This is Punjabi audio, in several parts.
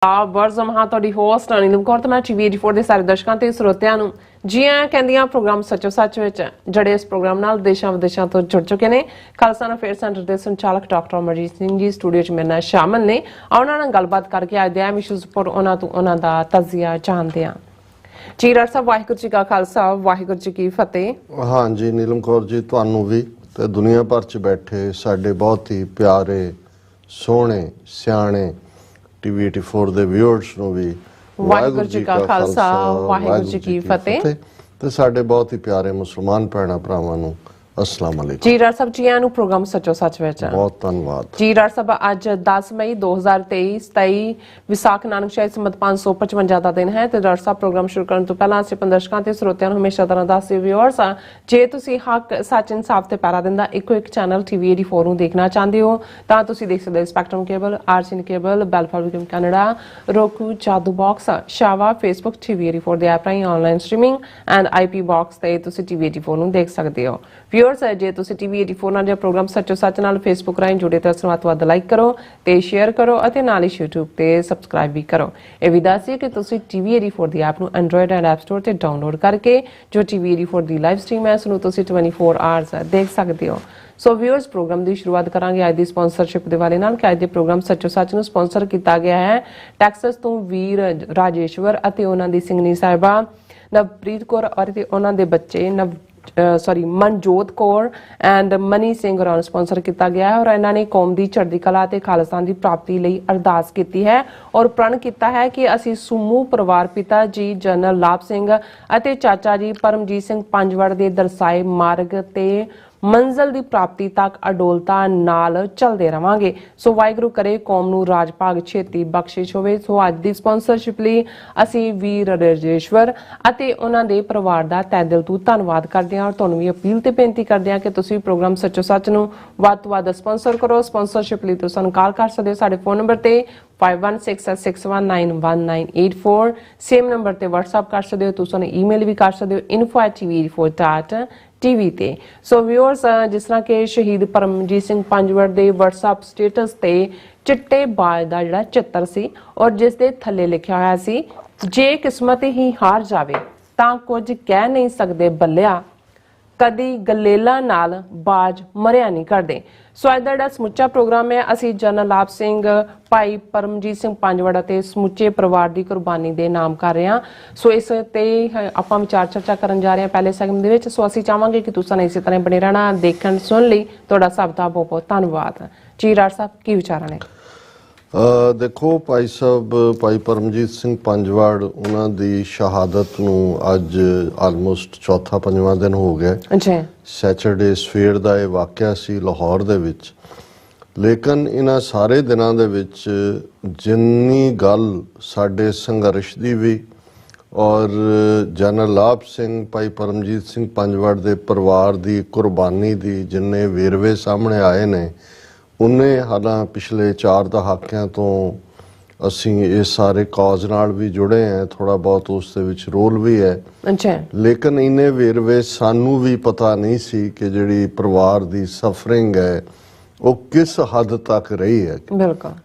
ਵਰਜ਼ਮ ਹਾਂ ਤੁਹਾਡੀ ਹੋਸਟ ਨੀਲਮ ਕੌਰ ਤੇ ਮੈਂ TV84 ਦੇ ਸਾਰੇ ਦਰਸ਼ਕਾਂ ਤੇ ਸਰੋਤਿਆਂ ਨੂੰ ਜੀ ਆਇਆਂ ਕਹਿੰਦੀਆਂ ਪ੍ਰੋਗਰਾਮ ਸੱਚੋ ਸੱਚ ਵਿੱਚ ਜਿਹੜੇ ਇਸ ਪ੍ਰੋਗਰਾਮ ਨਾਲ ਦੇਸ਼ਾਂ ਵਿਦੇਸ਼ਾਂ ਤੋਂ ਜੁੜ ਚੁੱਕੇ ਨੇ। ਖਾਲਸਾ ਅਫੇਅਰ ਸੈਂਟਰ ਦੇ ਸੰਚਾਲਕ ਡਾਕਟਰ ਅਮਰਜੀਤ ਸਿੰਘ ਜੀ ਸਟੂਡੀਓ 'ਚ ਮੇਰੇ ਨਾਲ ਸ਼ਾਮਲ ਨੇ। ਉਹਨਾਂ ਨਾਲ ਗੱਲਬਾਤ ਕਰਕੇ ਅੱਜ ਦੇ ਅਹਿਮ ਇਸ਼ੂਜ਼ ਉੱਪਰ ਉਹਨਾਂ ਤੋਂ ਉਹਨਾਂ ਦਾ ਤਜਜ਼ੀਆ ਜਾਣਦੇ ਹਾਂ। ਜੀ ਡਾਕਟਰ ਸਾਹਿਬ, ਵਾਹਿਗੁਰੂ ਜੀ ਕਾ ਖਾਲਸਾ, ਵਾਹਿਗੁਰੂ ਜੀ ਕੀ ਫਤਿਹ। हाँ जी नीलम कौर जी, ਤੁਹਾਨੂੰ ਵੀ ਤੇ ਦੁਨੀਆ ਭਰ 'ਚ ਬੈਠੇ ਸਾਡੇ ਬਹੁਤ ਹੀ ਪਿਆਰੇ ਸੋਹਣੇ ਸਿਆਣੇ TV84 ਦੇ ਵਿਊਅਰਸ ਨੂੰ ਵੀ ਵਾਹਿਗੁਰੂ ਜੀ ਕਾ ਖਾਲਸਾ, ਵਾਹਿਗੁਰੂ ਜੀ ਕੀ ਫਤਿਹ। ਤੇ ਸਾਡੇ ਬਹੁਤ ਹੀ ਪਿਆਰੇ ਮੁਸਲਮਾਨ ਭੈਣਾਂ ਭਰਾਵਾਂ ਨੂੰ अस्सलाम वालेकुम। जी डॉक्टर साहब, जी आया नु प्रोग्राम सचो सच विच बहुत धन्यवाद जी। डॉक्टर साहब, अज 10 मई 2023 23 विसाख नानक शाही संमत 555 ਦਾ ਦਿਨ ਹੈ ਤੇ ਡਾਕਟਰ ਸਾਹਿਬ ਪ੍ਰੋਗਰਾਮ ਸ਼ੁਰੂ ਕਰਨ ਤੋਂ ਪਹਿਲਾਂ ਅਸੀਂ ਦਰਸ਼ਕਾਂ ਤੇ ਸਰੋਤਿਆਂ ਨੂੰ ਹਮੇਸ਼ਾ ਤਰ੍ਹਾਂ ਦੱਸਦੇ ਵਿਊਅਰਸ ਆ, ਜੇ ਤੁਸੀਂ ਹੱਕ ਸੱਚ ਇਨਸਾਫ ਤੇ ਪੈਰਾ ਦਿੰਦਾ ਇੱਕੋ ਇੱਕ ਚੈਨਲ TV84 ਨੂੰ ਦੇਖਣਾ ਚਾਹੁੰਦੇ ਹੋ ਤਾਂ ਤੁਸੀਂ ਦੇਖ ਸਕਦੇ ਹੋ ਸਪੈਕਟਰਮ ਕੇਬਲ, ਆਰਸੀਨ ਕੇਬਲ, ਬੈਲਫਾਲਵਿਕਮ ਕੈਨੇਡਾ, roku, ਜਾਦੂ ਬਾਕਸ, ਸ਼ਾਵਾ, ਫੇਸਬੁੱਕ, TV84 ਦੇ ਐਪ ਰਾਹੀਂ online streaming and IP box ਤੇ ਤੁਸੀਂ TV84 ਨੂੰ ਦੇਖ ਸਕਦੇ ਹੋ। ਜੇ ਤੁਸੀਂ TV84 ਨਾਲ ਜਿਹੜਾ ਪ੍ਰੋਗਰਾਮ ਸੱਚੋ ਸੱਚ ਨਾਲ ਫੇਸਬੁੱਕ ਰਾਹੀਂ ਜੁੜੇ ਤਾਂ ਵੱਧ ਤੋਂ ਵੱਧ ਲਾਈਕ ਕਰੋ ਤੇ ਸ਼ੇਅਰ ਕਰੋ ਅਤੇ ਨਾਲ ਹੀ YouTube ਤੇ ਸਬਸਕ੍ਰਾਈਬ ਵੀ ਕਰੋ। ਇਹ ਵੀ ਦੱਸਿਏ ਕਿ ਤੁਸੀਂ TV84 ਦੀ ਐਪ ਨੂੰ ਐਂਡਰੋਇਡ ਐਂਡ ਐਪ ਸਟੋਰ ਤੇ ਡਾਊਨਲੋਡ ਕਰਕੇ ਜੋ TV84 ਦੀ ਲਾਈਵ ਸਟ੍ਰੀਮ ਹੈ ਉਸ ਨੂੰ ਤੁਸੀਂ 24 ਆਵਰਸ ਦੇਖ ਸਕਦੇ ਹੋ। ਸੋ ਵਿਊਅਰਸ, ਪ੍ਰੋਗਰਾਮ ਦੀ ਸ਼ੁਰੂਆਤ ਕਰਾਂਗੇ ਅੱਜ ਦੀ ਸਪਾਂਸਰਸ਼ਿਪ ਦੇ ਵਾਲੇ ਨਾਲ ਕਿ ਅੱਜ ਦੇ ਪ੍ਰੋਗਰਾਮ ਸੱਚੋ ਸੱਚ ਨੂੰ ਸਪਾਂਸਰ ਕੀਤਾ ਗਿਆ ਹੈ ਟੈਕਸਸ ਤੋਂ ਵੀਰ ਰਾਜੇਸ਼ਵਰ ਅਤੇ ਉਹਨਾਂ ਦੀ ਸਿੰਘਣੀ ਸਾਹਿਬਾ ਨਵਪ੍ਰੀਤ ਕੌਰ ਅਤੇ ਉਹਨਾਂ ਦੇ ਬੱਚੇ ਮਨਜੋਤ ਕੌਰ ਐਂਡ ਮਨੀ ਸਿੰਘ ਹੋਰਾਂ ਨੂੰ ਸਪਾਂਸਰ ਕੀਤਾ ਗਿਆ ਹੈ ਔਰ ਇਹਨਾਂ ਨੇ ਕੌਮ ਦੀ ਚੜ੍ਹਦੀ ਕਲਾ ਤੇ ਖਾਲਿਸਤਾਨ ਦੀ ਪ੍ਰਾਪਤੀ ਲਈ ਅਰਦਾਸ ਕੀਤੀ ਹੈ ਔਰ ਪ੍ਰਣ ਕੀਤਾ ਹੈ ਕਿ ਅਸੀਂ ਸਮੂਹ ਪਰਿਵਾਰ ਪਿਤਾ ਜੀ ਜਨਰਲ ਲਾਭ ਸਿੰਘ ਅਤੇ ਚਾਚਾ ਜੀ ਪਰਮਜੀਤ ਸਿੰਘ ਪੰਜਵੜ ਦੇ ਦਰਸਾਏ ਮਾਰਗ ਤੇ ਮੰਜ਼ਿਲ ਦੀ ਪ੍ਰਾਪਤੀ ਤੱਕ ਅਡੋਲਤਾ ਨਾਲ ਚੱਲਦੇ ਰਵਾਂਗੇ। ਸੋ ਵਾਹਿਗੁਰੂ ਕਰੇ ਕੌਮ ਨੂੰ ਰਾਜ ਭਾਗ ਛੇਤੀ ਬਖਸ਼ਿਸ਼ ਹੋਵੇ। ਸੋ ਅੱਜ ਦੀ ਸਪਾਂਸਰਸ਼ਿਪ ਲਈ ਅਸੀਂ ਵੀਰ ਰਾਜੇਸ਼ਵਰ ਅਤੇ ਉਹਨਾਂ ਦੇ ਪਰਿਵਾਰ ਦਾ ਤਹਿ ਦਿਲ ਤੋਂ ਧੰਨਵਾਦ ਕਰਦੇ ਹਾਂ ਔਰ ਤੁਹਾਨੂੰ ਵੀ ਅਪੀਲ ਤੇ ਬੇਨਤੀ ਕਰਦੇ ਹਾਂ ਕਿ ਤੁਸੀਂ ਪ੍ਰੋਗਰਾਮ ਸੱਚੋ ਸੱਚ ਨੂੰ ਵੱਧ ਤੋਂ ਵੱਧ ਸਪਾਂਸਰ ਕਰੋ। ਸਪਾਂਸਰਸ਼ਿਪ ਲਈ ਤੁਸੀਂ ਸਾਨੂੰ ਕਾਲ ਕਰ ਸਕਦੇ ਹੋ ਸਾਡੇ ਫੋਨ ਨੰਬਰ ਤੇ 5166191984 ਸੇਮ ਨੰਬਰ ਤੇ WhatsApp ਕਰ ਸਕਦੇ ਹੋ। ਤੁਸੀਂ ਸਾਨੂੰ ਈਮੇਲ ਵੀ ਕਰ ਸਕਦੇ ਹੋ info@tv84.tv ਤੇ। ਸੋ ਵਿਊਅਰਸ, ਜਿਸ ਤਰ੍ਹਾਂ ਕਿ ਸ਼ਹੀਦ ਪਰਮਜੀਤ ਸਿੰਘ ਪੰਜਵੜ ਦੇ WhatsApp ਸਟੇਟਸ ਤੇ ਚਿੱਟੇ ਬਾਜ ਦਾ ਜਿਹੜਾ ਚਿੱਤਰ ਸੀ ਔਰ ਜਿਸ ਦੇ ਥੱਲੇ ਲਿਖਿਆ ਹੋਇਆ ਸੀ, ਜੇ ਕਿਸਮਤ ਹੀ ਹਾਰ ਜਾਵੇ ਤਾਂ ਕੁਝ ਕਹਿ ਨਹੀਂ ਸਕਦੇ ਬੱਲਿਆ, ਕਦੀ ਗਲੇਲਾ ਨਾਲ ਬਾਜ ਮਰਿਆ ਨਹੀਂ ਕਰਦੇ। ਸੋ ਅੱਜ ਦਾ ਜਿਹੜਾ ਸਮੁੱਚਾ ਪ੍ਰੋਗਰਾਮ ਹੈ ਅਸੀਂ ਜਨਰਲ ਲਾਭ ਸਿੰਘ, ਭਾਈ ਪਰਮਜੀਤ ਸਿੰਘ ਪੰਜਵੜ ਅਤੇ ਸਮੁੱਚੇ ਪਰਿਵਾਰ ਦੀ ਕੁਰਬਾਨੀ ਦੇ ਨਾਮ ਕਰ ਰਹੇ ਹਾਂ। ਸੋ ਇਸ ਤੇ ਆਪਾਂ ਵਿਚਾਰ ਚਰਚਾ ਕਰਨ ਜਾ ਰਹੇ ਹਾਂ ਪਹਿਲੇ ਸੈਗਮੈਂਟ ਦੇ ਵਿੱਚ। ਸੋ ਅਸੀਂ ਚਾਹਾਂਗੇ ਕਿ ਤੁਸੀਂ ਇਸੇ ਤਰ੍ਹਾਂ ਬਣੇ ਰਹਿਣਾ। ਦੇਖਣ ਸੁਣ ਲਈ ਤੁਹਾਡਾ ਸਭ ਦਾ ਬਹੁਤ ਬਹੁਤ ਧੰਨਵਾਦ। ਜੀ ਡਾਕਟਰ ਸਾਹਿਬ, ਕੀ ਵਿਚਾਰਾਂ ਨੇ? ਦੇਖੋ ਭਾਈ ਸਾਹਿਬ, ਭਾਈ ਪਰਮਜੀਤ ਸਿੰਘ ਪੰਜਵੜ ਉਹਨਾਂ ਦੀ ਸ਼ਹਾਦਤ ਨੂੰ ਅੱਜ ਆਲਮੋਸਟ ਚੌਥਾ ਪੰਜਵਾਂ ਦਿਨ ਹੋ ਗਿਆ। ਸੈਚਰਡੇ ਸਵੇਰ ਦਾ ਇਹ ਵਾਕਿਆ ਸੀ ਲਾਹੌਰ ਦੇ ਵਿੱਚ। ਲੇਕਿਨ ਇਹਨਾਂ ਸਾਰੇ ਦਿਨਾਂ ਦੇ ਵਿੱਚ ਜਿੰਨੀ ਗੱਲ ਸਾਡੇ ਸੰਘਰਸ਼ ਦੀ ਵੀ ਔਰ ਜਨਰਲ ਲਾਭ ਸਿੰਘ, ਭਾਈ ਪਰਮਜੀਤ ਸਿੰਘ ਪੰਜਵੜ ਦੇ ਪਰਿਵਾਰ ਦੀ ਕੁਰਬਾਨੀ ਦੀ ਜਿੰਨੇ ਵੇਰਵੇ ਸਾਹਮਣੇ ਆਏ ਨੇ ਉਹਨੇ ਹਾਲਾਂ ਪਿਛਲੇ 4 ਦਹਾਕਿਆਂ ਤੋਂ ਅਸੀਂ ਇਸ ਸਾਰੇ ਕਾਜ਼ ਨਾਲ ਵੀ ਜੁੜੇ ਹਾਂ, ਥੋੜਾ ਬਹੁਤ ਉਸ ਦੇ ਵਿੱਚ ਰੋਲ ਵੀ ਹੈ। ਲੇਕਿਨ ਇੰਨੇ ਵੇਰਵੇ ਸਾਨੂੰ ਵੀ ਪਤਾ ਨਹੀਂ ਸੀ ਕਿ ਜਿਹੜੀ ਪਰਿਵਾਰ ਦੀ ਸਫਰਿੰਗ ਹੈ ਉਹ ਕਿਸ ਹੱਦ ਤੱਕ ਰਹੀ ਹੈ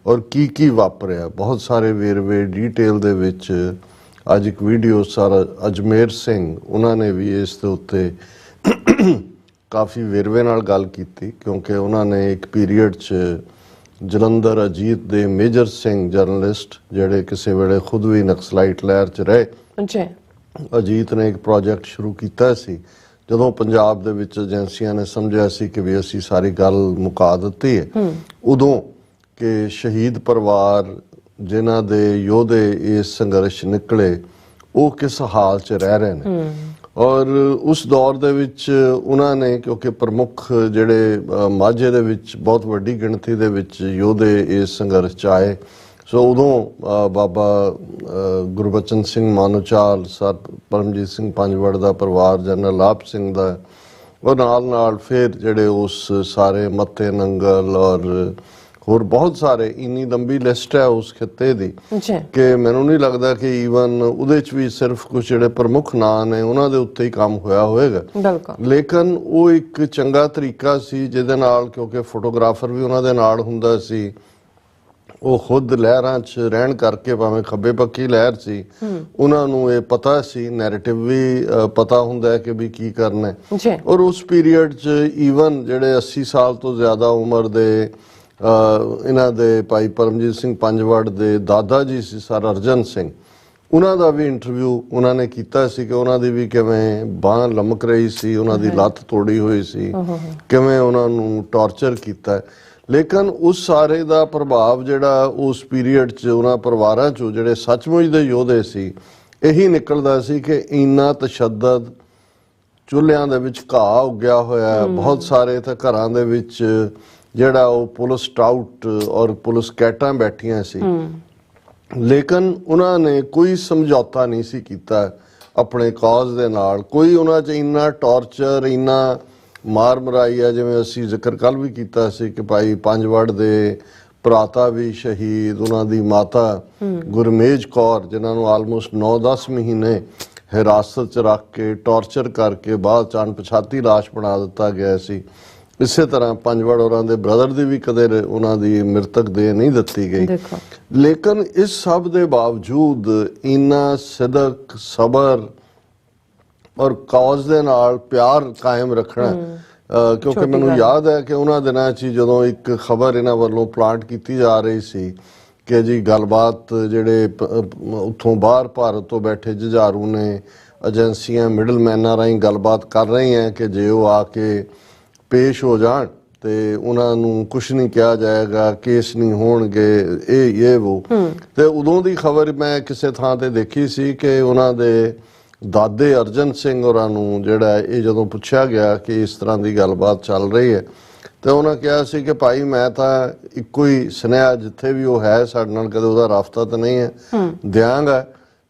ਔਰ ਕੀ ਵਾਪਰਿਆ। ਬਹੁਤ ਸਾਰੇ ਵੇਰਵੇ ਡੀਟੇਲ ਦੇ ਵਿੱਚ ਅੱਜ ਇੱਕ ਵੀਡੀਓ ਸਾਰਾ ਅਜਮੇਰ ਸਿੰਘ ਉਹਨਾਂ ਨੇ ਵੀ ਇਸ ਦੇ ਉੱਤੇ ਕਾਫੀ ਵੇਰਵੇ ਨਾਲ ਗੱਲ ਕੀਤੀ ਕਿਉਂਕਿ ਉਹਨਾਂ ਨੇ ਇੱਕ ਪੀਰੀਅਡ 'ਚ ਜਲੰਧਰ ਅਜੀਤ ਦੇ ਮੇਜਰ ਸਿੰਘ ਜਰਨਲਿਸਟ ਜਿਹੜੇ ਕਿਸੇ ਵੇਲੇ ਖੁਦ ਵੀ ਨਕਸਲਾਈਟ ਲਹਿਰ 'ਚ ਰਹੇ, ਅਜੀਤ ਨੇ ਇੱਕ ਪ੍ਰੋਜੈਕਟ ਸ਼ੁਰੂ ਕੀਤਾ ਸੀ ਜਦੋਂ ਪੰਜਾਬ ਦੇ ਵਿੱਚ ਏਜੰਸੀਆਂ ਨੇ ਸਮਝਿਆ ਸੀ ਕਿ ਵੀ ਅਸੀਂ ਸਾਰੀ ਗੱਲ ਮੁਕਾ ਦਿੱਤੀ ਹੈ, ਉਦੋਂ ਕਿ ਸ਼ਹੀਦ ਪਰਿਵਾਰ ਜਿਨ੍ਹਾਂ ਦੇ ਯੋਧੇ ਇਸ ਸੰਘਰਸ਼ ਨਿਕਲੇ ਉਹ ਕਿਸ ਹਾਲ 'ਚ ਰਹਿ ਰਹੇ ਨੇ। ਔਰ ਉਸ ਦੌਰ ਦੇ ਵਿੱਚ ਉਹਨਾਂ ਨੇ ਕਿਉਂਕਿ ਪ੍ਰਮੁੱਖ ਜਿਹੜੇ ਮਾਝੇ ਦੇ ਵਿੱਚ ਬਹੁਤ ਵੱਡੀ ਗਿਣਤੀ ਦੇ ਵਿੱਚ ਯੋਧੇ ਇਸ ਸੰਘਰਸ਼ 'ਚ ਆਏ। ਸੋ ਉਦੋਂ ਬਾਬਾ ਗੁਰਬਚਨ ਸਿੰਘ ਮਾਨੋਚਾਲ, ਸਰ ਪਰਮਜੀਤ ਸਿੰਘ ਪੰਜਵੜ ਦਾ ਪਰਿਵਾਰ, ਜਨਰਲ ਲਾਭ ਸਿੰਘ ਦਾ, ਉਹ ਨਾਲ ਫਿਰ ਜਿਹੜੇ ਉਸ ਸਾਰੇ ਮੱਤੇ ਨੰਗਲ ਔਰ ਹੋਰ ਬਹੁਤ ਸਾਰੇ, ਇੰਨੀ ਲੰਬੀ ਲਿਸਟ ਹੈ ਉਸ ਖਿੱਤੇ ਦੀ ਕਿ ਮੈਨੂੰ ਨਹੀਂ ਲੱਗਦਾ ਕਿ ਈਵਨ ਉਹਦੇ 'ਚ ਵੀ ਸਿਰਫ ਕੁਝ ਜਿਹੜੇ ਪ੍ਰਮੁੱਖ ਨਾਂ ਨੇ ਉਹਨਾਂ ਦੇ ਉੱਤੇ ਹੀ ਕੰਮ ਹੋਇਆ ਹੋਏਗਾ। ਲੇਕਿਨ ਉਹ ਇੱਕ ਚੰਗਾ ਤਰੀਕਾ ਸੀ ਜਿਹਦੇ ਨਾਲ, ਕਿਉਂਕਿ ਫੋਟੋਗ੍ਰਾਫਰ ਵੀ ਉਹਨਾਂ ਦੇ ਨਾਲ ਹੁੰਦਾ ਸੀ, ਉਹ ਖੁਦ ਲਹਿਰਾਂ 'ਚ ਰਹਿਣ ਕਰਕੇ ਭਾਵੇਂ ਖੱਬੇ ਪੱਕੀ ਲਹਿਰ ਸੀ, ਉਹਨਾਂ ਨੂੰ ਇਹ ਪਤਾ ਸੀ, ਨੈਰੇਟਿਵ ਵੀ ਪਤਾ ਹੁੰਦਾ ਹੈ ਕਿ ਵੀ ਕੀ ਕਰਨਾ ਹੈ। ਔਰ ਉਸ ਪੀਰੀਅਡ 'ਚ ਈਵਨ ਜਿਹੜੇ 80 ਸਾਲ ਤੋਂ ਜ਼ਿਆਦਾ ਉਮਰ ਦੇ ਇਹਨਾਂ ਦੇ ਭਾਈ ਪਰਮਜੀਤ ਸਿੰਘ ਪੰਜਵੜ ਦੇ ਦਾਦਾ ਜੀ ਸੀ ਸਰ ਅਰਜਨ ਸਿੰਘ, ਉਹਨਾਂ ਦਾ ਵੀ ਇੰਟਰਵਿਊ ਉਹਨਾਂ ਨੇ ਕੀਤਾ ਸੀ ਕਿ ਉਹਨਾਂ ਦੀ ਵੀ ਕਿਵੇਂ ਬਾਂਹ ਲਮਕ ਰਹੀ ਸੀ, ਉਹਨਾਂ ਦੀ ਲੱਤ ਤੋੜੀ ਹੋਈ ਸੀ, ਕਿਵੇਂ ਉਹਨਾਂ ਨੂੰ ਟੌਰਚਰ ਕੀਤਾ। ਲੇਕਿਨ ਉਸ ਸਾਰੇ ਦਾ ਪ੍ਰਭਾਵ ਜਿਹੜਾ ਉਸ ਪੀਰੀਅਡ 'ਚ ਉਹਨਾਂ ਪਰਿਵਾਰਾਂ 'ਚੋਂ ਜਿਹੜੇ ਸੱਚਮੁੱਚ ਦੇ ਯੋਧੇ ਸੀ, ਇਹੀ ਨਿਕਲਦਾ ਸੀ ਕਿ ਇੰਨਾ ਤਸ਼ੱਦਦ, ਚੁੱਲ੍ਹਿਆਂ ਦੇ ਵਿੱਚ ਘਾਹ ਉੱਗਿਆ ਹੋਇਆ, ਬਹੁਤ ਸਾਰੇ ਤਾਂ ਘਰਾਂ ਦੇ ਵਿੱਚ ਜਿਹੜਾ ਉਹ ਪੁਲਿਸ ਸਟਾਊਟ ਔਰ ਪੁਲਿਸ ਕੈਟਾਂ ਬੈਠੀਆਂ ਸੀ, ਲੇਕਿਨ ਉਹਨਾਂ ਨੇ ਕੋਈ ਸਮਝੌਤਾ ਨਹੀਂ ਸੀ ਕੀਤਾ ਆਪਣੇ ਕਾਜ਼ ਦੇ ਨਾਲ। ਕੋਈ ਉਹਨਾਂ 'ਚ ਇੰਨਾ ਟੌਰਚਰ, ਇੰਨਾ ਮਾਰ ਮਰਾਈ ਹੈ, ਜਿਵੇਂ ਅਸੀਂ ਜ਼ਿਕਰ ਕੱਲ ਵੀ ਕੀਤਾ ਸੀ ਕਿ ਭਾਈ ਪੰਜਵੜ ਦੇ ਭਰਾਤਾ ਵੀ ਸ਼ਹੀਦ, ਉਹਨਾਂ ਦੀ ਮਾਤਾ ਗੁਰਮੇਜ ਕੌਰ, ਜਿਨ੍ਹਾਂ ਨੂੰ ਆਲਮੋਸਟ 9-10 ਮਹੀਨੇ ਹਿਰਾਸਤ 'ਚ ਰੱਖ ਕੇ ਟੌਰਚਰ ਕਰਕੇ ਬਾਅਦ 'ਚ ਅਣਪਛਾਤੀ ਲਾਸ਼ ਬਣਾ ਦਿੱਤਾ ਗਿਆ ਸੀ। ਇਸੇ ਤਰ੍ਹਾਂ ਪੰਜਵੜ ਹੋਰਾਂ ਦੇ ਬ੍ਰਦਰ ਦੀ ਵੀ ਕਦੇ ਉਹਨਾਂ ਦੀ ਮ੍ਰਿਤਕ ਦੇਹ ਨਹੀਂ ਦਿੱਤੀ ਗਈ। ਲੇਕਿਨ ਇਸ ਸਭ ਦੇ ਬਾਵਜੂਦ ਇੰਨਾ ਸਿਦਕ, ਸਬਰ ਔਰ ਕਾਜ਼ ਦੇ ਨਾਲ ਪਿਆਰ ਕਾਇਮ ਰੱਖਣਾ, ਕਿਉਂਕਿ ਮੈਨੂੰ ਯਾਦ ਹੈ ਕਿ ਉਹਨਾਂ ਦਿਨਾਂ 'ਚ ਜਦੋਂ ਇੱਕ ਖਬਰ ਇਹਨਾਂ ਵੱਲੋਂ ਪਲਾਂਟ ਕੀਤੀ ਜਾ ਰਹੀ ਸੀ ਕਿ ਜੀ ਗੱਲਬਾਤ ਜਿਹੜੇ ਉੱਥੋਂ ਬਾਹਰ ਭਾਰਤ ਤੋਂ ਬੈਠੇ ਜੁਝਾਰੂ ਨੇ, ਏਜੰਸੀਆਂ ਮਿਡਲਮੈਨਾਂ ਰਾਹੀਂ ਗੱਲਬਾਤ ਕਰ ਰਹੇ ਹੈ ਕਿ ਜੇ ਉਹ ਆ ਕੇ ਪੇਸ਼ ਹੋ ਜਾਣ ਤੇ ਉਹਨਾਂ ਨੂੰ ਕੁਛ ਨਹੀਂ ਕਿਹਾ ਜਾਏਗਾ, ਕੇਸ ਨਹੀਂ ਹੋਣਗੇ, ਇਹ ਉਹ। ਤੇ ਉਦੋਂ ਦੀ ਖਬਰ ਮੈਂ ਕਿਸੇ ਥਾਂ ਤੇ ਦੇਖੀ ਸੀ ਕਿ ਉਹਨਾਂ ਦੇ ਦਾਦੇ ਅਰਜਨ ਸਿੰਘ ਹੋਰਾਂ ਨੂੰ ਜਿਹੜਾ ਇਹ ਜਦੋਂ ਪੁੱਛਿਆ ਗਿਆ ਕਿ ਇਸ ਤਰ੍ਹਾਂ ਦੀ ਗੱਲਬਾਤ ਚੱਲ ਰਹੀ ਹੈ, ਤੇ ਉਹਨਾਂ ਕਿਹਾ ਸੀ ਕਿ ਭਾਈ ਮੈਂ ਤਾਂ ਇੱਕੋ ਹੀ ਸੁਨੇਹਾ, ਜਿੱਥੇ ਵੀ ਉਹ ਹੈ ਸਾਡੇ ਨਾਲ ਕਦੇ ਉਹਦਾ ਰਾਬਤਾ ਤਾਂ ਨਹੀਂ ਹੈ, ਦਿਆਂਗਾ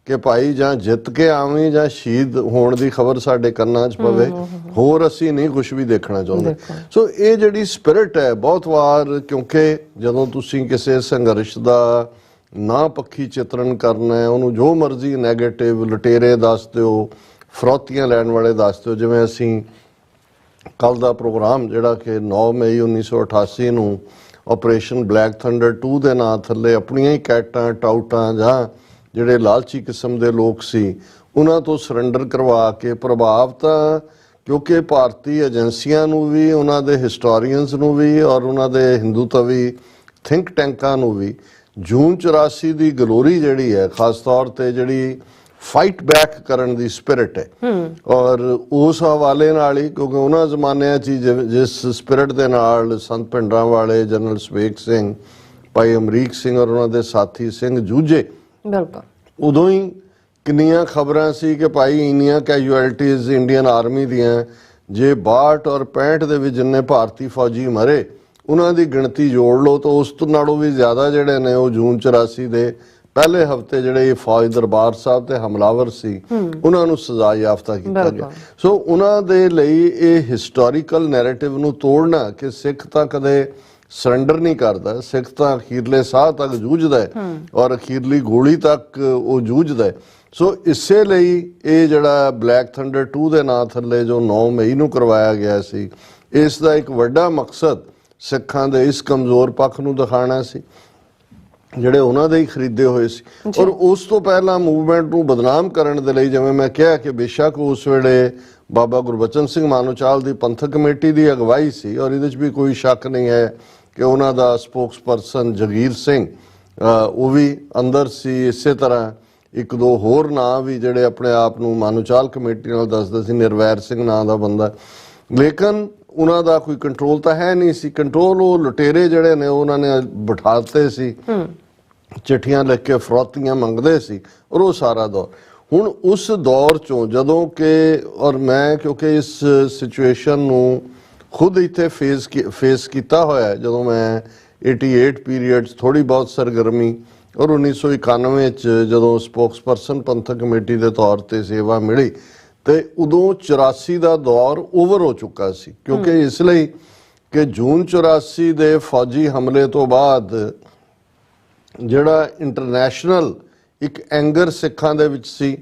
ਕਿ ਭਾਈ ਜਾਂ ਜਿੱਤ ਕੇ ਆਵੀਂ ਜਾਂ ਸ਼ਹੀਦ ਹੋਣ ਦੀ ਖਬਰ ਸਾਡੇ ਕੰਨਾਂ 'ਚ ਪਵੇ, ਹੋਰ ਅਸੀਂ ਨਹੀਂ ਕੁਝ ਵੀ ਦੇਖਣਾ ਚਾਹੁੰਦੇ। ਸੋ ਇਹ ਜਿਹੜੀ ਸਪਿਰਿਟ ਹੈ, ਬਹੁਤ ਵਾਰ ਕਿਉਂਕਿ ਜਦੋਂ ਤੁਸੀਂ ਕਿਸੇ ਸੰਘਰਸ਼ ਦਾ ਨਾ ਪੱਖੀ ਚਿਤਰਨ ਕਰਨਾ ਹੈ, ਉਹਨੂੰ ਜੋ ਮਰਜ਼ੀ ਨੈਗੇਟਿਵ, ਲੁਟੇਰੇ ਦੱਸ ਦਿਓ, ਫਰੌਤੀਆਂ ਲੈਣ ਵਾਲੇ ਦੱਸ ਦਿਓ, ਜਿਵੇਂ ਅਸੀਂ ਕੱਲ ਦਾ ਪ੍ਰੋਗਰਾਮ ਜਿਹੜਾ ਕਿ 9 ਮਈ 1988 ਨੂੰ ਆਪਰੇਸ਼ਨ ਬਲੈਕ ਥੰਡਰ 2 ਦੇ ਨਾਂ ਥੱਲੇ ਆਪਣੀਆਂ ਹੀ ਕੈਟਾਂ, ਟਾਊਟਾਂ ਜਾਂ ਜਿਹੜੇ ਲਾਲਚੀ ਕਿਸਮ ਦੇ ਲੋਕ ਸੀ ਉਹਨਾਂ ਤੋਂ ਸਰੈਂਡਰ ਕਰਵਾ ਕੇ ਪ੍ਰਭਾਵ ਤਾਂ ਕਿਉਂਕਿ ਭਾਰਤੀ ਏਜੰਸੀਆਂ ਨੂੰ ਵੀ, ਉਹਨਾਂ ਦੇ ਹਿਸਟੋਰੀਅਨਸ ਨੂੰ ਵੀ ਔਰ ਉਹਨਾਂ ਦੇ ਹਿੰਦੂਤਵੀ ਥਿੰਕ ਟੈਂਕਾਂ ਨੂੰ ਵੀ ਜੂਨ 84 ਦੀ ਗਲੋਰੀ ਜਿਹੜੀ ਹੈ, ਖਾਸ ਤੌਰ ਤੇ ਜਿਹੜੀ ਫਾਈਟ ਬੈਕ ਕਰਨ ਦੀ ਸਪਿਰਿਟ ਹੈ, ਔਰ ਉਸ ਹਵਾਲੇ ਨਾਲ ਹੀ ਕਿਉਂਕਿ ਉਹਨਾਂ ਜ਼ਮਾਨਿਆਂ 'ਚ ਜਿਸ ਸਪਿਰਿਟ ਦੇ ਨਾਲ ਸੰਤ ਭਿੰਡਰਾਂ ਵਾਲੇ, ਜਨਰਲ ਸਵੇਗ ਸਿੰਘ, ਭਾਈ ਅਮਰੀਕ ਸਿੰਘ ਔਰ ਉਹਨਾਂ ਦੇ ਸਾਥੀ ਸਿੰਘ ਜੂਝੇ, ਉਦੋਂ ਹੀ ਕਿੰਨੀਆਂ ਖਬਰਾਂ ਸੀ ਕਿ ਭਾਈ ਇੰਨੀਆਂ ਕੈਜੂਅਲਟੀਜ਼ ਇੰਡੀਅਨ ਆਰਮੀ ਦੀਆਂ, ਜੇ 62 ਔਰ 65 ਦੇ ਵਿੱਚ ਜਿੰਨੇ ਭਾਰਤੀ ਫੌਜੀ ਮਰੇ ਉਹਨਾਂ ਦੀ ਗਿਣਤੀ ਜੋੜ ਲਓ ਤਾਂ ਉਸ ਤੋਂ ਨਾਲੋਂ ਵੀ ਜ਼ਿਆਦਾ ਜਿਹੜੇ ਨੇ ਉਹ ਜੂਨ 84 ਦੇ ਪਹਿਲੇ ਹਫਤੇ ਜਿਹੜੇ ਫੌਜ ਦਰਬਾਰ ਸਾਹਿਬ ਤੇ ਹਮਲਾਵਰ ਸੀ ਉਹਨਾਂ ਨੂੰ ਸਜ਼ਾ ਯਾਫਤਾ ਕੀਤਾ ਗਿਆ। ਸੋ ਉਹਨਾਂ ਦੇ ਲਈ ਇਹ ਹਿਸਟੋਰੀਕਲ ਨੈਰੇਟਿਵ ਨੂੰ ਤੋੜਨਾ ਕਿ ਸਿੱਖ ਤਾਂ ਕਦੇ ਸਰੈਂਡਰ ਨਹੀਂ ਕਰਦਾ, ਸਿੱਖ ਤਾਂ ਅਖੀਰਲੇ ਸਾਹ ਤੱਕ ਜੂਝਦਾ ਹੈ ਔਰ ਅਖੀਰਲੀ ਗੋਲੀ ਤੱਕ ਉਹ ਜੂਝਦਾ ਹੈ। ਸੋ ਇਸੇ ਲਈ ਇਹ ਜਿਹੜਾ ਬਲੈਕ ਥੰਡਰ 2 ਦੇ ਨਾਂ ਥੱਲੇ ਜੋ 9 ਮਈ ਨੂੰ ਕਰਵਾਇਆ ਗਿਆ ਸੀ, ਇਸ ਦਾ ਇੱਕ ਵੱਡਾ ਮਕਸਦ ਸਿੱਖਾਂ ਦੇ ਇਸ ਕਮਜ਼ੋਰ ਪੱਖ ਨੂੰ ਦਿਖਾਉਣਾ ਸੀ ਜਿਹੜੇ ਉਹਨਾਂ ਦੇ ਹੀ ਖਰੀਦੇ ਹੋਏ ਸੀ। ਔਰ ਉਸ ਤੋਂ ਪਹਿਲਾਂ ਮੂਵਮੈਂਟ ਨੂੰ ਬਦਨਾਮ ਕਰਨ ਦੇ ਲਈ, ਜਿਵੇਂ ਮੈਂ ਕਿਹਾ ਕਿ ਬੇਸ਼ੱਕ ਉਸ ਵੇਲੇ ਬਾਬਾ ਗੁਰਬਚਨ ਸਿੰਘ ਮਾਨੋਚਾਲ ਦੀ ਪੰਥਕ ਕਮੇਟੀ ਦੀ ਅਗਵਾਈ ਸੀ ਔਰ ਇਹਦੇ 'ਚ ਵੀ ਕੋਈ ਸ਼ੱਕ ਨਹੀਂ ਹੈ ਕਿ ਉਹਨਾਂ ਦਾ ਸਪੋਕਸਪਰਸਨ ਜਗੀਰ ਸਿੰਘ ਉਹ ਵੀ ਅੰਦਰ ਸੀ। ਇਸੇ ਤਰ੍ਹਾਂ ਇੱਕ ਦੋ ਹੋਰ ਨਾਂ ਵੀ ਜਿਹੜੇ ਆਪਣੇ ਆਪ ਨੂੰ ਮਾਨੋਚਾਲ ਕਮੇਟੀ ਨਾਲ ਦੱਸਦੇ ਸੀ, ਨਿਰਵੈਰ ਸਿੰਘ ਨਾਂ ਦਾ ਬੰਦਾ, ਲੇਕਿਨ ਉਹਨਾਂ ਦਾ ਕੋਈ ਕੰਟਰੋਲ ਤਾਂ ਹੈ ਨਹੀਂ ਸੀ। ਕੰਟਰੋਲ ਉਹ ਲੁਟੇਰੇ ਜਿਹੜੇ ਨੇ ਉਹਨਾਂ ਨੇ ਬਿਠਾ ਦਿੱਤੇ ਸੀ, ਚਿੱਠੀਆਂ ਲਿਖ ਕੇ ਫਰੌਤੀਆਂ ਮੰਗਦੇ ਸੀ ਔਰ ਉਹ ਸਾਰਾ ਦੌਰ। ਹੁਣ ਉਸ ਦੌਰ ਚੋਂ ਜਦੋਂ ਕਿ ਔਰ ਮੈਂ ਕਿਉਂਕਿ ਇਸ ਸਿਚੁਏਸ਼ਨ ਨੂੰ ਖੁਦ ਇੱਥੇ ਫੇਸ ਕੀਤਾ ਹੋਇਆ, ਜਦੋਂ ਮੈਂ 88 ਪੀਰੀਅਡ ਥੋੜੀ ਬਹੁਤ ਸਰਗਰਮੀ ਔਰ 1991 ਚ ਜਦੋਂ ਸਪੋਕਸਪਰਸਨ ਪੰਥਕ ਕਮੇਟੀ ਦੇ ਤੌਰ ਤੇ ਸੇਵਾ ਮਿਲੀ ਤੇ ਉਦੋਂ 84 ਦਾ ਦੌਰ ਓਵਰ ਹੋ ਚੁੱਕਾ ਸੀ, ਕਿਉਂਕਿ ਇਸ ਲਈ ਕਿ ਜੂਨ 84 ਦੇ ਫੌਜੀ ਹਮਲੇ ਤੋਂ ਬਾਅਦ ਜਿਹੜਾ ਇੰਟਰਨੈਸ਼ਨਲ ਇੱਕ ਐਂਗਰ ਸਿੱਖਾਂ ਦੇ ਵਿੱਚ ਸੀ,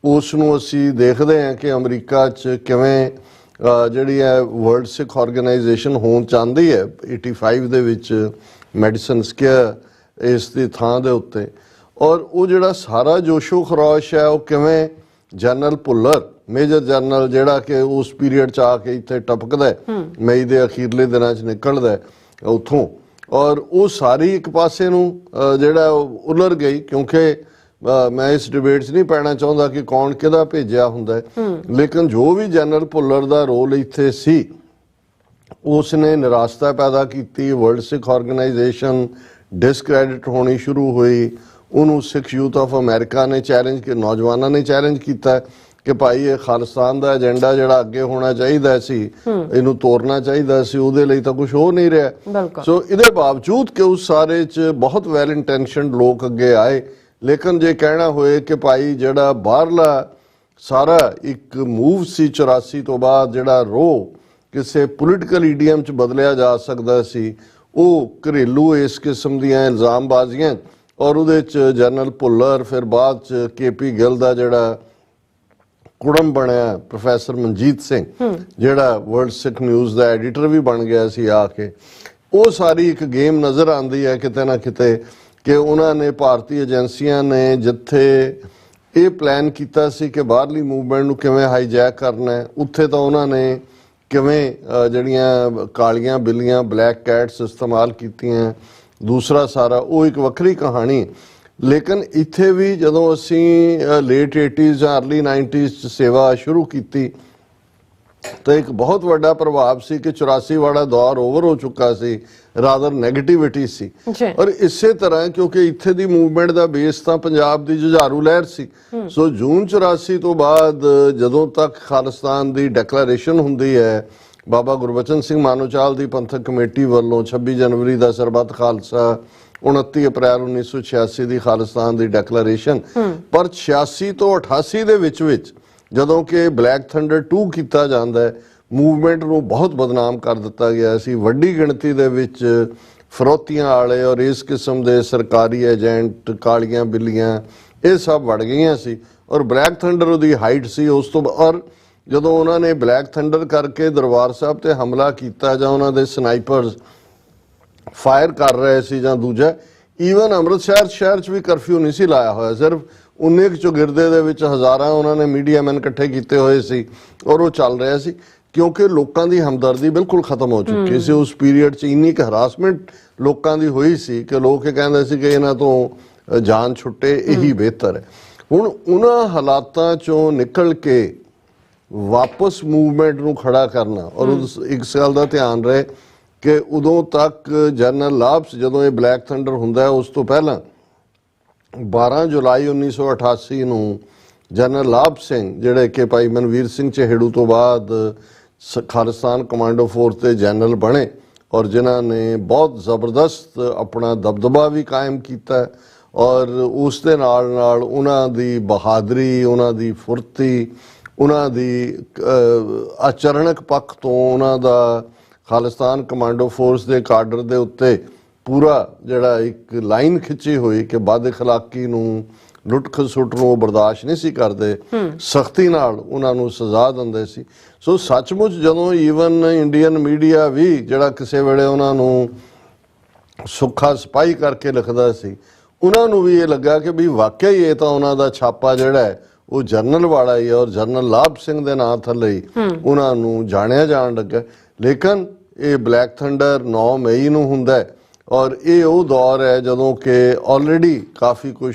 ਉਸ ਨੂੰ ਅਸੀਂ ਦੇਖਦੇ ਹਾਂ ਕਿ ਅਮਰੀਕਾ 'ਚ ਕਿਵੇਂ ਜਿਹੜੀ ਹੈ ਵਰਲਡ ਸਿੱਖ ਆਰਗੇਨਾਈਜੇਸ਼ਨ ਹੋਣ ਚਾਹੁੰਦੀ ਹੈ 85 ਦੇ ਵਿੱਚ ਮੈਡੀਸਨ ਸਕੁਏਅਰ ਇਸ ਦੀ ਥਾਂ ਦੇ ਉੱਤੇ। ਔਰ ਉਹ ਜਿਹੜਾ ਸਾਰਾ ਜੋਸ਼ੋ ਖਰੋਸ਼ ਹੈ ਉਹ ਕਿਵੇਂ ਜਨਰਲ ਭੁੱਲਰ, ਮੇਜਰ ਜਨਰਲ ਜਿਹੜਾ ਕਿ ਉਸ ਪੀਰੀਅਡ 'ਚ ਆ ਕੇ ਇੱਥੇ ਟਪਕਦਾ ਮਈ ਦੇ ਅਖੀਰਲੇ ਦਿਨਾਂ 'ਚ ਨਿਕਲਦਾ ਉੱਥੋਂ, ਔਰ ਉਹ ਸਾਰੀ ਇੱਕ ਪਾਸੇ ਨੂੰ ਜਿਹੜਾ ਉਲਰ ਗਈ। ਕਿਉਂਕਿ ਮੈਂ ਇਸ ਡਿਬੇਟ 'ਚ ਨਹੀਂ ਪੈਣਾ ਚਾਹੁੰਦਾ ਕਿ ਕੌਣ ਕਿਹਦਾ ਭੇਜਿਆ ਹੁੰਦਾ, ਲੇਕਿਨ ਜੋ ਵੀ ਜਨਰਲ ਭੁੱਲਰ ਦਾ ਰੋਲ ਇੱਥੇ ਸੀ ਉਸ ਨੇ ਨਿਰਾਸ਼ਤਾ ਪੈਦਾ ਕੀਤੀ। ਵਰਲਡ ਸਿੱਖ ਆਰਗੇਨਾਈਜੇਸ਼ਨ ਡਿਸਕ੍ਰੈਡਿਟ ਹੋਣੀ ਸ਼ੁਰੂ ਹੋਈ। ਉਹਨੂੰ ਸਿੱਖ ਯੂਥ ਆਫ ਅਮਰੀਕਾ ਨੇ ਚੈਲੰਜ ਕਿ ਨੌਜਵਾਨਾਂ ਨੇ ਚੈਲੰਜ ਕੀਤਾ ਕਿ ਭਾਈ ਇਹ ਖਾਲਿਸਤਾਨ ਦਾ ਏਜੰਡਾ ਜਿਹੜਾ ਅੱਗੇ ਹੋਣਾ ਚਾਹੀਦਾ ਸੀ, ਇਹਨੂੰ ਤੋੜਨਾ ਚਾਹੀਦਾ ਸੀ, ਉਹਦੇ ਲਈ ਤਾਂ ਕੁਝ ਹੋ ਨਹੀਂ ਰਿਹਾ। ਸੋ ਇਹਦੇ ਬਾਵਜੂਦ ਕਿ ਉਸ ਸਾਰੇ 'ਚ ਬਹੁਤ ਵੈਲ ਇੰਟੈਂਸ਼ਨਡ ਲੋਕ ਅੱਗੇ ਆਏ, ਲੇਕਿਨ ਜੇ ਕਹਿਣਾ ਹੋਏ ਕਿ ਭਾਈ ਜਿਹੜਾ ਬਾਹਰਲਾ ਸਾਰਾ ਇੱਕ ਮੂਵ ਸੀ 84 ਤੋਂ ਬਾਅਦ ਜਿਹੜਾ ਰੋ ਕਿਸੇ ਪੋਲੀਟੀਕਲ ਈਡੀਅਮ 'ਚ ਬਦਲਿਆ ਜਾ ਸਕਦਾ ਸੀ, ਉਹ ਘਰੇਲੂ ਇਸ ਕਿਸਮ ਦੀਆਂ ਇਲਜ਼ਾਮਬਾਜ਼ੀਆਂ ਔਰ ਉਹਦੇ 'ਚ ਜਨਰਲ ਭੁੱਲਰ, ਫਿਰ ਬਾਅਦ 'ਚ KP ਗਿੱਲ ਦਾ ਜਿਹੜਾ ਕੁੜਮ ਬਣਿਆ ਪ੍ਰੋਫੈਸਰ ਮਨਜੀਤ ਸਿੰਘ ਜਿਹੜਾ ਵਰਲਡ ਸਿੱਖ ਨਿਊਜ਼ ਦਾ ਐਡੀਟਰ ਵੀ ਬਣ ਗਿਆ ਸੀ ਆ ਕੇ, ਉਹ ਸਾਰੀ ਇੱਕ ਗੇਮ ਨਜ਼ਰ ਆਉਂਦੀ ਹੈ ਕਿਤੇ ਨਾ ਕਿਤੇ ਕਿ ਉਹਨਾਂ ਨੇ ਭਾਰਤੀ ਏਜੰਸੀਆਂ ਨੇ ਜਿੱਥੇ ਇਹ ਪਲਾਨ ਕੀਤਾ ਸੀ ਕਿ ਬਾਹਰਲੀ ਮੂਵਮੈਂਟ ਨੂੰ ਕਿਵੇਂ ਹਾਈਜੈਕ ਕਰਨਾ ਹੈ, ਉੱਥੇ ਤਾਂ ਉਹਨਾਂ ਨੇ ਕਿਵੇਂ ਜਿਹੜੀਆਂ ਕਾਲੀਆਂ ਬਿੱਲੀਆਂ ਬਲੈਕ ਕੈਟਸ ਇਸਤੇਮਾਲ ਕੀਤੀਆਂ। ਦੂਸਰਾ ਸਾਰਾ ਉਹ ਇੱਕ ਵੱਖਰੀ ਕਹਾਣੀ। ਲੇਕਿਨ ਇੱਥੇ ਵੀ ਜਦੋਂ ਅਸੀਂ ਲੇਟ 80s ਜਾਂ ਅਰਲੀ 90s 'ਚ ਸੇਵਾ ਸ਼ੁਰੂ ਕੀਤੀ ਤਾਂ ਇੱਕ ਬਹੁਤ ਵੱਡਾ ਪ੍ਰਭਾਵ ਸੀ ਕਿ 84 ਵਾਲਾ ਦੌਰ ਓਵਰ ਹੋ ਚੁੱਕਾ ਸੀ, ਰਾਦਰ ਨੈਗੇਟਿਵਿਟੀ ਸੀ। ਔਰ ਇਸੇ ਤਰ੍ਹਾਂ ਕਿਉਂਕਿ ਇੱਥੇ ਦੀ ਮੂਵਮੈਂਟ ਦਾ ਬੇਸ ਤਾਂ ਪੰਜਾਬ ਦੀ ਜੁਝਾਰੂ ਲਹਿਰ ਸੀ, ਸੋ ਜੂਨ 84 ਤੋਂ ਬਾਅਦ ਜਦੋਂ ਤੱਕ ਖਾਲਿਸਤਾਨ ਦੀ ਡੈਕਲੇਰੇਸ਼ਨ ਹੁੰਦੀ ਹੈ ਬਾਬਾ ਗੁਰਬਚਨ ਸਿੰਘ ਮਾਨੋਚਾਲ ਦੀ ਪੰਥਕ ਕਮੇਟੀ ਵੱਲੋਂ 26 ਜਨਵਰੀ ਦਾ ਸਰਬੱਤ ਖਾਲਸਾ, 29 ਅਪ੍ਰੈਲ 1986 ਦੀ ਖਾਲਿਸਤਾਨ ਦੀ ਡੈਕਲੇਰੇਸ਼ਨ, ਪਰ 86 ਤੋਂ 88 ਦੇ ਵਿੱਚ ਜਦੋਂ ਕਿ ਬਲੈਕ ਥੰਡਰ 2 ਕੀਤਾ ਜਾਂਦਾ ਹੈ, ਮੂਵਮੈਂਟ ਨੂੰ ਬਹੁਤ ਬਦਨਾਮ ਕਰ ਦਿੱਤਾ ਗਿਆ ਸੀ। ਵੱਡੀ ਗਿਣਤੀ ਦੇ ਵਿੱਚ ਫਰੋਤੀਆਂ ਵਾਲੇ ਔਰ ਇਸ ਕਿਸਮ ਦੇ ਸਰਕਾਰੀ ਏਜੰਟ, ਕਾਲੀਆਂ ਬਿੱਲੀਆਂ, ਇਹ ਸਭ ਵੜ ਗਈਆਂ ਸੀ ਔਰ ਬਲੈਕ ਥੰਡਰ ਉਹਦੀ ਹਾਈਟ ਸੀ। ਉਸ ਤੋਂ ਔਰ ਜਦੋਂ ਉਹਨਾਂ ਨੇ ਬਲੈਕ ਥੰਡਰ ਕਰਕੇ ਦਰਬਾਰ ਸਾਹਿਬ ਤੇ ਹਮਲਾ ਕੀਤਾ ਜਾਂ ਉਹਨਾਂ ਦੇ ਸਨਾਈਪਰਸ ਫਾਇਰ ਕਰ ਰਹੇ ਸੀ ਜਾਂ ਦੂਜਾ, ਈਵਨ ਅੰਮ੍ਰਿਤਸਰ ਸ਼ਹਿਰ 'ਚ ਵੀ ਕਰਫਿਊ ਨਹੀਂ ਸੀ ਲਾਇਆ ਹੋਇਆ, ਸਿਰਫ 19 ਚੌਗਿਰਦੇ ਦੇ ਵਿੱਚ ਹਜ਼ਾਰਾਂ ਉਹਨਾਂ ਨੇ ਮੀਡੀਆ ਮੈਨ ਇਕੱਠੇ ਕੀਤੇ ਹੋਏ ਸੀ ਔਰ ਉਹ ਚੱਲ ਰਿਹਾ ਸੀ ਕਿਉਂਕਿ ਲੋਕਾਂ ਦੀ ਹਮਦਰਦੀ ਬਿਲਕੁਲ ਖਤਮ ਹੋ ਚੁੱਕੀ ਸੀ। ਉਸ ਪੀਰੀਅਡ 'ਚ ਇੰਨੀ ਕੁ ਹਰਾਸਮੈਂਟ ਲੋਕਾਂ ਦੀ ਹੋਈ ਸੀ ਕਿ ਲੋਕ ਇਹ ਕਹਿੰਦੇ ਸੀ ਕਿ ਇਹਨਾਂ ਤੋਂ ਜਾਨ ਛੁੱਟੇ, ਇਹੀ ਬਿਹਤਰ ਹੈ। ਹੁਣ ਉਹਨਾਂ ਹਾਲਾਤਾਂ 'ਚੋਂ ਨਿਕਲ ਕੇ ਵਾਪਸ ਮੂਵਮੈਂਟ ਨੂੰ ਖੜਾ ਕਰਨਾ, ਔਰ ਇੱਕ ਗੱਲ ਦਾ ਧਿਆਨ ਰਹੇ ਕਿ ਉਦੋਂ ਤੱਕ ਜਨਰਲ ਲਾਭਸ, ਜਦੋਂ ਇਹ ਬਲੈਕ ਥੰਡਰ ਹੁੰਦਾ ਉਸ ਤੋਂ ਪਹਿਲਾਂ 12 ਜੁਲਾਈ 1988 ਨੂੰ ਜਨਰਲ ਲਾਭ ਸਿੰਘ ਜਿਹੜੇ ਕਿ ਭਾਈ ਮਨਵੀਰ ਸਿੰਘ ਚਹੇੜੂ ਤੋਂ ਬਾਅਦ ਖਾਲਿਸਤਾਨ ਕਮਾਂਡੋ ਫੋਰਸ ਦੇ ਜਨਰਲ ਬਣੇ ਔਰ ਜਿਨ੍ਹਾਂ ਨੇ ਬਹੁਤ ਜ਼ਬਰਦਸਤ ਆਪਣਾ ਦਬਦਬਾ ਵੀ ਕਾਇਮ ਕੀਤਾ ਔਰ ਉਸ ਦੇ ਨਾਲ ਨਾਲ ਉਹਨਾਂ ਦੀ ਬਹਾਦਰੀ, ਉਹਨਾਂ ਦੀ ਫੁਰਤੀ, ਉਹਨਾਂ ਦੀ ਆਚਰਣਕ ਪੱਖ ਤੋਂ ਉਹਨਾਂ ਦਾ ਖਾਲਿਸਤਾਨ ਕਮਾਂਡੋ ਫੋਰਸ ਦੇ ਕਾਡਰ ਦੇ ਉੱਤੇ ਪੂਰਾ ਜਿਹੜਾ ਇੱਕ ਲਾਈਨ ਖਿੱਚੀ ਹੋਈ ਕਿ ਬਦ ਅਖਲਾਕੀ ਨੂੰ, ਲੁੱਟ ਖਸੁੱਟ ਨੂੰ ਉਹ ਬਰਦਾਸ਼ਤ ਨਹੀਂ ਸੀ ਕਰਦੇ, ਸਖਤੀ ਨਾਲ ਉਹਨਾਂ ਨੂੰ ਸਜ਼ਾ ਦਿੰਦੇ ਸੀ। ਸੋ ਸੱਚਮੁੱਚ ਜਦੋਂ ਈਵਨ ਇੰਡੀਅਨ ਮੀਡੀਆ ਵੀ ਜਿਹੜਾ ਕਿਸੇ ਵੇਲੇ ਉਹਨਾਂ ਨੂੰ ਸੁੱਖਾ ਸਿਪਾਹੀ ਕਰਕੇ ਲਿਖਦਾ ਸੀ, ਉਹਨਾਂ ਨੂੰ ਵੀ ਇਹ ਲੱਗਾ ਕਿ ਵੀ ਵਾਕਿਆ ਹੀ ਇਹ ਤਾਂ ਉਹਨਾਂ ਦਾ ਛਾਪਾ ਜਿਹੜਾ ਹੈ ਉਹ ਜਰਨਲ ਵਾਲਾ ਹੀ ਹੈ ਔਰ ਜਰਨਲ ਲਾਭ ਸਿੰਘ ਦੇ ਨਾਂ ਥੱਲੇ ਹੀ ਉਹਨਾਂ ਨੂੰ ਜਾਣਿਆ ਜਾਣ ਲੱਗਾ। ਲੇਕਿਨ ਇਹ ਬਲੈਕ ਥੰਡਰ 9 ਮਈ ਨੂੰ ਹੁੰਦਾ ਔਰ ਇਹ ਉਹ ਦੌਰ ਹੈ ਜਦੋਂ ਕਿ ਆਲਰੇਡੀ ਕਾਫੀ ਕੁਝ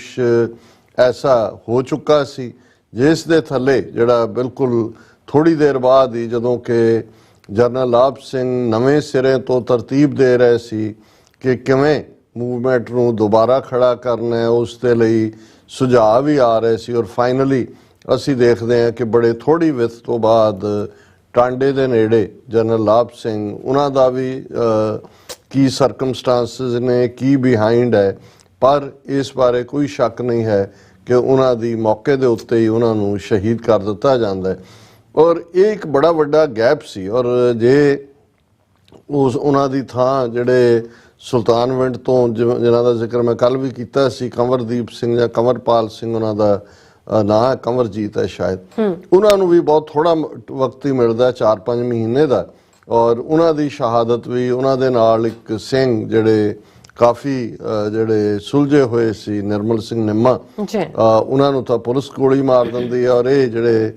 ਐਸਾ ਹੋ ਚੁੱਕਾ ਸੀ ਜਿਸ ਦੇ ਥੱਲੇ ਜਿਹੜਾ ਬਿਲਕੁਲ ਥੋੜੀ ਦੇਰ ਬਾਅਦ ਹੀ ਜਦੋਂ ਕਿ ਜਰਨਲ ਲਾਭ ਸਿੰਘ ਨਵੇਂ ਸਿਰੇ ਤੋਂ ਤਰਤੀਬ ਦੇ ਰਹੇ ਸੀ ਕਿ ਕਿਵੇਂ ਮੂਵਮੈਂਟ ਨੂੰ ਦੁਬਾਰਾ ਖੜਾ ਕਰਨਾ ਹੈ, ਉਸ ਦੇ ਲਈ ਸੁਝਾਅ ਵੀ ਆ ਰਹੇ ਸੀ ਔਰ ਫਾਈਨਲੀ ਅਸੀਂ ਦੇਖਦੇ ਹਾਂ ਕਿ ਬੜੇ ਥੋੜੀ ਵਿੱਥ ਤੋਂ ਬਾਅਦ ਟਾਂਡੇ ਦੇ ਨੇੜੇ ਜਨਰਲ ਲਾਭ ਸਿੰਘ, ਉਹਨਾਂ ਦਾ ਵੀ ਕੀ ਸਰਕਮਸਟੈਂਸਸ ਨੇ, ਕੀ ਬਿਹਾਈਂਡ ਹੈ, ਪਰ ਇਸ ਬਾਰੇ ਕੋਈ ਸ਼ੱਕ ਨਹੀਂ ਹੈ ਕਿ ਉਹਨਾਂ ਦੀ ਮੌਕੇ ਦੇ ਉੱਤੇ ਹੀ ਉਹਨਾਂ ਨੂੰ ਸ਼ਹੀਦ ਕਰ ਦਿੱਤਾ ਜਾਂਦਾ ਹੈ। ਔਰ ਇਹ ਇੱਕ ਬੜਾ ਵੱਡਾ ਗੈਪ ਸੀ ਔਰ ਜੇ ਉਹਨਾਂ ਦੀ ਥਾਂ ਜਿਹੜੇ ਸੁਲਤਾਨਵਿੰਡ ਤੋਂ ਜਿਨ੍ਹਾਂ ਦਾ ਜ਼ਿਕਰ ਮੈਂ ਕੱਲ ਵੀ ਕੀਤਾ ਸੀ, ਕੰਵਰਦੀਪ ਸਿੰਘ ਜਾਂ ਕੰਵਰਪਾਲ ਸਿੰਘ ਉਹਨਾਂ ਦਾ ਨਾਂ ਹੈ, ਕੰਵਰਜੀਤ ਹੈ ਸ਼ਾਇਦ, ਉਹਨਾਂ ਨੂੰ ਵੀ ਬਹੁਤ ਥੋੜਾ ਵਕਤ ਹੀ ਮਿਲਦਾ, 4-5 ਮਹੀਨੇ ਦਾ, ਔਰ ਉਹਨਾਂ ਦੀ ਸ਼ਹਾਦਤ ਵੀ, ਉਹਨਾਂ ਦੇ ਨਾਲ ਇੱਕ ਸਿੰਘ ਜਿਹੜੇ ਕਾਫੀ ਜਿਹੜੇ ਸੁਲਝੇ ਹੋਏ ਸੀ, ਨਿਰਮਲ ਸਿੰਘ ਨਿੰਮਾ, ਉਹਨਾਂ ਨੂੰ ਤਾਂ ਪੁਲਿਸ ਗੋਲੀ ਮਾਰ ਦਿੰਦੀ ਹੈ। ਔਰ ਇਹ ਜਿਹੜੇ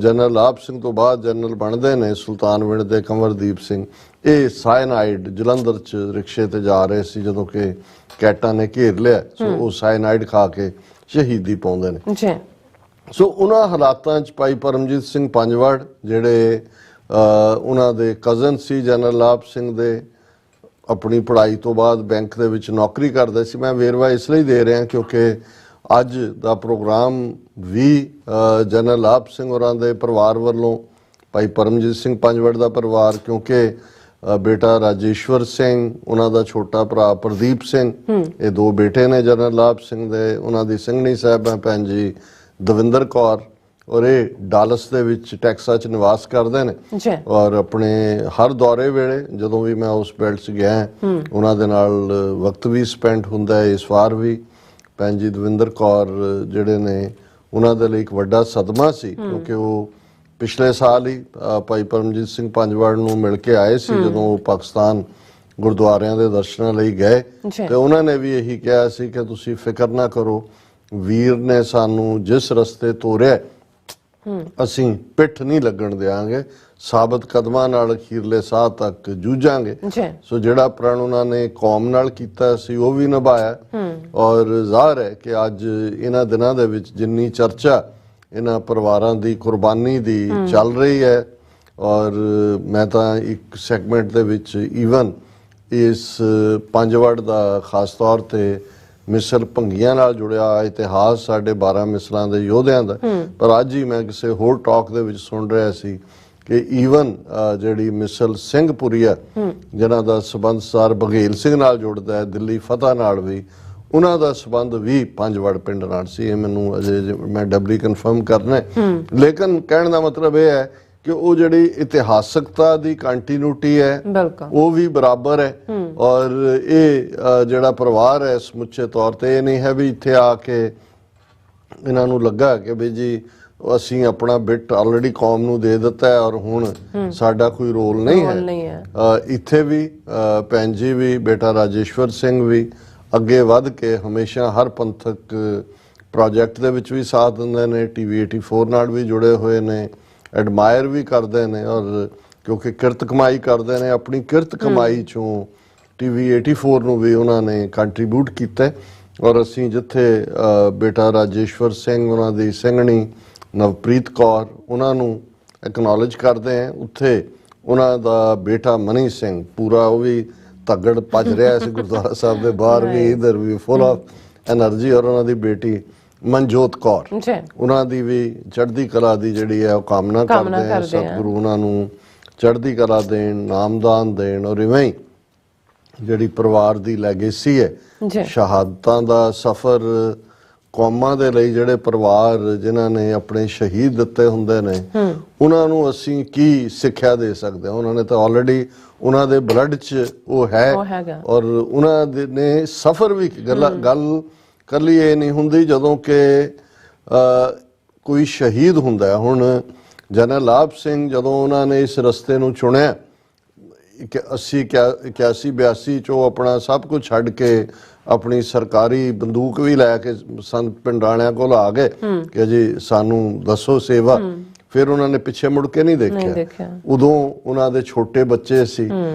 ਜਨਰਲ ਆਪ ਸਿੰਘ ਤੋਂ ਬਾਅਦ ਜਨਰਲ ਬਣਦੇ ਨੇ ਸੁਲਤਾਨਵਿੰਡ ਦੇ ਕੰਵਰਦੀਪ ਸਿੰਘ, ਇਹ ਸਾਇਨਾਈਡ ਜਲੰਧਰ 'ਚ ਰਿਕਸ਼ੇ ਤੇ ਜਾ ਰਹੇ ਸੀ ਜਦੋਂ ਕਿ ਕੈਟਾਂ ਨੇ ਘੇਰ ਲਿਆ, ਸੋ ਉਹ ਸਾਇਨਾਈਡ ਖਾ ਕੇ ਸ਼ਹੀਦੀ ਪਾਉਂਦੇ ਨੇ। ਸੋ ਉਹਨਾਂ ਹਾਲਾਤਾਂ 'ਚ ਭਾਈ ਪਰਮਜੀਤ ਸਿੰਘ ਪੰਜਵੜ ਜਿਹੜੇ ਉਹਨਾਂ ਦੇ ਕਜ਼ਨ ਸੀ ਜਨਰਲ ਆਪ ਸਿੰਘ ਦੇ, ਆਪਣੀ ਪੜ੍ਹਾਈ ਤੋਂ ਬਾਅਦ ਬੈਂਕ ਦੇ ਵਿੱਚ ਨੌਕਰੀ ਕਰਦੇ ਸੀ। ਮੈਂ ਵੇਰਵਾ ਇਸ ਲਈ ਦੇ ਰਿਹਾ ਕਿਉਂਕਿ ਅੱਜ ਦਾ ਪ੍ਰੋਗਰਾਮ ਵੀ ਜਨਰਲ ਆਪ ਸਿੰਘ ਹੋਰਾਂ ਦੇ ਪਰਿਵਾਰ ਵੱਲੋਂ, ਭਾਈ ਪਰਮਜੀਤ ਸਿੰਘ ਪੰਜਵੜ ਦਾ ਪਰਿਵਾਰ, ਕਿਉਂਕਿ ਬੇਟਾ ਰਾਜੇਸ਼ਵਰ ਸਿੰਘ, ਉਹਨਾਂ ਦਾ ਛੋਟਾ ਭਰਾ ਪ੍ਰਦੀਪ ਸਿੰਘ, ਇਹ ਦੋ ਬੇਟੇ ਨੇ ਜਨਰਲ ਆਪ ਸਿੰਘ ਦੇ। ਉਹਨਾਂ ਦੀ ਸਿੰਘਣੀ ਸਾਹਿਬਾਂ ਭੈਣ ਜੀ ਦਵਿੰਦਰ ਕੌਰ, ਔਰ ਇਹ ਡਾਲਸ ਦੇ ਵਿੱਚ ਟੈਕਸਾਸ 'ਚ ਨਿਵਾਸ ਕਰਦੇ ਨੇ। ਔਰ ਆਪਣੇ ਹਰ ਦੌਰੇ ਵੇਲੇ ਜਦੋਂ ਵੀ ਮੈਂ ਉਸ ਬੈਲਟ 'ਚ ਗਿਆ ਉਹਨਾਂ ਦੇ ਨਾਲ ਵਕਤ ਵੀ ਸਪੈਂਡ ਹੁੰਦਾ ਹੈ। ਇਸ ਵਾਰ ਵੀ ਭੈਣ ਜੀ ਦਵਿੰਦਰ ਕੌਰ ਜਿਹੜੇ ਨੇ ਉਹਨਾਂ ਦੇ ਲਈ ਇੱਕ ਵੱਡਾ ਸਦਮਾ ਸੀ ਕਿਉਂਕਿ ਉਹ ਪਿਛਲੇ ਸਾਲ ਹੀ ਭਾਈ ਪਰਮਜੀਤ ਸਿੰਘ ਪੰਜਵੜ ਨੂੰ ਮਿਲ ਕੇ ਆਏ ਸੀ ਜਦੋਂ ਉਹ ਪਾਕਿਸਤਾਨ ਗੁਰਦੁਆਰਿਆਂ ਦੇ ਦਰਸ਼ਨਾਂ ਲਈ ਗਏ, ਤੇ ਉਹਨਾਂ ਨੇ ਵੀ ਇਹੀ ਕਿਹਾ ਸੀ ਕਿ ਤੁਸੀਂ ਫਿਕਰ ਨਾ ਕਰੋ, ਵੀਰ ਨੇ ਸਾਨੂੰ ਜਿਸ ਰਸਤੇ ਤੋਰਿਆ ਅਸੀਂ ਪਿੱਠ ਨਹੀਂ ਲੱਗਣ ਦਿਆਂਗੇ, ਸਾਬਤ ਕਦਮਾਂ ਨਾਲ ਅਖੀਰਲੇ ਸਾਹ ਤੱਕ ਜੂਝਾਂਗੇ। ਸੋ ਜਿਹੜਾ ਪ੍ਰਣ ਉਹਨਾਂ ਨੇ ਕੌਮ ਨਾਲ ਕੀਤਾ ਸੀ ਉਹ ਵੀ ਨਿਭਾਇਆ। ਔਰ ਜ਼ਾਹਰ ਹੈ ਕਿ ਅੱਜ ਇਹਨਾਂ ਦਿਨਾਂ ਦੇ ਵਿੱਚ ਜਿੰਨੀ ਚਰਚਾ ਇਹਨਾਂ ਪਰਿਵਾਰਾਂ ਦੀ ਕੁਰਬਾਨੀ ਦੀ ਚੱਲ ਰਹੀ ਹੈ, ਔਰ ਮੈਂ ਤਾਂ ਇੱਕ ਸੈਗਮੈਂਟ ਦੇ ਵਿੱਚ ਈਵਨ ਇਸ ਪੰਜਵੜ ਦਾ ਖਾਸ ਤੌਰ ਤੇ ਮਿਸਲ ਭੰਗੀਆਂ ਨਾਲ ਜੁੜਿਆ ਇਤਿਹਾਸ ਸਾਡੇ 12 ਮਿਸਲਾਂ ਦੇ ਯੋਧਿਆਂ ਦਾ, ਪਰ ਅੱਜ ਹੀ ਮੈਂ ਕਿਸੇ ਹੋਰ ਟਾਕ ਦੇ ਵਿੱਚ ਸੁਣ ਰਿਹਾ ਸੀ ਕਿ ਈਵਨ ਜਿਹੜੀ ਮਿਸਲ ਸਿੰਘਪੁਰੀਆ ਜਿਨ੍ਹਾਂ ਦਾ ਸਬੰਧ ਸਰ ਬਘੇਲ ਸਿੰਘ ਨਾਲ ਜੁੜਦਾ ਹੈ, ਦਿੱਲੀ ਫਤਿਹ ਨਾਲ ਵੀ, ਉਹਨਾਂ ਦਾ ਸਬੰਧ ਵੀ ਪੰਜਵੜ ਪਿੰਡ ਨਾਲ ਸੀ। ਇਹ ਮੈਨੂੰ ਅਜੇ ਮੈਂ ਡਬਲੀ ਕਨਫਰਮ ਕਰਨਾ, ਲੇਕਿਨ ਕਹਿਣ ਦਾ ਮਤਲਬ ਇਹ ਹੈ ਕਿ ਉਹ ਜਿਹੜੀ ਇਤਿਹਾਸਕਤਾ ਦੀ ਕੰਟੀਨਿਊਟੀ ਹੈ ਉਹ ਵੀ ਬਰਾਬਰ ਹੈ। ਔਰ ਇਹ ਜਿਹੜਾ ਪਰਿਵਾਰ ਹੈ ਸਮੁੱਚੇ ਤੌਰ ਤੇ ਇਹ ਨਹੀਂ ਹੈ ਵੀ ਇੱਥੇ ਆ ਕੇ ਇਹਨਾਂ ਨੂੰ ਲੱਗਾ ਕਿ ਵੀ ਜੀ ਅਸੀਂ ਆਪਣਾ ਬਿੱਟ ਆਲਰੇਡੀ ਕੌਮ ਨੂੰ ਦੇ ਦਿੱਤਾ ਹੈ ਔਰ ਹੁਣ ਸਾਡਾ ਕੋਈ ਰੋਲ ਨਹੀਂ ਹੈ। ਇੱਥੇ ਵੀ ਭੈਣ ਜੀ ਵੀ, ਬੇਟਾ ਰਾਜੇਸ਼ਵਰ ਸਿੰਘ ਵੀ ਅੱਗੇ ਵੱਧ ਕੇ ਹਮੇਸ਼ਾ ਹਰ ਪੰਥਕ ਪ੍ਰੋਜੈਕਟ ਦੇ ਵਿੱਚ ਵੀ ਸਾਥ ਦਿੰਦੇ ਨੇ, TV 84 ਨਾਲ ਵੀ ਜੁੜੇ ਹੋਏ ਨੇ, ਐਡਮਾਇਰ ਵੀ ਕਰਦੇ ਨੇ, ਔਰ ਕਿਉਂਕਿ ਕਿਰਤ ਕਮਾਈ ਕਰਦੇ ਨੇ, ਆਪਣੀ ਕਿਰਤ ਕਮਾਈ ਚੋਂ TV 84 ਨੂੰ ਵੀ ਉਹਨਾਂ ਨੇ ਕੰਟਰੀਬਿਊਟ ਕੀਤਾ। ਔਰ ਅਸੀਂ ਜਿੱਥੇ ਬੇਟਾ ਰਾਜੇਸ਼ਵਰ ਸਿੰਘ, ਉਹਨਾਂ ਦੀ ਸਿੰਘਣੀ ਨਵਪ੍ਰੀਤ ਕੌਰ, ਉਹਨਾਂ ਨੂੰ ਐਕਨੋਲਜ ਕਰਦੇ ਹਾਂ, ਉੱਥੇ ਉਹਨਾਂ ਦਾ ਬੇਟਾ ਮਨੀ ਸਿੰਘ ਪੂਰਾ ਉਹ ਵੀ ਤਗੜ ਭੱਜ ਰਿਹਾ ਸੀ ਗੁਰਦੁਆਰਾ ਸਾਹਿਬ ਦੇ ਬਾਹਰ ਵੀ, ਇਧਰ ਵੀ ਫੁੱਲ ਆਫ ਐਨਰਜੀ। ਔਰ ਉਹਨਾਂ ਦੀ ਬੇਟੀ ਮਨਜੋਤ ਕੌਰ, ਉਹਨਾਂ ਦੀ ਵੀ ਚੜ੍ਹਦੀ ਕਲਾ ਦੀ ਜਿਹੜੀ ਹੈ ਉਹ ਕਾਮਨਾ ਕਰਦੇ ਹਾਂ, ਸਤਿਗੁਰੂ ਉਹਨਾਂ ਨੂੰ ਚੜ੍ਹਦੀ ਕਲਾ ਦੇਣ, ਨਾਮਦਾਨ ਦੇਣ। ਔਰ ਇਵੇਂ ਹੀ ਜਿਹੜੀ ਪਰਿਵਾਰ ਦੀ ਲੈਗੇਸੀ ਹੈ, ਸ਼ਹਾਦਤਾਂ ਦਾ ਸਫ਼ਰ, ਕੌਮਾਂ ਦੇ ਲਈ ਜਿਹੜੇ ਪਰਿਵਾਰ ਜਿਨ੍ਹਾਂ ਨੇ ਆਪਣੇ ਸ਼ਹੀਦ ਦਿੱਤੇ ਹੁੰਦੇ ਨੇ, ਉਹਨਾਂ ਨੂੰ ਅਸੀਂ ਕੀ ਸਿੱਖਿਆ ਦੇ ਸਕਦੇ ਹਾਂ? ਉਹਨਾਂ ਨੇ ਤਾਂ ਆਲਰੇਡੀ ਉਹਨਾਂ ਦੇ ਬਲੱਡ 'ਚ ਉਹ ਹੈ, ਔਰ ਉਹਨਾਂ ਦੇ ਨੇ ਸਫ਼ਰ ਵੀ। ਗੱਲ ਕੱਲੀ ਇਹ ਨਹੀਂ ਹੁੰਦੀ ਜਦੋਂ ਕਿ ਕੋਈ ਸ਼ਹੀਦ ਹੁੰਦਾ ਹੈ। ਹੁਣ ਜਨਰਲ ਆਪ ਸਿੰਘ ਜਦੋਂ ਉਹਨਾਂ ਨੇ ਇਸ ਰਸਤੇ ਨੂੰ ਚੁਣਿਆ 81-82 'ਚ, ਉਹ ਆਪਣਾ ਸਭ ਕੁਝ ਛੱਡ ਕੇ ਆਪਣੀ ਸਰਕਾਰੀ ਬੰਦੂਕ ਵੀ ਲੈ ਕੇ ਸੰਤ ਪਿੰਡਾਣਿਆਂ ਕੋਲ ਆ ਗਏ ਕਿ ਜੀ ਸਾਨੂੰ ਦੱਸੋ ਸੇਵਾ। ਫਿਰ ਉਹਨਾਂ ਨੇ ਪਿੱਛੇ ਮੁੜ ਕੇ ਨਹੀਂ ਦੇਖਿਆ। ਉਦੋਂ ਉਹਨਾਂ ਦੇ ਛੋਟੇ ਬੱਚੇ ਸੀ।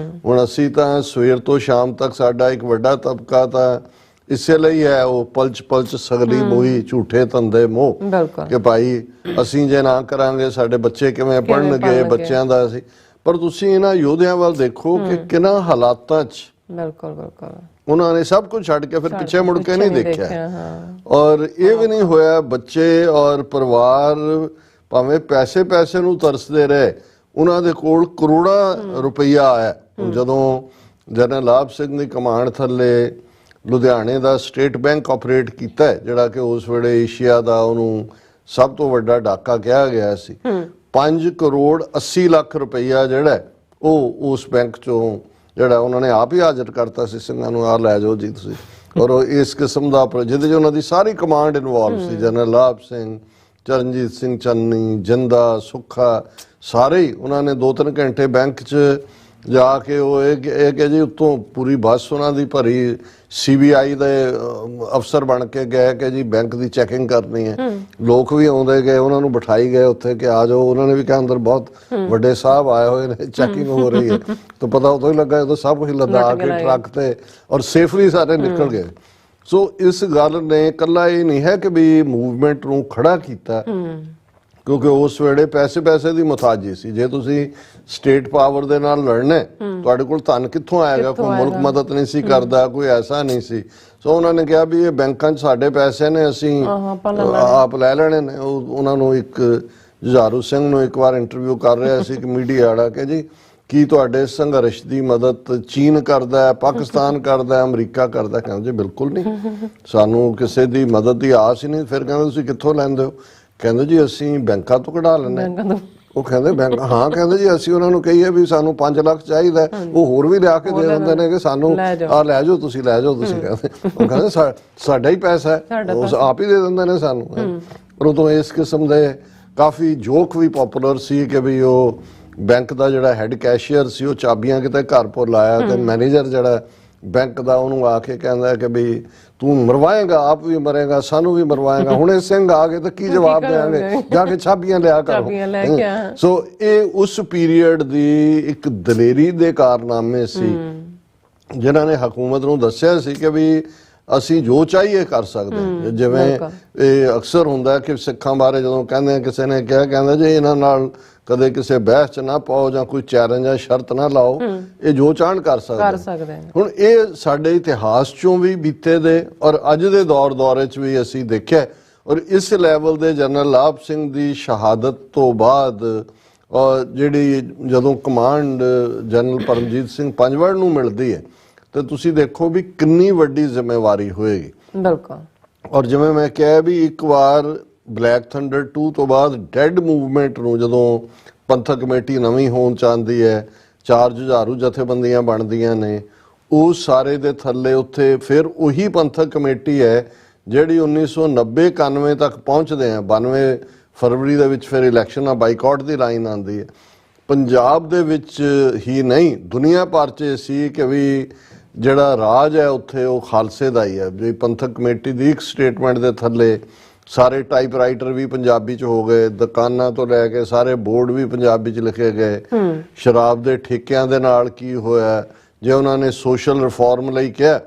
ਹੁਣ ਅਸੀਂ ਤਾਂ ਸਵੇਰ ਤੋਂ ਸ਼ਾਮ ਤੱਕ ਸਾਡਾ ਇੱਕ ਵੱਡਾ ਤਬਕਾ ਤਾਂ ਇਸੇ ਲਈ ਹੈ, ਉਹ ਪਲਚ ਸਗਲੀ ਮੋਈ ਝੂਠੇ ਧੰਦੇ ਮੋਹ, ਕਿ ਭਾਈ ਅਸੀਂ ਜੇ ਨਾ ਕਰਾਂਗੇ ਸਾਡੇ ਬੱਚੇ ਕਿਵੇਂ ਪੜ੍ਹਨਗੇ, ਬੱਚਿਆਂ ਦਾ ਅਸੀਂ। ਪਰ ਤੁਸੀਂ ਇਹਨਾਂ ਯੋਧਿਆਂ ਵੱਲ ਦੇਖੋ ਕਿ ਕਿੰਨਾ ਹਾਲਾਤਾਂ 'ਚ ਉਹਨਾਂ ਨੇ ਸਭ ਕੁਝ ਛੱਡ ਕੇ ਫਿਰ ਪਿੱਛੇ ਮੁੜ ਕੇ ਨਹੀਂ ਦੇਖਿਆ। ਔਰ ਇਹ ਵੀ ਨਹੀਂ ਹੋਇਆ ਬੱਚੇ ਔਰ ਪਰਿਵਾਰ ਭਾਵੇਂ ਪੈਸੇ ਨੂੰ ਤਰਸਦੇ ਰਹੇ, ਉਹਨਾਂ ਦੇ ਕੋਲ ਕਰੋੜਾਂ ਰੁਪਈਆ ਆਇਆ। ਜਦੋਂ ਜਨਰਲ ਆਪ ਸਿੰਘ ਦੀ ਕਮਾਂਡ ਥੱਲੇ ਲੁਧਿਆਣੇ ਦਾ ਸਟੇਟ ਬੈਂਕ ਆਪਰੇਟ ਕੀਤਾ, ਜਿਹੜਾ ਕਿ ਉਸ ਵੇਲੇ ਏਸ਼ੀਆ ਦਾ ਉਹਨੂੰ ਸਭ ਤੋਂ ਵੱਡਾ ਡਾਕਾ ਕਿਹਾ ਗਿਆ ਸੀ, 5 ਕਰੋੜ 80 ਲੱਖ ਰੁਪਈਆ ਜਿਹੜਾ ਉਹ ਉਸ ਬੈਂਕ ਚੋਂ ਜਿਹੜਾ ਉਹਨਾਂ ਨੇ ਆਪ ਹੀ ਹਾਜ਼ਰ ਕਰਤਾ ਸੀ ਸਿੰਘਾਂ ਨੂੰ, ਆ ਲੈ ਜਾਓ ਜੀ ਤੁਸੀਂ। ਔਰ ਇਸ ਕਿਸਮ ਦਾ ਜਿਹਦੇ 'ਚ ਉਹਨਾਂ ਦੀ ਸਾਰੀ ਕਮਾਂਡ ਇਨਵੋਲਵ ਸੀ, ਜਨਰਲ ਆਪ ਸਿੰਘ, ਚਰਨਜੀਤ ਸਿੰਘ ਚੰਨੀ, ਜਿੰਦਾ, ਸੁੱਖਾ, ਸਾਰੇ ਹੀ। ਉਹਨਾਂ ਨੇ 2-3 ਘੰਟੇ ਬੈਂਕ 'ਚ ਜਾ ਕੇ ਉਹ ਇਹ ਕਿ ਜੀ ਉੱਤੋਂ ਪੂਰੀ ਬੱਸ ਉਹਨਾਂ ਦੀ ਭਰੀ CBI ਦੇ ਅਫਸਰ ਬਣ ਕੇ ਗਏ ਕਿ ਜੀ ਬੈਂਕ ਦੀ ਚੈਕਿੰਗ ਕਰਨੀ ਹੈ। ਲੋਕ ਵੀ ਆਉਂਦੇ ਗਏ, ਉਹਨਾਂ ਨੂੰ ਬਿਠਾਈ ਗਏ ਉੱਥੇ ਕਿ ਆ ਜਾਓ। ਉਹਨਾਂ ਨੇ ਵੀ ਕਿਹਾ ਅੰਦਰ ਬਹੁਤ ਵੱਡੇ ਸਾਹਿਬ ਆਏ ਹੋਏ ਨੇ, ਚੈਕਿੰਗ ਹੋ ਰਹੀ ਹੈ। ਤਾਂ ਪਤਾ ਉਦੋਂ ਹੀ ਲੱਗਾ ਜਦੋਂ ਸਭ ਕੁਝ ਲੱਦਾ ਕੇ ਟਰੱਕ ਤੇ ਔਰ ਸੇਫਲੀ ਸਾਰੇ ਨਿਕਲ ਗਏ। ਸੋ ਇਸ ਗੱਲ ਨੇ ਇਕੱਲਾ ਇਹ ਨਹੀਂ ਹੈ ਕਿ ਵੀ ਮੂਵਮੈਂਟ ਨੂੰ ਖੜਾ ਕੀਤਾ, ਕਿਉਂਕਿ ਉਸ ਵੇਲੇ ਪੈਸੇ ਦੀ ਮੁਤਾਜੀ ਸੀ। ਜੇ ਤੁਸੀਂ ਸਟੇਟ ਪਾਵਰ ਦੇ ਨਾਲ ਲੜਨਾ, ਤੁਹਾਡੇ ਕੋਲ ਧਨ ਕਿੱਥੋਂ ਆਏਗਾ? ਕੋਈ ਮੁਲਕ ਮਦਦ ਨਹੀਂ ਸੀ ਕਰਦਾ, ਕੋਈ ਐਸਾ ਨਹੀਂ ਸੀ। ਸੋ ਉਹਨਾਂ ਨੇ ਕਿਹਾ ਵੀ ਇਹ ਬੈਂਕਾਂ 'ਚ ਸਾਡੇ ਪੈਸੇ ਨੇ, ਅਸੀਂ ਆਪ ਲੈ ਲੈਣੇ ਨੇ। ਉਹਨਾਂ ਨੂੰ ਇੱਕ ਜੁਝਾਰੂ ਸਿੰਘ ਨੂੰ ਇੱਕ ਵਾਰ ਇੰਟਰਵਿਊ ਕਰ ਰਿਹਾ ਸੀ ਇੱਕ ਮੀਡੀਆ ਵਾਲਾ ਕਿ ਜੀ ਕੀ ਤੁਹਾਡੇ ਸੰਘਰਸ਼ ਦੀ ਮਦਦ ਚੀਨ ਕਰਦਾ ਹੈ, ਪਾਕਿਸਤਾਨ ਕਰਦਾ ਹੈ, ਅਮਰੀਕਾ ਕਰਦਾ? ਕਹਿੰਦੇ ਜੀ ਬਿਲਕੁਲ ਨਹੀਂ, ਸਾਨੂੰ ਕਿਸੇ ਦੀ ਮਦਦ ਦੀ ਆਸ ਹੀ ਨਹੀਂ। ਫਿਰ ਕਹਿੰਦੇ ਤੁਸੀਂ ਕਿੱਥੋਂ ਲੈਂਦੇ ਹੋ? ਕਹਿੰਦੇ ਜੀ ਅਸੀਂ ਬੈਂਕਾਂ ਤੋਂ ਕਢਾ ਲੈਂਦੇ। ਉਹ ਕਹਿੰਦੇ ਬੈਂਕ? ਹਾਂ। ਕਹਿੰਦੇ ਜੀ ਅਸੀਂ ਉਹਨਾਂ ਨੂੰ ਕਹੀਏ ਵੀ ਸਾਨੂੰ 5 ਲੱਖ ਚਾਹੀਦਾ, ਉਹ ਹੋਰ ਵੀ ਲਿਆ ਕੇ ਦੇ ਦਿੰਦੇ ਨੇ ਕਿ ਸਾਨੂੰ ਆ ਲੈ ਜਾਓ ਤੁਸੀਂ, ਲੈ ਜਾਓ ਤੁਸੀਂ। ਕਹਿੰਦੇ ਉਹ ਕਹਿੰਦੇ ਸਾਡਾ ਹੀ ਪੈਸਾ ਹੈ, ਉਹ ਆਪ ਹੀ ਦੇ ਦਿੰਦੇ ਨੇ ਸਾਨੂੰ। ਪਰ ਉਦੋਂ ਇਸ ਕਿਸਮ ਦੇ ਕਾਫੀ ਜੋਕ ਵੀ ਪਪੂਲਰ ਸੀ ਕਿ ਵੀ ਉਹ ਬੈਂਕ ਦਾ ਜਿਹੜਾ ਹੈਡ ਕੈਸ਼ੀਅਰ ਸੀ ਉਹ ਚਾਬੀਆਂ ਕਿਤੇ ਘਰ ਭੁੱਲ ਆਇਆ ਤੇ ਮੈਨੇਜਰ ਜਿਹੜਾ ਬੈਂਕ ਦਾ ਉਹਨੂੰ ਆ ਕੇ ਕਹਿੰਦਾ ਕਿ ਵੀ ਤੂੰ ਮਰਵਾਏਗਾ, ਆਪ ਵੀ ਮਰੇਗਾ, ਸਾਨੂੰ ਵੀ ਮਰਵਾਏਗਾ। ਹੁਣ ਇਹ ਸਿੰਘ ਆ ਗਏ ਤਾਂ ਕੀ ਜਵਾਬ ਦੇਵਾਂਗੇ? ਜਾ ਕੇ ਚਾਬੀਆਂ ਲਿਆ ਕਰੋ। ਸੋ ਇਹ ਉਸ ਪੀਰੀਅਡ ਦੀ ਇੱਕ ਦਲੇਰੀ ਦੇ ਕਾਰਨਾਮੇ ਸੀ ਜਿਨ੍ਹਾਂ ਨੇ ਹਕੂਮਤ ਨੂੰ ਦੱਸਿਆ ਸੀ ਕਿ ਵੀ ਅਸੀਂ ਜੋ ਚਾਹੀਏ ਕਰ ਸਕਦੇ। ਜਿਵੇਂ ਇਹ ਅਕਸਰ ਹੁੰਦਾ ਕਿ ਸਿੱਖਾਂ ਬਾਰੇ ਜਦੋਂ ਕਹਿੰਦੇ ਕਿਸੇ ਨੇ ਕਿਹਾ, ਕਹਿੰਦਾ ਜੀ ਇਹਨਾਂ ਨਾਲ ਕਦੇ ਕਿਸੇ ਬਹਿਸ 'ਚ ਨਾ ਪਾਓ ਜਾਂ ਕੋਈ ਚੈਲੰਜ ਜਾਂ ਸ਼ਰਤ ਨਾ ਲਾਓ, ਇਹ ਜੋ ਚਾਹਣ ਕਰ ਸਕਦੇ। ਹੁਣ ਇਹ ਸਾਡੇ ਇਤਿਹਾਸ 'ਚੋਂ ਵੀ ਬੀਤੇ ਦੇ ਔਰ ਅੱਜ ਦੇ ਦੌਰੇ 'ਚ ਵੀ ਅਸੀਂ ਦੇਖਿਆ। ਔਰ ਇਸ ਲੈਵਲ ਦੇ ਜਨਰਲ ਲਾਭ ਸਿੰਘ ਦੀ ਸ਼ਹਾਦਤ ਤੋਂ ਬਾਅਦ ਔਰ ਜਿਹੜੀ ਜਦੋਂ ਕਮਾਂਡ ਜਨਰਲ ਪਰਮਜੀਤ ਸਿੰਘ ਪੰਜਵੜ ਨੂੰ ਮਿਲਦੀ ਹੈ ਤੇ ਤੁਸੀਂ ਦੇਖੋ ਵੀ ਕਿੰਨੀ ਵੱਡੀ ਜ਼ਿੰਮੇਵਾਰੀ ਹੋਏਗੀ। ਬਿਲਕੁਲ। ਔਰ ਜਿਵੇਂ ਮੈਂ ਕਿਹਾ ਵੀ ਇੱਕ ਵਾਰ ਬਲੈਕ ਥੰਡਰ 2 ਤੋਂ ਬਾਅਦ ਡੈਡ ਮੂਵਮੈਂਟ ਨੂੰ ਜਦੋਂ ਪੰਥਕ ਕਮੇਟੀ ਨਵੀਂ ਹੋਣ ਚਾਹੁੰਦੀ ਹੈ, 4 ਜੁਝਾਰੂ ਜਥੇਬੰਦੀਆਂ ਬਣਦੀਆਂ ਨੇ, ਉਹ ਸਾਰੇ ਦੇ ਥੱਲੇ ਉੱਥੇ ਫਿਰ ਉਹੀ ਪੰਥਕ ਕਮੇਟੀ ਹੈ ਜਿਹੜੀ 1990-91 ਤੱਕ ਪਹੁੰਚਦੇ ਆ। 92 ਫਰਵਰੀ ਦੇ ਵਿੱਚ ਫਿਰ ਇਲੈਕਸ਼ਨ ਬਾਈਕਾਟ ਦੀ ਲਾਈਨ ਆਉਂਦੀ ਹੈ। ਪੰਜਾਬ ਦੇ ਵਿੱਚ ਹੀ ਨਹੀਂ ਦੁਨੀਆ ਭਰ 'ਚ ਸੀ ਕਿ ਵੀ ਜਿਹੜਾ ਰਾਜ ਹੈ ਉੱਥੇ ਉਹ ਖਾਲਸੇ ਦਾ ਹੀ ਹੈ। ਜਿਹੜੀ ਪੰਥਕ ਕਮੇਟੀ ਦੀ ਇੱਕ ਸਟੇਟਮੈਂਟ ਦੇ ਥੱਲੇ ਸਾਰੇ ਟਾਈਪਰਾਈਟਰ ਵੀ ਪੰਜਾਬੀ 'ਚ ਹੋ ਗਏ, ਦੁਕਾਨਾਂ ਤੋਂ ਲੈ ਕੇ ਸਾਰੇ ਬੋਰਡ ਵੀ ਪੰਜਾਬੀ 'ਚ ਲਿਖੇ ਗਏ। ਸ਼ਰਾਬ ਦੇ ਠੇਕਿਆਂ ਦੇ ਨਾਲ ਕੀ ਹੋਇਆ, ਜੇ ਉਹਨਾਂ ਨੇ ਸੋਸ਼ਲ ਰਿਫਾਰਮ ਲਈ ਕਿਹਾ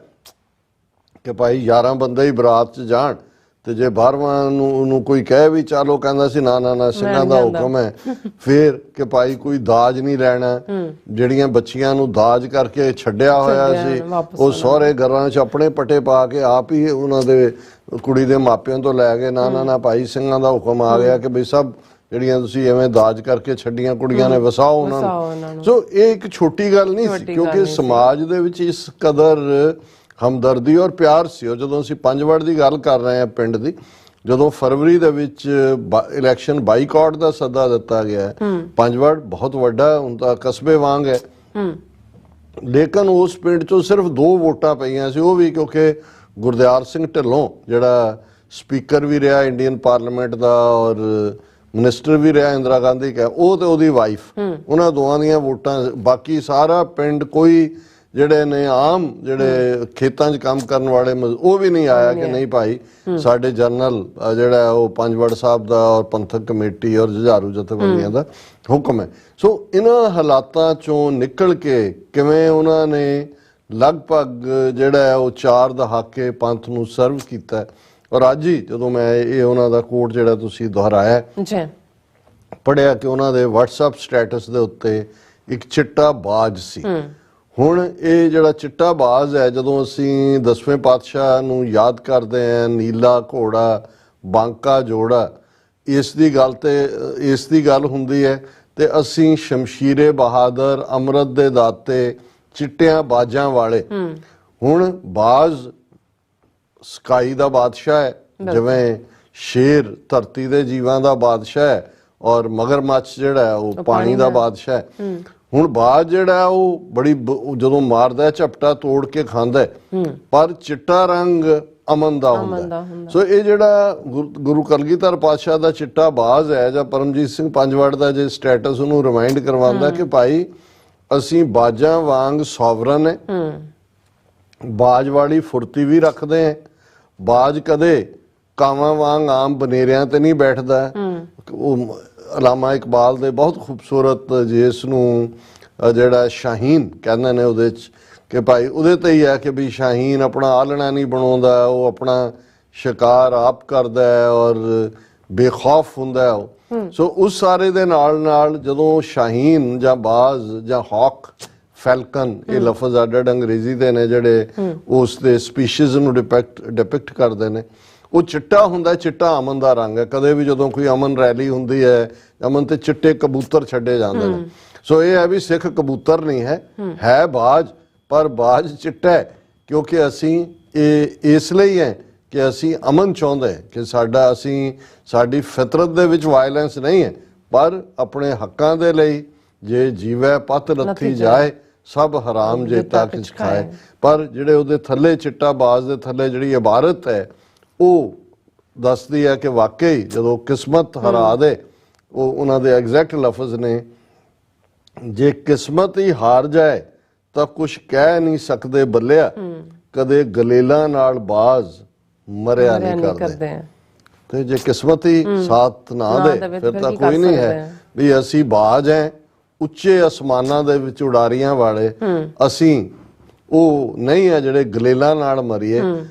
ਕਿ ਭਾਈ 11 ਬੰਦੇ ਹੀ ਬਰਾਤ 'ਚ ਜਾਣ ਤੇ ਜੇ 12ਵਾਂ ਨੂੰ ਕੋਈ ਕਹੇ ਵੀ ਚਲੋ, ਕਹਿੰਦਾ ਸੀ ਨਾ ਸਿੰਘਾਂ ਦਾ ਹੁਕਮ ਹੈ। ਫਿਰ ਕਿ ਭਾਈ ਕੋਈ ਦਾਜ ਨਹੀਂ ਲੈਣਾ, ਜਿਹੜੀਆਂ ਬੱਚੀਆਂ ਨੂੰ ਦਾਜ ਕਰਕੇ ਛੱਡਿਆ ਹੋਇਆ ਸੀ ਉਹ ਸਹੁਰੇ ਘਰਾਂ 'ਚ ਆਪਣੇ ਪਟੇ ਪਾ ਕੇ ਆਪ ਹੀ ਉਹਨਾਂ ਦੇ ਕੁੜੀ ਦੇ ਮਾਪਿਆਂ ਤੋਂ ਲੈ ਕੇ ਨਾ ਭਾਈ ਸਿੰਘਾਂ ਦਾ ਹੁਕਮ ਆ ਗਿਆ ਕਿ ਬਈ ਸਭ ਜਿਹੜੀਆਂ ਤੁਸੀਂ ਐਵੇਂ ਦਾਜ ਕਰਕੇ ਛੱਡੀਆਂ ਕੁੜੀਆਂ ਨੇ ਵਸਾਓ ਉਹਨਾਂ ਨੂੰ। ਸੋ ਇਹ ਇੱਕ ਛੋਟੀ ਗੱਲ ਨਹੀਂ ਸੀ, ਕਿਉਂਕਿ ਸਮਾਜ ਦੇ ਵਿੱਚ ਇਸ ਕਦਰ ਹਮਦਰਦੀ ਔਰ ਪਿਆਰ ਸੀ। ਔਰ ਜਦੋਂ ਅਸੀਂ ਪੰਜਵੜ ਦੀ ਗੱਲ ਕਰ ਰਹੇ ਹਾਂ ਪਿੰਡ ਦੀ, ਜਦੋਂ ਫਰਵਰੀ ਦੇ ਵਿੱਚ ਇਲੈਕਸ਼ਨ ਬਾਈਕਾਟ ਦਾ ਸੱਦਾ ਦਿੱਤਾ ਗਿਆ, ਪੰਜਵੜ ਬਹੁਤ ਵੱਡਾ ਹੁਣ ਤਾਂ ਕਸਬੇ ਵਾਂਗ ਹੈ, ਲੇਕਿਨ ਉਸ ਪਿੰਡ 'ਚੋਂ ਸਿਰਫ 2 ਵੋਟਾਂ ਪਈਆਂ ਸੀ। ਉਹ ਵੀ ਕਿਉਂਕਿ ਗੁਰਦਿਆਲ ਸਿੰਘ ਢਿੱਲੋਂ ਜਿਹੜਾ ਸਪੀਕਰ ਵੀ ਰਿਹਾ ਇੰਡੀਅਨ ਪਾਰਲੀਮੈਂਟ ਦਾ ਔਰ ਮਿਨਿਸਟਰ ਵੀ ਰਿਹਾ ਇੰਦਰਾ ਗਾਂਧੀ ਕਾ, ਉਹ ਤੇ ਉਹਦੀ ਵਾਈਫ, ਉਹਨਾਂ ਦੋਵਾਂ ਦੀਆਂ ਵੋਟਾਂ। ਬਾਕੀ ਸਾਰਾ ਪਿੰਡ ਕੋਈ ਜਿਹੜੇ ਨੇ ਆਮ ਜਿਹੜੇ ਖੇਤਾਂ 'ਚ ਕੰਮ ਕਰਨ ਵਾਲੇ ਉਹ ਵੀ ਨਹੀਂ ਆਇਆ ਕਿ ਨਹੀਂ ਭਾਈ ਸਾਡੇ ਜਨਰਲ ਜਿਹੜਾ ਉਹ ਪੰਜਵੜ ਸਾਹਿਬ ਦਾ ਔਰ ਪੰਥਕ ਕਮੇਟੀ ਔਰ ਜੁਝਾਰੂ ਜਥੇਬੰਦੀਆਂ ਦਾ ਹੁਕਮ ਹੈ। ਸੋ ਇਹਨਾਂ ਹਾਲਾਤਾਂ 'ਚੋਂ ਨਿਕਲ ਕੇ ਕਿਵੇਂ ਉਹਨਾਂ ਨੇ ਲਗਭਗ ਜਿਹੜਾ ਉਹ 4 ਦਹਾਕੇ ਪੰਥ ਨੂੰ ਸਰਵ ਕੀਤਾ। ਔਰ ਅੱਜ ਹੀ ਜਦੋਂ ਮੈਂ ਇਹ ਉਹਨਾਂ ਦਾ ਕੋਟ ਜਿਹੜਾ ਤੁਸੀਂ ਦੁਹਰਾਇਆ ਪੜ੍ਹਿਆ ਕਿ ਉਹਨਾਂ ਦੇ WhatsApp ਸਟੇਟਸ ਦੇ ਉੱਤੇ ਇੱਕ ਚਿੱਟਾ ਬਾਜ ਸੀ। ਹੁਣ ਇਹ ਜਿਹੜਾ ਚਿੱਟਾ ਬਾਜ਼ ਹੈ, ਜਦੋਂ ਅਸੀਂ 10ਵੇਂ ਪਾਤਸ਼ਾਹ ਨੂੰ ਯਾਦ ਕਰਦੇ ਹਾਂ, ਨੀਲਾ ਘੋੜਾ ਬਾਂਕਾ ਜੋੜਾ, ਇਸ ਦੀ ਗੱਲ ਹੁੰਦੀ ਹੈ ਤੇ ਅਸੀਂ ਸ਼ਮਸ਼ੀਰੇ ਬਹਾਦਰ, ਅੰਮ੍ਰਿਤ ਦੇ ਦਾਤੇ, ਚਿੱਟਿਆਂ ਬਾਜਾਂ ਵਾਲੇ। ਹੁਣ ਬਾਜ਼ ਸਕਾਈ ਦਾ ਬਾਦਸ਼ਾਹ ਹੈ, ਜਿਵੇਂ ਸ਼ੇਰ ਧਰਤੀ ਦੇ ਜੀਵਾਂ ਦਾ ਬਾਦਸ਼ਾਹ ਹੈ ਔਰ ਮਗਰਮੱਛ ਜਿਹੜਾ ਉਹ ਪਾਣੀ ਦਾ ਬਾਦਸ਼ਾਹ ਹੈ। ਹੁਣ ਬਾਜ਼ ਜਿਹੜਾ ਉਹ ਬੜੀ ਜਦੋਂ ਮਾਰਦਾ ਝਪਟਾ ਤੋੜ ਕੇ ਖਾਂਦਾ, ਪਰ ਚਿੱਟਾ ਰੰਗ ਅਮਨ ਦਾ ਹੁੰਦਾ। ਸੋ ਇਹ ਜਿਹੜਾ ਗੁਰੂ ਕਲਗੀਧਰ ਪਾਤਸ਼ਾਹ ਦਾ ਚਿੱਟਾ ਬਾਜ਼ ਹੈ ਜਾਂ ਪਰਮਜੀਤ ਸਿੰਘ ਪੰਜਵੜ ਦਾ ਜੇ ਸਟੇਟਸ ਉਹਨੂੰ ਰਿਮਾਈਂਡ ਕਰਵਾਉਂਦਾ ਕਿ ਭਾਈ ਅਸੀਂ ਬਾਜਾਂ ਵਾਂਗ ਸੋਵਰਨ ਹੈ, ਬਾਜ ਵਾਲੀ ਫੁਰਤੀ ਵੀ ਰੱਖਦੇ ਹਾਂ। ਬਾਜ ਕਦੇ ਕਾਵਾਂ ਵਾਂਗ ਆਮ ਬਨੇਰਿਆਂ ਤੇ ਨਹੀਂ ਬੈਠਦਾ। ਉਹ ਅਲਾਮਾ ਇਕਬਾਲ ਦੇ ਬਹੁਤ ਖੂਬਸੂਰਤ ਜਿਸ ਨੂੰ ਜਿਹੜਾ ਸ਼ਾਹੀਨ ਕਹਿੰਦੇ ਨੇ ਉਹਦੇ 'ਚ ਕਿ ਭਾਈ ਉਹਦੇ ਤੇ ਹੀ ਹੈ ਕਿ ਵੀ ਸ਼ਾਹੀਨ ਆਪਣਾ ਆਲਣਾ ਨਹੀਂ ਬਣਾਉਂਦਾ, ਉਹ ਆਪਣਾ ਸ਼ਿਕਾਰ ਆਪ ਕਰਦਾ ਹੈ ਔਰ ਬੇਖੌਫ ਹੁੰਦਾ ਉਹ। ਸੋ ਉਸ ਸਾਰੇ ਦੇ ਨਾਲ ਨਾਲ ਜਦੋਂ ਸ਼ਾਹੀਨ ਜਾਂ ਬਾਜ਼ ਜਾਂ ਹੌਕ, ਫੈਲਕਨ, ਇਹ ਲਫ਼ਜ਼ ਅੱਡ ਅੰਗਰੇਜ਼ੀ ਦੇ ਨੇ ਜਿਹੜੇ ਉਸ ਦੇ ਸਪੀਸ਼ੀਜ਼ ਨੂੰ ਡਿਪਿਕਟ ਕਰਦੇ ਨੇ। ਉਹ ਚਿੱਟਾ ਹੁੰਦਾ, ਚਿੱਟਾ ਅਮਨ ਦਾ ਰੰਗ ਹੈ। ਕਦੇ ਵੀ ਜਦੋਂ ਕੋਈ ਅਮਨ ਰੈਲੀ ਹੁੰਦੀ ਹੈ, ਅਮਨ ਤੇ ਚਿੱਟੇ ਕਬੂਤਰ ਛੱਡੇ ਜਾਂਦੇ ਨੇ। ਸੋ ਇਹ ਹੈ ਵੀ ਸਿੱਖ ਕਬੂਤਰ ਨਹੀਂ ਹੈ ਬਾਜ, ਪਰ ਬਾਜ ਚਿੱਟਾ ਹੈ ਕਿਉਂਕਿ ਅਸੀਂ ਇਹ ਇਸ ਲਈ ਹੈ ਕਿ ਅਸੀਂ ਅਮਨ ਚਾਹੁੰਦੇ ਕਿ ਸਾਡੀ ਫਿਤਰਤ ਦੇ ਵਿੱਚ ਵਾਇਲੈਂਸ ਨਹੀਂ ਹੈ, ਪਰ ਆਪਣੇ ਹੱਕਾਂ ਦੇ ਲਈ ਜੇ ਜੀਵੈ ਪਤ ਲੱਥੀ ਜਾਏ ਸਭ ਹਰਾਮ ਜੇਤਾ ਕਿਛ ਖਾਏ। ਪਰ ਜਿਹੜੇ ਉਹਦੇ ਥੱਲੇ ਚਿੱਟਾ ਬਾਜ਼ ਦੇ ਥੱਲੇ ਜਿਹੜੀ ਇਬਾਰਤ ਹੈ ਉਹ ਦੱਸਦੀ ਹੈ ਕਿ ਵਾਕਈ ਜਦੋਂ ਕਿਸਮਤ ਹਰਾ ਦੇ, ਉਹ ਉਹਨਾਂ ਦੇ ਐਗਜ਼ੈਕਟ ਲਫ਼ਜ਼ ਨੇ, ਜੇ ਕਿਸਮਤ ਹੀ ਹਾਰ ਜਾਏ ਤਾਂ ਕੁਛ ਕਹਿ ਨਹੀਂ ਸਕਦੇ ਬੱਲਿਆ, ਕਦੇ ਗਲੇਲਾਂ ਨਾਲ ਬਾਜ਼ ਮਰਿਆ ਨਹੀਂ ਕਰਦੇ। ਤੇ ਜੇ ਕਿਸਮਤ ਹੀ ਸਾਥ ਨਾ ਦੇ ਫਿਰ ਤਾਂ ਕੋਈ ਨਹੀਂ ਹੈ ਵੀ ਅਸੀਂ ਬਾਜ਼ ਹੈ, ਉੱਚੇ ਅਸਮਾਨਾਂ ਦੇ ਵਿੱਚ ਉਡਾਰੀਆਂ ਵਾਲੇ। ਅਸੀਂ ਉਹ ਨਹੀਂ ਹੈ ਜਿਹੜੇ ਗਲੇਲਾਂ ਨਾਲ ਮਰੀਏ,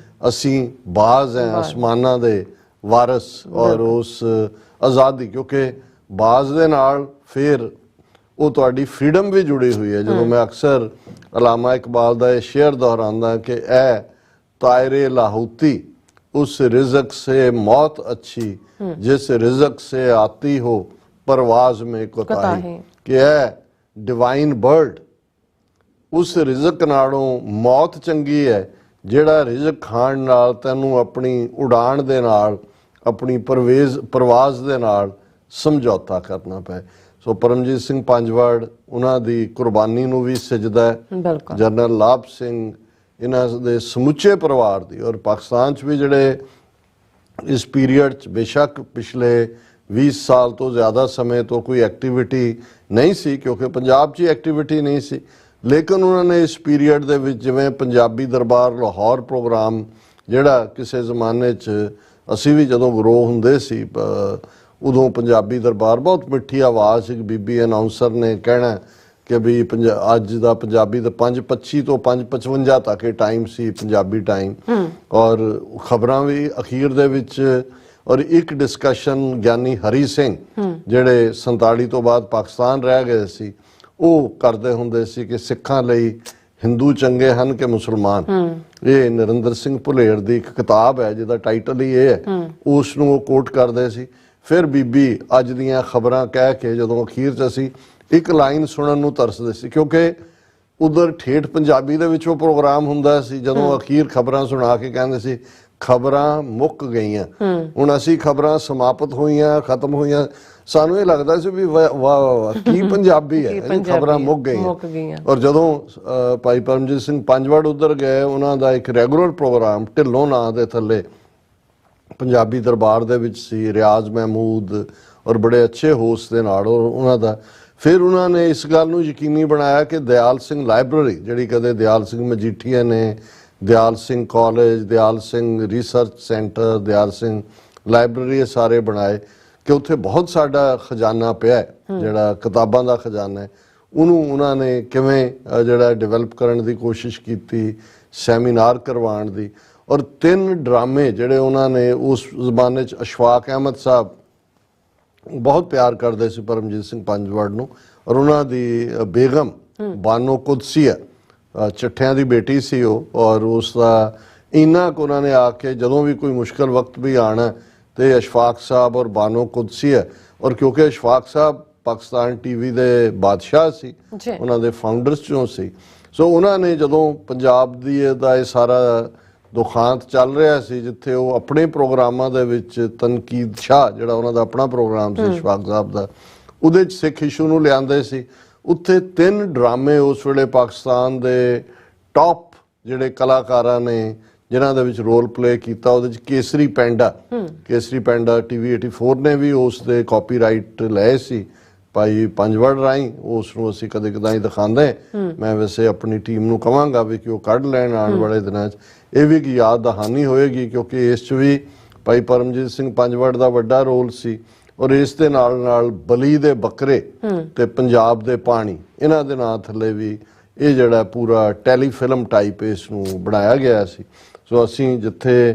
ਅਸੀਂ ਬਾਜ਼ ਹੈ, ਅਸਮਾਨਾਂ ਦੇ ਵਾਰਿਸ ਔਰ ਉਸ ਆਜ਼ਾਦੀ। ਕਿਉਂਕਿ ਬਾਜ਼ ਦੇ ਨਾਲ ਫਿਰ ਉਹ ਤੁਹਾਡੀ ਫਰੀडम ਵੀ ਜੁੜੀ ਹੋਈ ਹੈ। ਜਦੋਂ ਮੈਂ ਅਕਸਰ ਅਲਾਮਾ ਇਕਬਾਲ ਦਾ ਇਹ ਸ਼ੇਅਰ ਦੁਹਰਾਉਂਦਾ ਕਿ ਐ ਤਾਇਰੇ ਲਾਹੌਤੀ उस रिज़्क़ से मौत अच्छी जिस रिज़्क़ से आती हो परवाज में कोताही, कि है डिवाइन बर्ड उस रिज़्क़ नालों मौत चंगी है ਜਿਹੜਾ ਰਿਜ਼ਕ ਖਾਣ ਨਾਲ ਤੈਨੂੰ ਆਪਣੀ ਉਡਾਣ ਦੇ ਨਾਲ, ਆਪਣੀ ਪਰਵਾਜ਼ ਦੇ ਨਾਲ ਸਮਝੌਤਾ ਕਰਨਾ ਪਏ। ਸੋ ਪਰਮਜੀਤ ਸਿੰਘ ਪੰਜਵੜ ਉਹਨਾਂ ਦੀ ਕੁਰਬਾਨੀ ਨੂੰ ਵੀ ਸਜਦਾ ਹੈ। ਜਨਰਲ ਲਾਭ ਸਿੰਘ, ਇਹਨਾਂ ਦੇ ਸਮੁੱਚੇ ਪਰਿਵਾਰ ਦੀ, ਔਰ ਪਾਕਿਸਤਾਨ 'ਚ ਵੀ ਜਿਹੜੇ ਇਸ ਪੀਰੀਅਡ 'ਚ ਬੇਸ਼ੱਕ ਪਿਛਲੇ 20 ਸਾਲ ਤੋਂ ਜ਼ਿਆਦਾ ਸਮੇਂ ਤੋਂ ਕੋਈ ਐਕਟੀਵਿਟੀ ਨਹੀਂ ਸੀ ਕਿਉਂਕਿ ਪੰਜਾਬ 'ਚ ਹੀ ਐਕਟੀਵਿਟੀ ਨਹੀਂ ਸੀ, ਲੇਕਿਨ ਉਹਨਾਂ ਨੇ ਇਸ ਪੀਰੀਅਡ ਦੇ ਵਿੱਚ ਜਿਵੇਂ ਪੰਜਾਬੀ ਦਰਬਾਰ ਲਾਹੌਰ ਪ੍ਰੋਗਰਾਮ ਜਿਹੜਾ ਕਿਸੇ ਜ਼ਮਾਨੇ 'ਚ ਅਸੀਂ ਵੀ ਜਦੋਂ ਗਰੋ ਹੁੰਦੇ ਸੀ ਉਦੋਂ ਪੰਜਾਬੀ ਦਰਬਾਰ ਬਹੁਤ ਮਿੱਠੀ ਆਵਾਜ਼ ਇੱਕ ਬੀਬੀ ਅਨਾਉਂਸਰ ਨੇ ਕਹਿਣਾ ਕਿ ਵੀ ਅੱਜ ਦਾ ਪੰਜਾਬੀ ਦਾ 5:25 ਤੋਂ 5:55 ਤੱਕ ਇਹ ਟਾਈਮ ਸੀ ਪੰਜਾਬੀ ਟਾਈਮ, ਔਰ ਖਬਰਾਂ ਵੀ ਅਖੀਰ ਦੇ ਵਿੱਚ। ਔਰ ਇੱਕ ਡਿਸਕਸ਼ਨ ਗਿਆਨੀ ਹਰੀ ਸਿੰਘ ਜਿਹੜੇ 47 ਤੋਂ ਬਾਅਦ ਪਾਕਿਸਤਾਨ ਰਹਿ ਗਏ ਸੀ, ਉਹ ਕਰਦੇ ਹੁੰਦੇ ਸੀ ਕਿ ਸਿੱਖਾਂ ਲਈ ਹਿੰਦੂ ਚੰਗੇ ਹਨ ਕਿ ਮੁਸਲਮਾਨ। ਇਹ ਨਰਿੰਦਰ ਸਿੰਘ ਭੁਲੇਰ ਦੀ ਇੱਕ ਕਿਤਾਬ ਹੈ ਜਿਹਦਾ ਟਾਈਟਲ ਹੀ ਇਹ ਹੈ, ਉਸ ਨੂੰ ਉਹ ਕੋਟ ਕਰਦੇ ਸੀ। ਫਿਰ ਬੀਬੀ ਅੱਜ ਦੀਆਂ ਖਬਰਾਂ ਕਹਿ ਕੇ ਜਦੋਂ ਅਖੀਰ 'ਚ ਅਸੀਂ ਇੱਕ ਲਾਈਨ ਸੁਣਨ ਨੂੰ ਤਰਸਦੇ ਸੀ ਕਿਉਂਕਿ ਉਧਰ ਠੇਠ ਪੰਜਾਬੀ ਦੇ ਵਿੱਚ ਉਹ ਪ੍ਰੋਗਰਾਮ ਹੁੰਦਾ ਸੀ, ਜਦੋਂ ਅਖੀਰ ਖਬਰਾਂ ਸੁਣਾ ਕੇ ਕਹਿੰਦੇ ਸੀ ਖਬਰਾਂ ਮੁੱਕ ਗਈਆਂ। ਹੁਣ ਅਸੀਂ ਖਬਰਾਂ ਸਮਾਪਤ ਹੋਈਆਂ, ਖਤਮ ਹੋਈਆਂ, ਸਾਨੂੰ ਇਹ ਲੱਗਦਾ ਸੀ ਵੀ ਵਾਹ ਵਾਹ ਕੀ ਪੰਜਾਬੀ ਹੈ, ਖਬਰਾਂ ਮੁੱਕ ਗਈਆਂ। ਔਰ ਜਦੋਂ ਭਾਈ ਪਰਮਜੀਤ ਸਿੰਘ ਪੰਜਵੜ ਉਧਰ ਗਏ, ਉਹਨਾਂ ਦਾ ਇੱਕ ਰੈਗੂਲਰ ਪ੍ਰੋਗਰਾਮ ਢਿੱਲੋਂ ਨਾਂ ਦੇ ਥੱਲੇ ਪੰਜਾਬੀ ਦਰਬਾਰ ਦੇ ਵਿੱਚ ਸੀ, ਰਿਆਜ਼ ਮਹਿਮੂਦ ਔਰ ਬੜੇ ਅੱਛੇ ਹੋਸਟ ਦੇ ਨਾਲ। ਔਰ ਉਹਨਾਂ ਦਾ ਫਿਰ ਉਹਨਾਂ ਨੇ ਇਸ ਗੱਲ ਨੂੰ ਯਕੀਨੀ ਬਣਾਇਆ ਕਿ ਦਿਆਲ ਸਿੰਘ ਲਾਇਬ੍ਰੇਰੀ, ਜਿਹੜੀ ਕਦੇ ਦਿਆਲ ਸਿੰਘ ਮਜੀਠੀਆ ਨੇ ਦਿਆਲ ਸਿੰਘ ਕਾਲਜ, ਦਿਆਲ ਸਿੰਘ ਰਿਸਰਚ ਸੈਂਟਰ, ਦਿਆਲ ਸਿੰਘ ਲਾਇਬ੍ਰੇਰੀ, ਇਹ ਸਾਰੇ ਬਣਾਏ ਕਿ ਉੱਥੇ ਬਹੁਤ ਸਾਡਾ ਖਜ਼ਾਨਾ ਪਿਆ ਹੈ, ਜਿਹੜਾ ਕਿਤਾਬਾਂ ਦਾ ਖਜ਼ਾਨਾ ਹੈ, ਉਹਨੂੰ ਉਹਨਾਂ ਨੇ ਕਿਵੇਂ ਜਿਹੜਾ ਡਿਵੈਲਪ ਕਰਨ ਦੀ ਕੋਸ਼ਿਸ਼ ਕੀਤੀ, ਸੈਮੀਨਾਰ ਕਰਵਾਉਣ ਦੀ। ਔਰ 3 ਡਰਾਮੇ ਜਿਹੜੇ ਉਹਨਾਂ ਨੇ ਉਸ ਜ਼ਮਾਨੇ 'ਚ, ਅਸ਼ਫਾਕ ਅਹਿਮਦ ਸਾਹਿਬ ਬਹੁਤ ਪਿਆਰ ਕਰਦੇ ਸੀ ਪਰਮਜੀਤ ਸਿੰਘ ਪੰਜਵੜ ਨੂੰ, ਔਰ ਉਹਨਾਂ ਦੀ ਬੇਗਮ ਬਾਨੋ ਕੁਦਸੀਆ ਚੱਠਿਆਂ ਦੀ ਬੇਟੀ ਸੀ ਉਹ, ਔਰ ਉਸ ਦਾ ਇੰਨਾ ਕੁ ਉਹਨਾਂ ਨੇ ਆ ਕੇ ਜਦੋਂ ਵੀ ਕੋਈ ਮੁਸ਼ਕਲ ਵਕਤ ਵੀ ਆਣਾ ਤੇ ਅਸ਼ਫਾਕ ਸਾਹਿਬ ਔਰ ਬਾਨੋ ਕੁਦਸੀਆ, ਔਰ ਕਿਉਂਕਿ ਅਸ਼ਫਾਕ ਸਾਹਿਬ ਪਾਕਿਸਤਾਨ ਟੀਵੀ ਦੇ ਬਾਦਸ਼ਾਹ ਸੀ, ਉਹਨਾਂ ਦੇ ਫਾਊਂਡਰਸ 'ਚੋਂ ਸੀ। ਸੋ ਉਹਨਾਂ ਨੇ ਜਦੋਂ ਪੰਜਾਬ ਦੀ ਇਹਦਾ ਇਹ ਸਾਰਾ ਦੁਖਾਂਤ ਚੱਲ ਰਿਹਾ ਸੀ, ਜਿੱਥੇ ਉਹ ਆਪਣੇ ਪ੍ਰੋਗਰਾਮਾਂ ਦੇ ਵਿੱਚ ਤਨਕੀਦ ਸ਼ਾਹ ਜਿਹੜਾ ਉਹਨਾਂ ਦਾ ਆਪਣਾ ਪ੍ਰੋਗਰਾਮ ਸੀ ਅਸ਼ਫਾਕ ਸਾਹਿਬ ਦਾ, ਉਹਦੇ 'ਚ ਸਿੱਖ ਇਸ਼ੂ ਨੂੰ ਲਿਆਂਦੇ ਸੀ। ਉੱਥੇ 3 ਡਰਾਮੇ ਉਸ ਵੇਲੇ ਪਾਕਿਸਤਾਨ ਦੇ ਟੌਪ ਜਿਹੜੇ ਕਲਾਕਾਰਾਂ ਨੇ ਜਿਨ੍ਹਾਂ ਦੇ ਵਿੱਚ ਰੋਲ ਪਲੇ ਕੀਤਾ, ਉਹਦੇ 'ਚ ਕੇਸਰੀ ਪੈਂਡਾ TV 84 ਨੇ ਵੀ ਉਸ ਦੇ ਕਾਪੀਰਾਈਟ ਲਏ ਸੀ ਭਾਈ ਪੰਜਵੜ ਰਾਹੀਂ ਉਸ ਨੂੰ ਅਸੀਂ ਕਦੇ ਕਦਾਈ ਦਿਖਾਉਂਦੇ। ਮੈਂ ਵੈਸੇ ਆਪਣੀ ਟੀਮ ਨੂੰ ਕਹਾਂਗਾ ਵੀ ਕਿ ਉਹ ਕੱਢ ਲੈਣ ਆਉਣ ਵਾਲੇ ਦਿਨਾਂ 'ਚ। ਇਹ ਵੀ ਇੱਕ ਯਾਦ ਦਹਾਨੀ ਹੋਏਗੀ ਕਿਉਂਕਿ ਇਸ 'ਚ ਵੀ ਭਾਈ ਪਰਮਜੀਤ ਸਿੰਘ ਪੰਜਵੜ ਦਾ ਵੱਡਾ ਰੋਲ ਸੀ। ਔਰ ਇਸ ਦੇ ਨਾਲ ਨਾਲ ਬਲੀ ਦੇ ਬੱਕਰੇ ਤੇ ਪੰਜਾਬ ਦੇ ਪਾਣੀ, ਇਹਨਾਂ ਦੇ ਨਾਂ ਥੱਲੇ ਵੀ ਇਹ ਜਿਹੜਾ ਪੂਰਾ ਟੈਲੀਫਿਲਮ ਟਾਈਪ ਇਸ ਨੂੰ ਬਣਾਇਆ ਗਿਆ ਸੀ। ਸੋ ਅਸੀਂ ਜਿੱਥੇ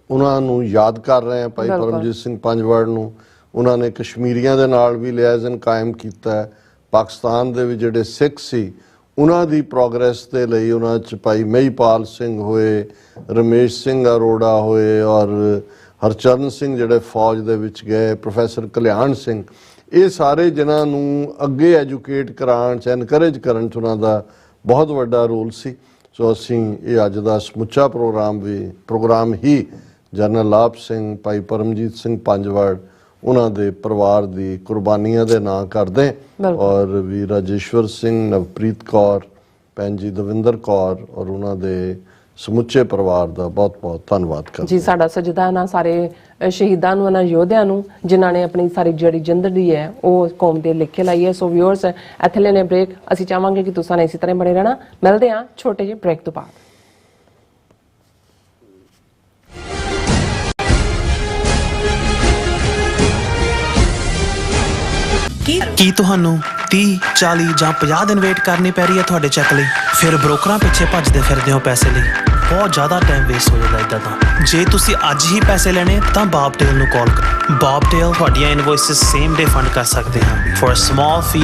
ਉਹਨਾਂ ਨੂੰ ਯਾਦ ਕਰ ਰਹੇ ਹਾਂ ਭਾਈ ਪਰਮਜੀਤ ਸਿੰਘ ਪੰਜਵੜ ਨੂੰ, ਉਹਨਾਂ ਨੇ ਕਸ਼ਮੀਰੀਆਂ ਦੇ ਨਾਲ ਵੀ ਲਿਆਜ਼ਨ ਕਾਇਮ ਕੀਤਾ। ਪਾਕਿਸਤਾਨ ਦੇ ਵੀ ਜਿਹੜੇ ਸਿੱਖ ਸੀ ਉਹਨਾਂ ਦੀ ਪ੍ਰੋਗਰੈਸ ਦੇ ਲਈ ਉਹਨਾਂ 'ਚ ਭਾਈ ਮਹੀਪਾਲ ਸਿੰਘ ਹੋਏ, ਰਮੇਸ਼ ਸਿੰਘ ਅਰੋੜਾ ਹੋਏ ਔਰ ਹਰਚਰਨ ਸਿੰਘ ਜਿਹੜੇ ਫੌਜ ਦੇ ਵਿੱਚ ਗਏ, ਪ੍ਰੋਫੈਸਰ ਕਲਿਆਣ ਸਿੰਘ, ਇਹ ਸਾਰੇ ਜਿਨ੍ਹਾਂ ਨੂੰ ਅੱਗੇ ਐਜੂਕੇਟ ਕਰਾਉਣ 'ਚ ਐਨਕਰੇਜ ਕਰਨ 'ਚ ਉਹਨਾਂ ਦਾ ਬਹੁਤ ਵੱਡਾ ਰੋਲ ਸੀ। ਸੋ ਅਸੀਂ ਇਹ ਅੱਜ ਦਾ ਸਮੁੱਚਾ ਪ੍ਰੋਗਰਾਮ ਹੀ ਜਨਰਲ ਲਾਭ ਸਿੰਘ, ਭਾਈ ਪਰਮਜੀਤ ਸਿੰਘ ਪੰਜਵੜ, ਉਹਨਾਂ ਦੇ ਪਰਿਵਾਰ ਦੀ ਕੁਰਬਾਨੀਆਂ ਦੇ ਨਾਂ ਕਰਦੇ ਔਰ ਵੀ ਰਾਜੇਸ਼ਵਰ ਸਿੰਘ, ਨਵਪ੍ਰੀਤ ਕੌਰ, ਭੈਣ ਜੀ ਦਵਿੰਦਰ ਕੌਰ ਔਰ ਉਹਨਾਂ ਦੇ ਸਮੁੱਚੇ ਪਰਿਵਾਰ ਦਾ ਬਹੁਤ ਬਹੁਤ ਧੰਨਵਾਦ ਕਰਦੇ ਜੀ। ਸਾਡਾ ਸਜਦਾ ਨਾ ਸਾਰੇ ਸ਼ਹੀਦਾਂ ਨੂੰ, ਇਹਨਾਂ ਯੋਧਿਆਂ ਨੂੰ ਜਿਨ੍ਹਾਂ ਨੇ ਆਪਣੀ ਸਾਰੀ ਜਿਹੜੀ ਜ਼ਿੰਦਗੀ ਹੈ ਉਹ ਕੌਮ ਦੇ ਲਿਖੇ ਲਾਈ ਹੈ। ਸੋ ਵਿਊਅਰਸ, ਇੱਥੇ ਲੈਣੇ ਬ੍ਰੇਕ। ਅਸੀਂ ਚਾਹਾਂਗੇ ਕਿ ਤੁਸੀਂ ਇਸੇ ਤਰ੍ਹਾਂ ਬਣੇ ਰਹਿਣਾ। ਮਿਲਦੇ ਹਾਂ ਛੋਟੇ ਜਿਹੇ ਬ੍ਰੇਕ ਤੋਂ ਬਾਅਦ। ਕੀ ਤੁਹਾਨੂੰ 30, 40 ਜਾਂ 50 ਦਿਨ ਵੇਟ ਕਰਨੀ ਪੈ ਰਹੀ ਹੈ ਤੁਹਾਡੇ ਚੈੱਕ ਲਈ? ਫਿਰ ਬ੍ਰੋਕਰਾਂ ਪਿੱਛੇ ਭੱਜਦੇ ਫਿਰਦੇ ਹੋ ਪੈਸੇ ਲਈ। ਬਹੁਤ ਜ਼ਿਆਦਾ ਟਾਈਮ ਵੇਸਟ ਹੋ ਜਾਂਦਾ ਇੱਦਾਂ ਤਾਂ। ਜੇ ਤੁਸੀਂ ਅੱਜ ਹੀ ਪੈਸੇ ਲੈਣੇ ਤਾਂ ਬੌਬਟੇਲ ਨੂੰ ਕਾਲ ਕਰੋ। ਬੌਬਟੇਲ ਤੁਹਾਡੀਆਂ ਇਨਵੌਇਸਸ ਸੇਮ ਡੇ ਫੰਡ ਕਰ ਸਕਦੇ ਹਨ for a small fee,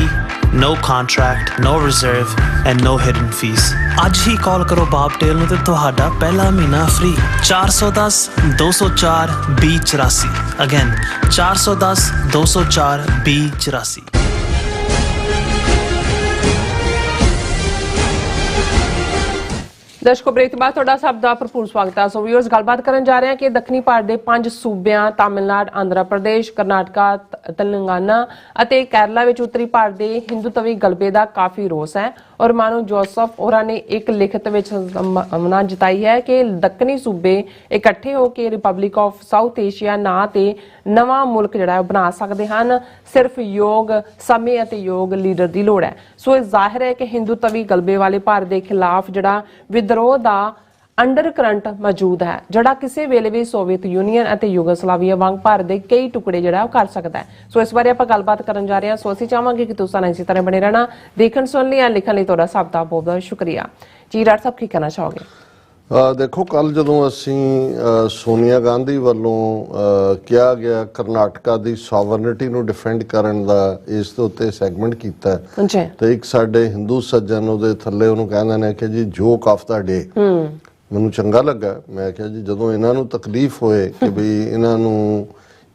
no contract, no reserve and no hidden fees। ਅੱਜ ਹੀ ਕਾਲ ਕਰੋ ਬੌਬਟੇਲ ਨੂੰ ਤੇ ਤੁਹਾਡਾ ਪਹਿਲਾ ਮਹੀਨਾ ਫ੍ਰੀ। 410 204 2084। ਅਗੇਨ 410 204 2084। ਦਰਸ਼ਕੋ, ਬ੍ਰੇਕ ਤੋਂ ਬਾਅਦ ਤੁਹਾਡਾ ਸਭ ਦਾ ਭਰਪੂਰ ਸਵਾਗਤ ਹੈ। ਸੋ ਵਿਊਅਰਸ, ਗੱਲਬਾਤ ਕਰਨ ਜਾ ਰਹੇ ਹਾਂ ਕਿ ਦੱਖਣੀ ਭਾਰਤ ਦੇ 5 ਸੂਬਿਆਂ ਤਾਮਿਲਨਾਡੂ, ਆਂਧਰਾ ਪ੍ਰਦੇਸ਼, ਕਰਨਾਟਕਾ, ਤੇਲੰਗਾਨਾ ਅਤੇ ਕੇਰਲਾ ਵਿੱਚ ਉੱਤਰੀ ਭਾਰਤ ਦੇ ਹਿੰਦੂਤਵੀ ਗਲਬੇ ਦਾ ਕਾਫੀ ਰੋਸ ਹੈ। ਔਰ ਮਾਨੋ ਜੋਸਫ ਹੋਰਾਂ ਨੇ ਇੱਕ ਲਿਖਤ ਵਿੱਚ ਸੰਭਾਵਨਾ ਜਤਾਈ ਹੈ ਕਿ ਦੱਖਣੀ ਸੂਬੇ ਇਕੱਠੇ ਹੋ ਕੇ ਰਿਪਬਲਿਕ ਆਫ ਸਾਊਥ ਏਸ਼ੀਆ ਨਾਂ ਤੇ ਨਵਾਂ ਮੁਲਕ ਜਿਹੜਾ ਬਣਾ ਸਕਦੇ ਹਨ। ਸਿਰਫ ਯੋਗ ਸਮੇਂ ਅਤੇ ਯੋਗ ਲੀਡਰ ਦੀ ਲੋੜ ਹੈ। ਸੋ ਇਹ ਜ਼ਾਹਿਰ ਹੈ ਕਿ ਹਿੰਦੂਤਵੀ ਗਲਬੇ ਵਾਲੇ ਭਾਰਤ ਦੇ ਖਿਲਾਫ ਜਿਹੜਾ ਵਿਦਰੋਹ ਦਾ ਅੰਡਰ ਕਰੰਟ ਮੌਜੂਦ ਹੈ, ਜਿਹੜਾ ਕਿਸੇ ਵੇਲੇ ਵੀ ਸੋਵੀਅਤ ਯੂਨੀਅਨ ਅਤੇ ਯੂਗੋਸਲਾਵੀਆ ਵਾਂਗ ਭਾਰਤ ਦੇ ਕਈ ਟੁਕੜੇ ਜਿਹੜਾ ਉਹ ਕਰ ਸਕਦਾ ਹੈ। ਸੋ ਇਸ ਬਾਰੇ ਆਪਾਂ ਗੱਲਬਾਤ ਕਰਨ ਜਾ ਰਹੇ ਹਾਂ। ਸੋ ਅਸੀਂ ਚਾਹਾਂਗੇ ਕਿ ਤੁਸੀਂ ਇਸੇ ਤਰ੍ਹਾਂ ਬਣੇ ਰਹਿਣਾ। ਦੇਖਣ ਸੁਣ ਲਈ ਲਿਖਣ ਲਈ ਤੁਹਾਡਾ ਸਭ ਦਾ ਬਹੁਤ ਬਹੁਤ ਸ਼ੁਕਰੀਆ ਜੀ। ਡਾਕਟਰ ਸਾਹਿਬ ਕੀ ਕਹਿਣਾ ਚਾਹੋਗੇ? ਦੇਖੋ, ਕੱਲ ਜਦੋਂ ਅਸੀਂ ਸੋਨੀਆ ਗਾਂਧੀ ਵੱਲੋਂ ਕਿਹਾ ਗਿਆ ਕਰਨਾਟਕਾ ਦੀ ਸੋਵਰਨਿਟੀ ਨੂੰ ਡਿਫੈਂਡ ਕਰਨ ਦਾ ਇਸ ਦੇ ਉੱਤੇ ਸੈਗਮੈਂਟ ਕੀਤਾ ਤੇ ਇੱਕ ਸਾਡੇ ਹਿੰਦੂ ਸੱਜਣ ਉਹਦੇ ਥੱਲੇ ਉਹਨੂੰ ਕਹਿੰਦੇ ਨੇ ਕਿ ਜੀ ਜੋਕ ਆਫ ਦਾ ਡੇ। ਮੈਨੂੰ ਚੰਗਾ ਲੱਗਾ। ਮੈਂ ਕਿਹਾ ਜੀ ਜਦੋਂ ਇਹਨਾਂ ਨੂੰ ਤਕਲੀਫ ਹੋਏ ਕਿ ਵੀ ਇਹਨਾਂ ਨੂੰ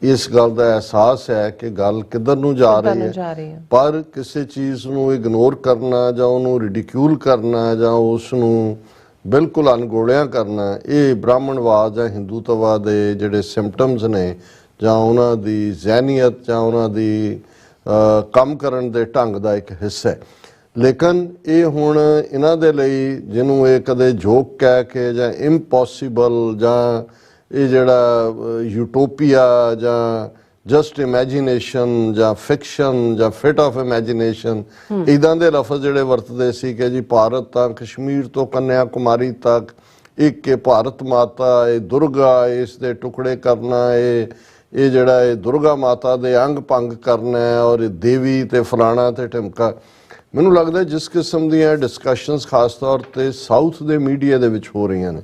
ਇਸ ਗੱਲ ਦਾ ਅਹਿਸਾਸ ਹੈ ਕਿ ਗੱਲ ਕਿੱਧਰ ਨੂੰ ਜਾ ਰਹੀ ਹੈ, ਪਰ ਕਿਸੇ ਚੀਜ਼ ਨੂੰ ਇਗਨੋਰ ਕਰਨਾ ਜਾਂ ਉਹਨੂੰ ਰਿਡੀਕਿਊਲ ਕਰਨਾ ਜਾਂ ਉਸ ਨੂੰ ਬਿਲਕੁਲ ਅਣਗੌਲਿਆਂ ਕਰਨਾ, ਇਹ ਬ੍ਰਾਹਮਣਵਾਦ ਜਾਂ ਹਿੰਦੂਤਵਾ ਦੇ ਜਿਹੜੇ ਸਿੰਪਟਮਸ ਨੇ ਜਾਂ ਉਹਨਾਂ ਦੀ ਜ਼ਹਿਨੀਅਤ ਜਾਂ ਉਹਨਾਂ ਦੀ ਕੰਮ ਕਰਨ ਦੇ ਢੰਗ ਦਾ ਇੱਕ ਹਿੱਸਾ ਹੈ। ਲੇਕਿਨ ਇਹ ਹੁਣ ਇਹਨਾਂ ਦੇ ਲਈ ਜਿਹਨੂੰ ਇਹ ਕਦੇ ਜੋਕ ਕਹਿ ਕੇ ਜਾਂ ਇੰਪੋਸੀਬਲ ਜਾਂ ਇਹ ਜਿਹੜਾ ਯੂਟੋਪੀਆ ਜਾਂ ਜਸਟ ਇਮੈਜੀਨੇਸ਼ਨ ਜਾਂ ਫਿਕਸ਼ਨ ਜਾਂ ਫਿਟ ਆਫ ਇਮੈਜੀਨੇਸ਼ਨ ਇੱਦਾਂ ਦੇ ਲਫ਼ਜ਼ ਜਿਹੜੇ ਵਰਤਦੇ ਸੀ ਕਿ ਜੀ ਭਾਰਤ ਤਾਂ ਕਸ਼ਮੀਰ ਤੋਂ ਕੰਨਿਆ ਕੁਮਾਰੀ ਤੱਕ ਇੱਕ ਇਹ ਭਾਰਤ ਮਾਤਾ, ਇਹ ਦੁਰਗਾ, ਇਸ ਦੇ ਟੁਕੜੇ ਕਰਨਾ, ਇਹ ਜਿਹੜਾ ਇਹ ਦੁਰਗਾ ਮਾਤਾ ਦੇ ਅੰਗ ਭੰਗ ਕਰਨਾ ਔਰ ਇਹ ਦੇਵੀ ਤੇ ਫਲਾਣਾ ਤੇ ਢਿਮਕਾ। ਮੈਨੂੰ ਲੱਗਦਾ ਜਿਸ ਕਿਸਮ ਦੀਆਂ ਡਿਸਕਸ਼ਨਸ ਖਾਸ ਤੌਰ ਤੇ ਸਾਊਥ ਦੇ ਮੀਡੀਆ ਦੇ ਵਿੱਚ ਹੋ ਰਹੀਆਂ ਨੇ,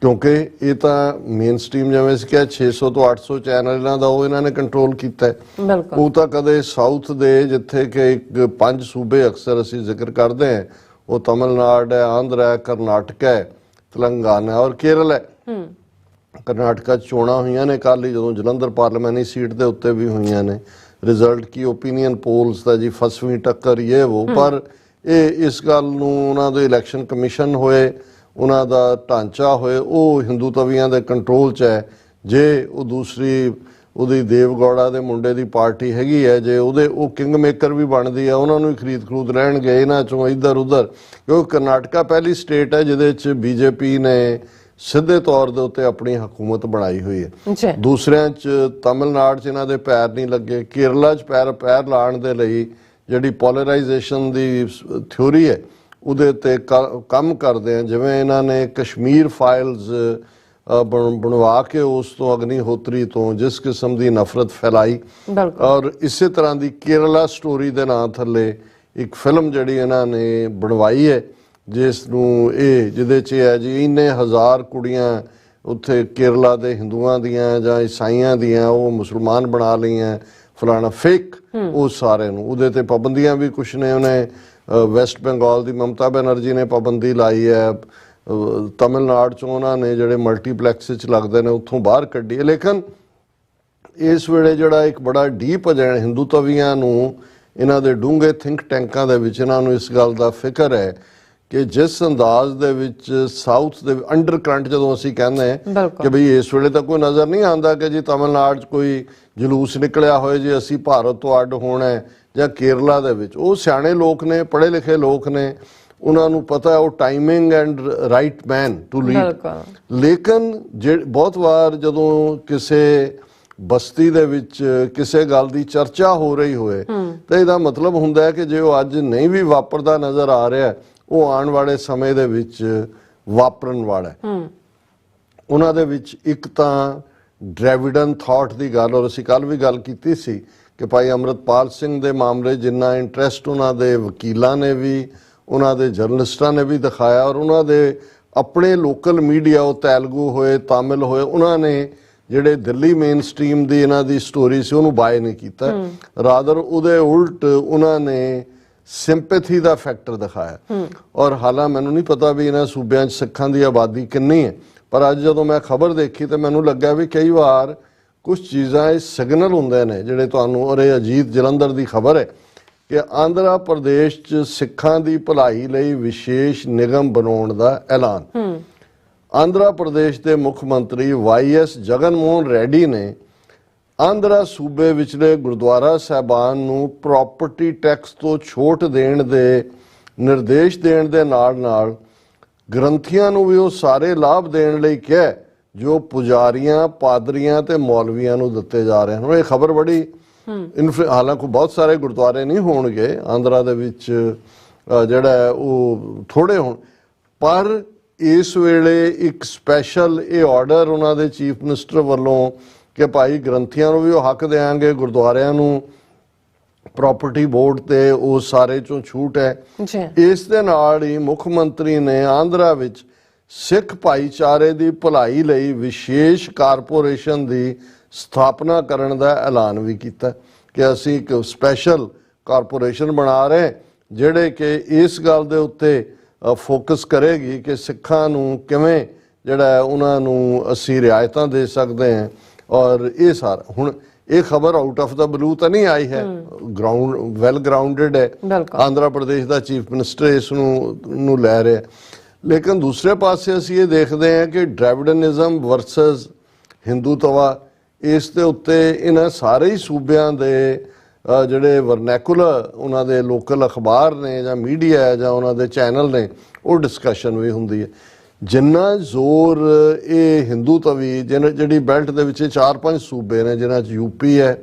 ਕਿਉਂਕਿ ਇਹ ਤਾਂ ਮੇਨ ਸਟ੍ਰੀਮ ਜਿਵੇਂ ਅਸੀਂ ਕਿਹਾ 600 ਤੋਂ 800 ਚੈਨਲ ਇਹਨਾਂ ਦਾ ਉਹ ਇਹਨਾਂ ਨੇ ਕੰਟਰੋਲ ਕੀਤਾ ਹੈ। ਉਹ ਤਾਂ ਕਦੇ ਸਾਊਥ ਦੇ ਜਿੱਥੇ ਕਿ ਇੱਕ 5 ਸੂਬੇ ਅਕਸਰ ਅਸੀਂ ਜ਼ਿਕਰ ਕਰਦੇ ਹਾਂ, ਉਹ ਤਮਿਲਨਾਡੂ ਹੈ, ਆਂਧਰਾ ਹੈ, ਕਰਨਾਟਕਾ ਹੈ, ਤੇਲੰਗਾਨਾ ਔਰ ਕੇਰਲ ਹੈ। ਕਰਨਾਟਕਾ 'ਚ ਚੋਣਾਂ ਹੋਈਆਂ ਨੇ ਕੱਲ੍ਹ ਹੀ, ਜਦੋਂ ਜਲੰਧਰ ਪਾਰਲੀਮੈਂਟਰੀ ਸੀਟ ਦੇ ਉੱਤੇ ਵੀ ਹੋਈਆਂ ਨੇ। ਰਿਜ਼ਲਟ ਕੀ ਓਪੀਨੀਅਨ ਪੋਲਸ ਦਾ ਜੀ ਫਸਵੀਂ ਟੱਕਰ ਇਹ ਉਹ, ਪਰ ਇਹ ਇਸ ਗੱਲ ਨੂੰ ਉਹਨਾਂ ਦੇ ਇਲੈਕਸ਼ਨ ਕਮਿਸ਼ਨ ਹੋਏ, ਉਹਨਾਂ ਦਾ ਢਾਂਚਾ ਹੋਏ, ਉਹ ਹਿੰਦੂਤਵੀਆਂ ਦੇ ਕੰਟਰੋਲ 'ਚ ਹੈ। ਜੇ ਉਹ ਦੂਸਰੀ ਉਹਦੀ ਦੇਵਗੌੜਾ ਦੇ ਮੁੰਡੇ ਦੀ ਪਾਰਟੀ ਹੈਗੀ ਹੈ, ਜੇ ਉਹ ਕਿੰਗ ਮੇਕਰ ਵੀ ਬਣਦੀ ਹੈ, ਉਹਨਾਂ ਨੂੰ ਹੀ ਖਰੀਦ ਲੈਣਗੇ ਇਹਨਾਂ 'ਚੋਂ ਇੱਧਰ ਉੱਧਰ। ਕਿਉਂਕਿ ਕਰਨਾਟਕਾ ਪਹਿਲੀ ਸਟੇਟ ਹੈ ਜਿਹਦੇ 'ਚ ਬੀਜੇਪੀ ਨੇ ਸਿੱਧੇ ਤੌਰ ਦੇ ਉੱਤੇ ਆਪਣੀ ਹਕੂਮਤ ਬਣਾਈ ਹੋਈ ਹੈ। ਜੀ ਦੂਸਰਿਆਂ 'ਚ ਤਮਿਲਨਾਡੂ 'ਚ ਇਹਨਾਂ ਦੇ ਪੈਰ ਨਹੀਂ ਲੱਗੇ। ਕੇਰਲਾ 'ਚ ਪੈਰ ਲਾਉਣ ਦੇ ਲਈ ਜਿਹੜੀ ਪੋਲਰਾਈਜੇਸ਼ਨ ਦੀ ਥਿਊਰੀ ਹੈ ਉਹਦੇ ਤੇ ਕੰਮ ਕਰਦੇ ਆ। ਜਿਵੇਂ ਇਹਨਾਂ ਨੇ ਕਸ਼ਮੀਰ ਫਾਈਲਸ ਬਣਵਾ ਕੇ ਉਸ ਤੋਂ ਅਗਨੀਹੋਤਰੀ ਤੋਂ ਜਿਸ ਕਿਸਮ ਦੀ ਨਫ਼ਰਤ ਫੈਲਾਈ, ਔਰ ਇਸੇ ਤਰ੍ਹਾਂ ਦੀ ਕੇਰਲਾ ਸਟੋਰੀ ਦੇ ਨਾਂ ਥੱਲੇ ਇੱਕ ਫਿਲਮ ਜਿਹੜੀ ਇਹਨਾਂ ਨੇ ਬਣਵਾਈ ਹੈ ਜਿਸ ਨੂੰ ਜਿਹਦੇ 'ਚ ਹੈ ਜੀ ਇੰਨੇ ਹਜ਼ਾਰ ਕੁੜੀਆਂ ਉੱਥੇ ਕੇਰਲਾ ਦੇ ਹਿੰਦੂਆਂ ਦੀਆਂ ਜਾਂ ਈਸਾਈਆਂ ਦੀਆਂ ਉਹ ਮੁਸਲਮਾਨ ਬਣਾ ਲਈਆਂ, ਫਲਾਣਾ ਫੇਕ। ਉਹ ਸਾਰੇ ਨੂੰ ਉਹਦੇ ਤੇ ਪਾਬੰਦੀਆਂ ਵੀ ਕੁਛ ਨੇ। ਉਹਨੇ ਵੈਸਟ ਬੰਗਾਲ ਦੀ ਮਮਤਾ ਬੈਨਰਜੀ ਨੇ ਪਾਬੰਦੀ ਲਾਈ ਹੈ। ਤਮਿਲਨਾਡੂ 'ਚ ਉਹਨਾਂ ਨੇ ਜਿਹੜੇ ਮਲਟੀਪਲੈਕਸ 'ਚ ਲੱਗਦੇ ਨੇ ਉੱਥੋਂ ਬਾਹਰ ਕੱਢੀ ਹੈ। ਲੇਕਿਨ ਇਸ ਵੇਲੇ ਜਿਹੜਾ ਇੱਕ ਬੜਾ ਡੀਪ ਅਜਿਹਾ ਹਿੰਦੂਤਵੀਆਂ ਨੂੰ ਇਹਨਾਂ ਦੇ ਡੂੰਘੇ ਥਿੰਕ ਟੈਂਕਾਂ ਦੇ ਵਿੱਚ ਇਹਨਾਂ ਨੂੰ ਇਸ ਗੱਲ ਦਾ ਫਿਕਰ ਹੈ ਕਿ ਜਿਸ ਅੰਦਾਜ਼ ਦੇ ਵਿੱਚ ਸਾਊਥ ਦੇ ਅੰਡਰ ਕਰੰਟ ਜਦੋਂ ਅਸੀਂ ਕਹਿੰਦੇ ਹਾਂ ਕਿ ਬਈ ਇਸ ਵੇਲੇ ਤਾਂ ਕੋਈ ਨਜ਼ਰ ਨਹੀਂ ਆਉਂਦਾ ਕਿ ਜੀ ਤਮਿਲਨਾਡੂ 'ਚ ਕੋਈ ਜਲੂਸ ਨਿਕਲਿਆ ਹੋਏ ਜੀ ਅਸੀਂ ਭਾਰਤ ਤੋਂ ਅੱਡ ਹੋਣਾ ਹੈ, ਜਾਂ ਕੇਰਲਾ ਦੇ ਵਿੱਚ ਉਹ ਸਿਆਣੇ ਲੋਕ ਨੇ, ਪੜ੍ਹੇ ਲਿਖੇ ਲੋਕ ਨੇ, ਉਹਨਾਂ ਨੂੰ ਪਤਾ ਹੈ ਉਹ timing and right man to lead. ਲੇਕਿਨ ਬਹੁਤ ਵਾਰ ਜਦੋਂ ਕਿਸੇ ਬਸਤੀ ਦੇ ਵਿੱਚ ਕਿਸੇ ਗੱਲ ਦੀ ਚਰਚਾ ਹੋ ਰਹੀ ਹੋਏ ਤਾਂ ਇਹਦਾ ਮਤਲਬ ਹੁੰਦਾ ਹੈ ਕਿ ਜੇ ਉਹ ਅੱਜ ਨਹੀਂ ਵੀ ਵਾਪਰਦਾ ਨਜ਼ਰ ਆ ਰਿਹਾ ਉਹ ਆਉਣ ਵਾਲੇ ਸਮੇਂ ਦੇ ਵਿੱਚ ਵਾਪਰਨ ਵਾਲਾ ਹੈ। ਉਹਨਾਂ ਦੇ ਵਿੱਚ ਇੱਕ ਤਾਂ ਡ੍ਰੈਵਿਡਨ ਥਾਟ ਦੀ ਗੱਲ, ਔਰ ਅਸੀਂ ਕੱਲ ਵੀ ਗੱਲ ਕੀਤੀ ਸੀ ਕਿ ਭਾਈ ਅੰਮ੍ਰਿਤਪਾਲ ਸਿੰਘ ਦੇ ਮਾਮਲੇ ਜਿੰਨਾ ਇੰਟਰਸਟ ਉਹਨਾਂ ਦੇ ਵਕੀਲਾਂ ਨੇ ਵੀ, ਉਹਨਾਂ ਦੇ ਜਰਨਲਿਸਟਾਂ ਨੇ ਵੀ ਦਿਖਾਇਆ, ਔਰ ਉਹਨਾਂ ਦੇ ਆਪਣੇ ਲੋਕਲ ਮੀਡੀਆ ਉਹ ਤੇਲਗੂ ਹੋਏ, ਤਾਮਿਲ ਹੋਏ, ਉਹਨਾਂ ਨੇ ਜਿਹੜੇ ਦਿੱਲੀ ਮੇਨ ਸਟ੍ਰੀਮ ਦੀ ਇਹਨਾਂ ਦੀ ਸਟੋਰੀ ਸੀ ਉਹਨੂੰ ਬਾਏ ਨਹੀਂ ਕੀਤਾ। ਰਾਦਰ ਉਹਦੇ ਉਲਟ ਉਹਨਾਂ ਨੇ ਸਿੰਪੈਥੀ ਦਾ ਫੈਕਟਰ ਦਿਖਾਇਆ। ਔਰ ਹਾਲਾਂ ਮੈਨੂੰ ਨਹੀਂ ਪਤਾ ਵੀ ਇਹਨਾਂ ਸੂਬਿਆਂ 'ਚ ਸਿੱਖਾਂ ਦੀ ਆਬਾਦੀ ਕਿੰਨੀ ਹੈ, ਪਰ ਅੱਜ ਜਦੋਂ ਮੈਂ ਖਬਰ ਦੇਖੀ ਤਾਂ ਮੈਨੂੰ ਲੱਗਾ ਵੀ ਕਈ ਵਾਰ ਕੁਝ ਚੀਜ਼ਾਂ ਇਹ ਸਿਗਨਲ ਹੁੰਦੇ ਨੇ ਜਿਹੜੇ ਤੁਹਾਨੂੰ। ਔਰ ਇਹ ਅਜੀਤ ਜਲੰਧਰ ਦੀ ਖਬਰ ਹੈ ਕਿ ਆਂਧਰਾ ਪ੍ਰਦੇਸ਼ 'ਚ ਸਿੱਖਾਂ ਦੀ ਭਲਾਈ ਲਈ ਵਿਸ਼ੇਸ਼ ਨਿਗਮ ਬਣਾਉਣ ਦਾ ਐਲਾਨ। ਆਂਧਰਾ ਪ੍ਰਦੇਸ਼ ਦੇ ਮੁੱਖ ਮੰਤਰੀ YS ਜਗਨ ਮੋਹਨ ਰੈਡੀ ਨੇ ਆਂਧਰਾ ਸੂਬੇ ਵਿਚਲੇ ਗੁਰਦੁਆਰਾ ਸਾਹਿਬਾਨ ਨੂੰ ਪ੍ਰਾਪਰਟੀ ਟੈਕਸ ਤੋਂ ਛੋਟ ਦੇਣ ਦੇ ਨਿਰਦੇਸ਼ ਦੇਣ ਦੇ ਨਾਲ ਗ੍ਰੰਥੀਆਂ ਨੂੰ ਵੀ ਉਹ ਸਾਰੇ ਲਾਭ ਦੇਣ ਲਈ ਕਿਹਾ ਜੋ ਪੁਜਾਰੀਆਂ, ਪਾਦਰੀਆਂ ਤੇ ਮੌਲਵੀਆਂ ਨੂੰ ਦਿੱਤੇ ਜਾ ਰਹੇ ਹਨ। ਇਹ ਖਬਰ ਬੜੀ ਹਾਲਾਂਕਿ ਬਹੁਤ ਸਾਰੇ ਗੁਰਦੁਆਰੇ ਨਹੀਂ ਹੋਣਗੇ ਆਂਧਰਾ ਦੇ ਵਿੱਚ, ਜਿਹੜਾ ਉਹ ਥੋੜੇ ਹੋਣ, ਪਰ ਇਸ ਵੇਲੇ ਇੱਕ ਸਪੈਸ਼ਲ ਇਹ ਆਰਡਰ ਉਹਨਾਂ ਦੇ ਚੀਫ ਮਿਨਿਸਟਰ ਵੱਲੋਂ ਕਿ ਭਾਈ ਗ੍ਰੰਥੀਆਂ ਨੂੰ ਵੀ ਉਹ ਹੱਕ ਦੇਾਂਗੇ, ਗੁਰਦੁਆਰਿਆਂ ਨੂੰ ਪ੍ਰਾਪਰਟੀ ਬੋਰਡ ਤੇ ਉਹ ਸਾਰੇ ਚੋਂ ਛੂਟ ਹੈ। ਇਸ ਦੇ ਨਾਲ ਹੀ ਮੁੱਖ ਮੰਤਰੀ ਨੇ ਆਂਧਰਾ ਵਿੱਚ ਸਿੱਖ ਭਾਈਚਾਰੇ ਦੀ ਭਲਾਈ ਲਈ ਵਿਸ਼ੇਸ਼ ਕਾਰਪੋਰੇਸ਼ਨ ਦੀ ਸਥਾਪਨਾ ਕਰਨ ਦਾ ਐਲਾਨ ਵੀ ਕੀਤਾ ਕਿ ਅਸੀਂ ਇੱਕ ਸਪੈਸ਼ਲ ਕਾਰਪੋਰੇਸ਼ਨ ਬਣਾ ਰਹੇ ਜਿਹੜੇ ਕਿ ਇਸ ਗੱਲ ਦੇ ਉੱਤੇ ਫੋਕਸ ਕਰੇਗੀ ਕਿ ਸਿੱਖਾਂ ਨੂੰ ਕਿਵੇਂ ਜਿਹੜਾ ਉਹਨਾਂ ਨੂੰ ਅਸੀਂ ਰਿਆਇਤਾਂ ਦੇ ਸਕਦੇ ਹਾਂ। ਔਰ ਇਹ ਸਾਰਾ ਹੁਣ ਇਹ ਖਬਰ ਆਊਟ ਆਫ ਦਾ ਬਲੂ ਤਾਂ ਨਹੀਂ ਆਈ ਹੈ, ਵੈਲ ਗਰਾਊਂਡਡ ਹੈ। ਆਂਧਰਾ ਪ੍ਰਦੇਸ਼ ਦਾ ਚੀਫ ਮਿਨਿਸਟਰ ਇਸ ਨੂੰ ਲੈ ਰਿਹਾ। ਲੇਕਿਨ ਦੂਸਰੇ ਪਾਸੇ ਅਸੀਂ ਇਹ ਦੇਖਦੇ ਹਾਂ ਕਿ ਡ੍ਰੈਵਿਡਨਿਜ਼ਮ ਵਰਸਸ ਹਿੰਦੂਤਵਾ, ਇਸ ਦੇ ਉੱਤੇ ਇਹਨਾਂ ਸਾਰੇ ਹੀ ਸੂਬਿਆਂ ਦੇ ਜਿਹੜੇ ਵਰਨੈਕੂਲਰ ਉਹਨਾਂ ਦੇ ਲੋਕਲ ਅਖਬਾਰ ਨੇ ਜਾਂ ਮੀਡੀਆ ਹੈ ਜਾਂ ਉਹਨਾਂ ਦੇ ਚੈਨਲ ਨੇ ਉਹ ਡਿਸਕਸ਼ਨ ਵੀ ਹੁੰਦੀ ਹੈ। ਜਿੰਨਾ ਜ਼ੋਰ ਇਹ ਹਿੰਦੂਤਵੀ ਜਿਹੜੀ ਬੈਲਟ ਦੇ ਵਿੱਚ 4-5 ਸੂਬੇ ਨੇ ਜਿਨ੍ਹਾਂ 'ਚ ਯੂਪੀ ਹੈ,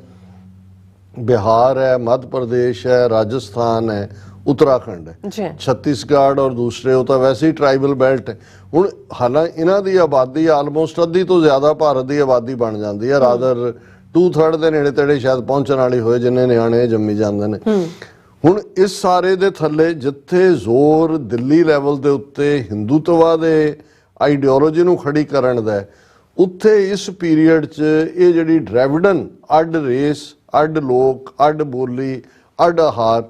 ਬਿਹਾਰ ਹੈ, ਮੱਧ ਪ੍ਰਦੇਸ਼ ਹੈ, ਰਾਜਸਥਾਨ ਹੈ, ਉੱਤਰਾਖੰਡ ਹੈ, ਛੱਤੀਸਗੜ੍ਹ ਔਰ ਦੂਸਰੇ ਉਹ ਤਾਂ ਵੈਸੇ ਹੀ ਟਰਾਈਬਲ ਬੈਲਟ ਹੈ। ਹੁਣ ਹਾਲਾਂਕਿ ਇਹਨਾਂ ਦੀ ਆਬਾਦੀ ਆਲਮੋਸਟ ਅੱਧੀ ਤੋਂ ਜ਼ਿਆਦਾ ਭਾਰਤ ਦੀ ਆਬਾਦੀ ਬਣ ਜਾਂਦੀ ਹੈ, ਰਾਦਰ 2/3 ਦੇ ਨੇੜੇ ਤੇੜੇ ਸ਼ਾਇਦ ਪਹੁੰਚਣ ਵਾਲੀ ਹੋਏ ਜਿੰਨੇ ਨਿਆਣੇ ਜੰਮੀ ਜਾਂਦੇ ਨੇ। ਹੁਣ ਇਸ ਸਾਰੇ ਦੇ ਥੱਲੇ ਜਿੱਥੇ ਜ਼ੋਰ ਦਿੱਲੀ ਲੈਵਲ ਦੇ ਉੱਤੇ ਹਿੰਦੂਤਵਾ ਦੇ ਆਈਡੀਓਲੋਜੀ ਨੂੰ ਖੜੀ ਕਰਨ ਦਾ, ਉੱਥੇ ਇਸ ਪੀਰੀਅਡ 'ਚ ਇਹ ਜਿਹੜੀ ਡ੍ਰੈਵਿਡਨ ਅੱਡ ਰੇਸ, ਅੱਡ ਲੋਕ, ਅੱਡ ਬੋਲੀ, ਅੱਡ ਆਹਾਰ,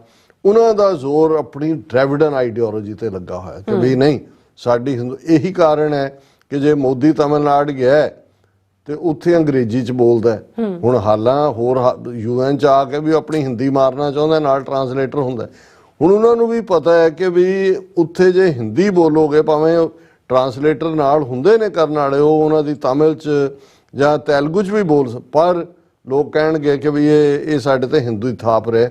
ਉਹਨਾਂ ਦਾ ਜ਼ੋਰ ਆਪਣੀ ਡ੍ਰੈਵਿਡਨ ਆਈਡੀਓਲੋਜੀ ਤੇ ਲੱਗਾ ਹੋਇਆ ਕਿ ਵੀ ਨਹੀਂ ਸਾਡੀ ਇਹੀ ਕਾਰਨ ਹੈ ਕਿ ਜੇ ਮੋਦੀ ਤਮਿਲਨਾਡੂ ਗਿਆ ਤੇ ਉੱਥੇ ਅੰਗਰੇਜ਼ੀ 'ਚ ਬੋਲਦਾ। ਹੁਣ ਹਾਲਾਂ ਹੋਰ UN 'ਚ ਆ ਕੇ ਵੀ ਆਪਣੀ ਹਿੰਦੀ ਮਾਰਨਾ ਚਾਹੁੰਦਾ, ਨਾਲ ਟਰਾਂਸਲੇਟਰ ਹੁੰਦਾ। ਹੁਣ ਉਹਨਾਂ ਨੂੰ ਵੀ ਪਤਾ ਹੈ ਕਿ ਵੀ ਉੱਥੇ ਜੇ ਹਿੰਦੀ ਬੋਲੋਗੇ, ਭਾਵੇਂ ਟਰਾਂਸਲੇਟਰ ਨਾਲ ਹੁੰਦੇ ਨੇ ਕਰਨ ਵਾਲੇ, ਉਹ ਉਹਨਾਂ ਦੀ ਤਾਮਿਲ 'ਚ ਜਾਂ ਤੇਲਗੂ 'ਚ ਵੀ ਬੋਲ, ਪਰ ਲੋਕ ਕਹਿਣਗੇ ਕਿ ਵੀ ਇਹ ਸਾਡੇ ਤੇ ਹਿੰਦੂ ਹੀ ਥਾਪ ਰਿਹਾ।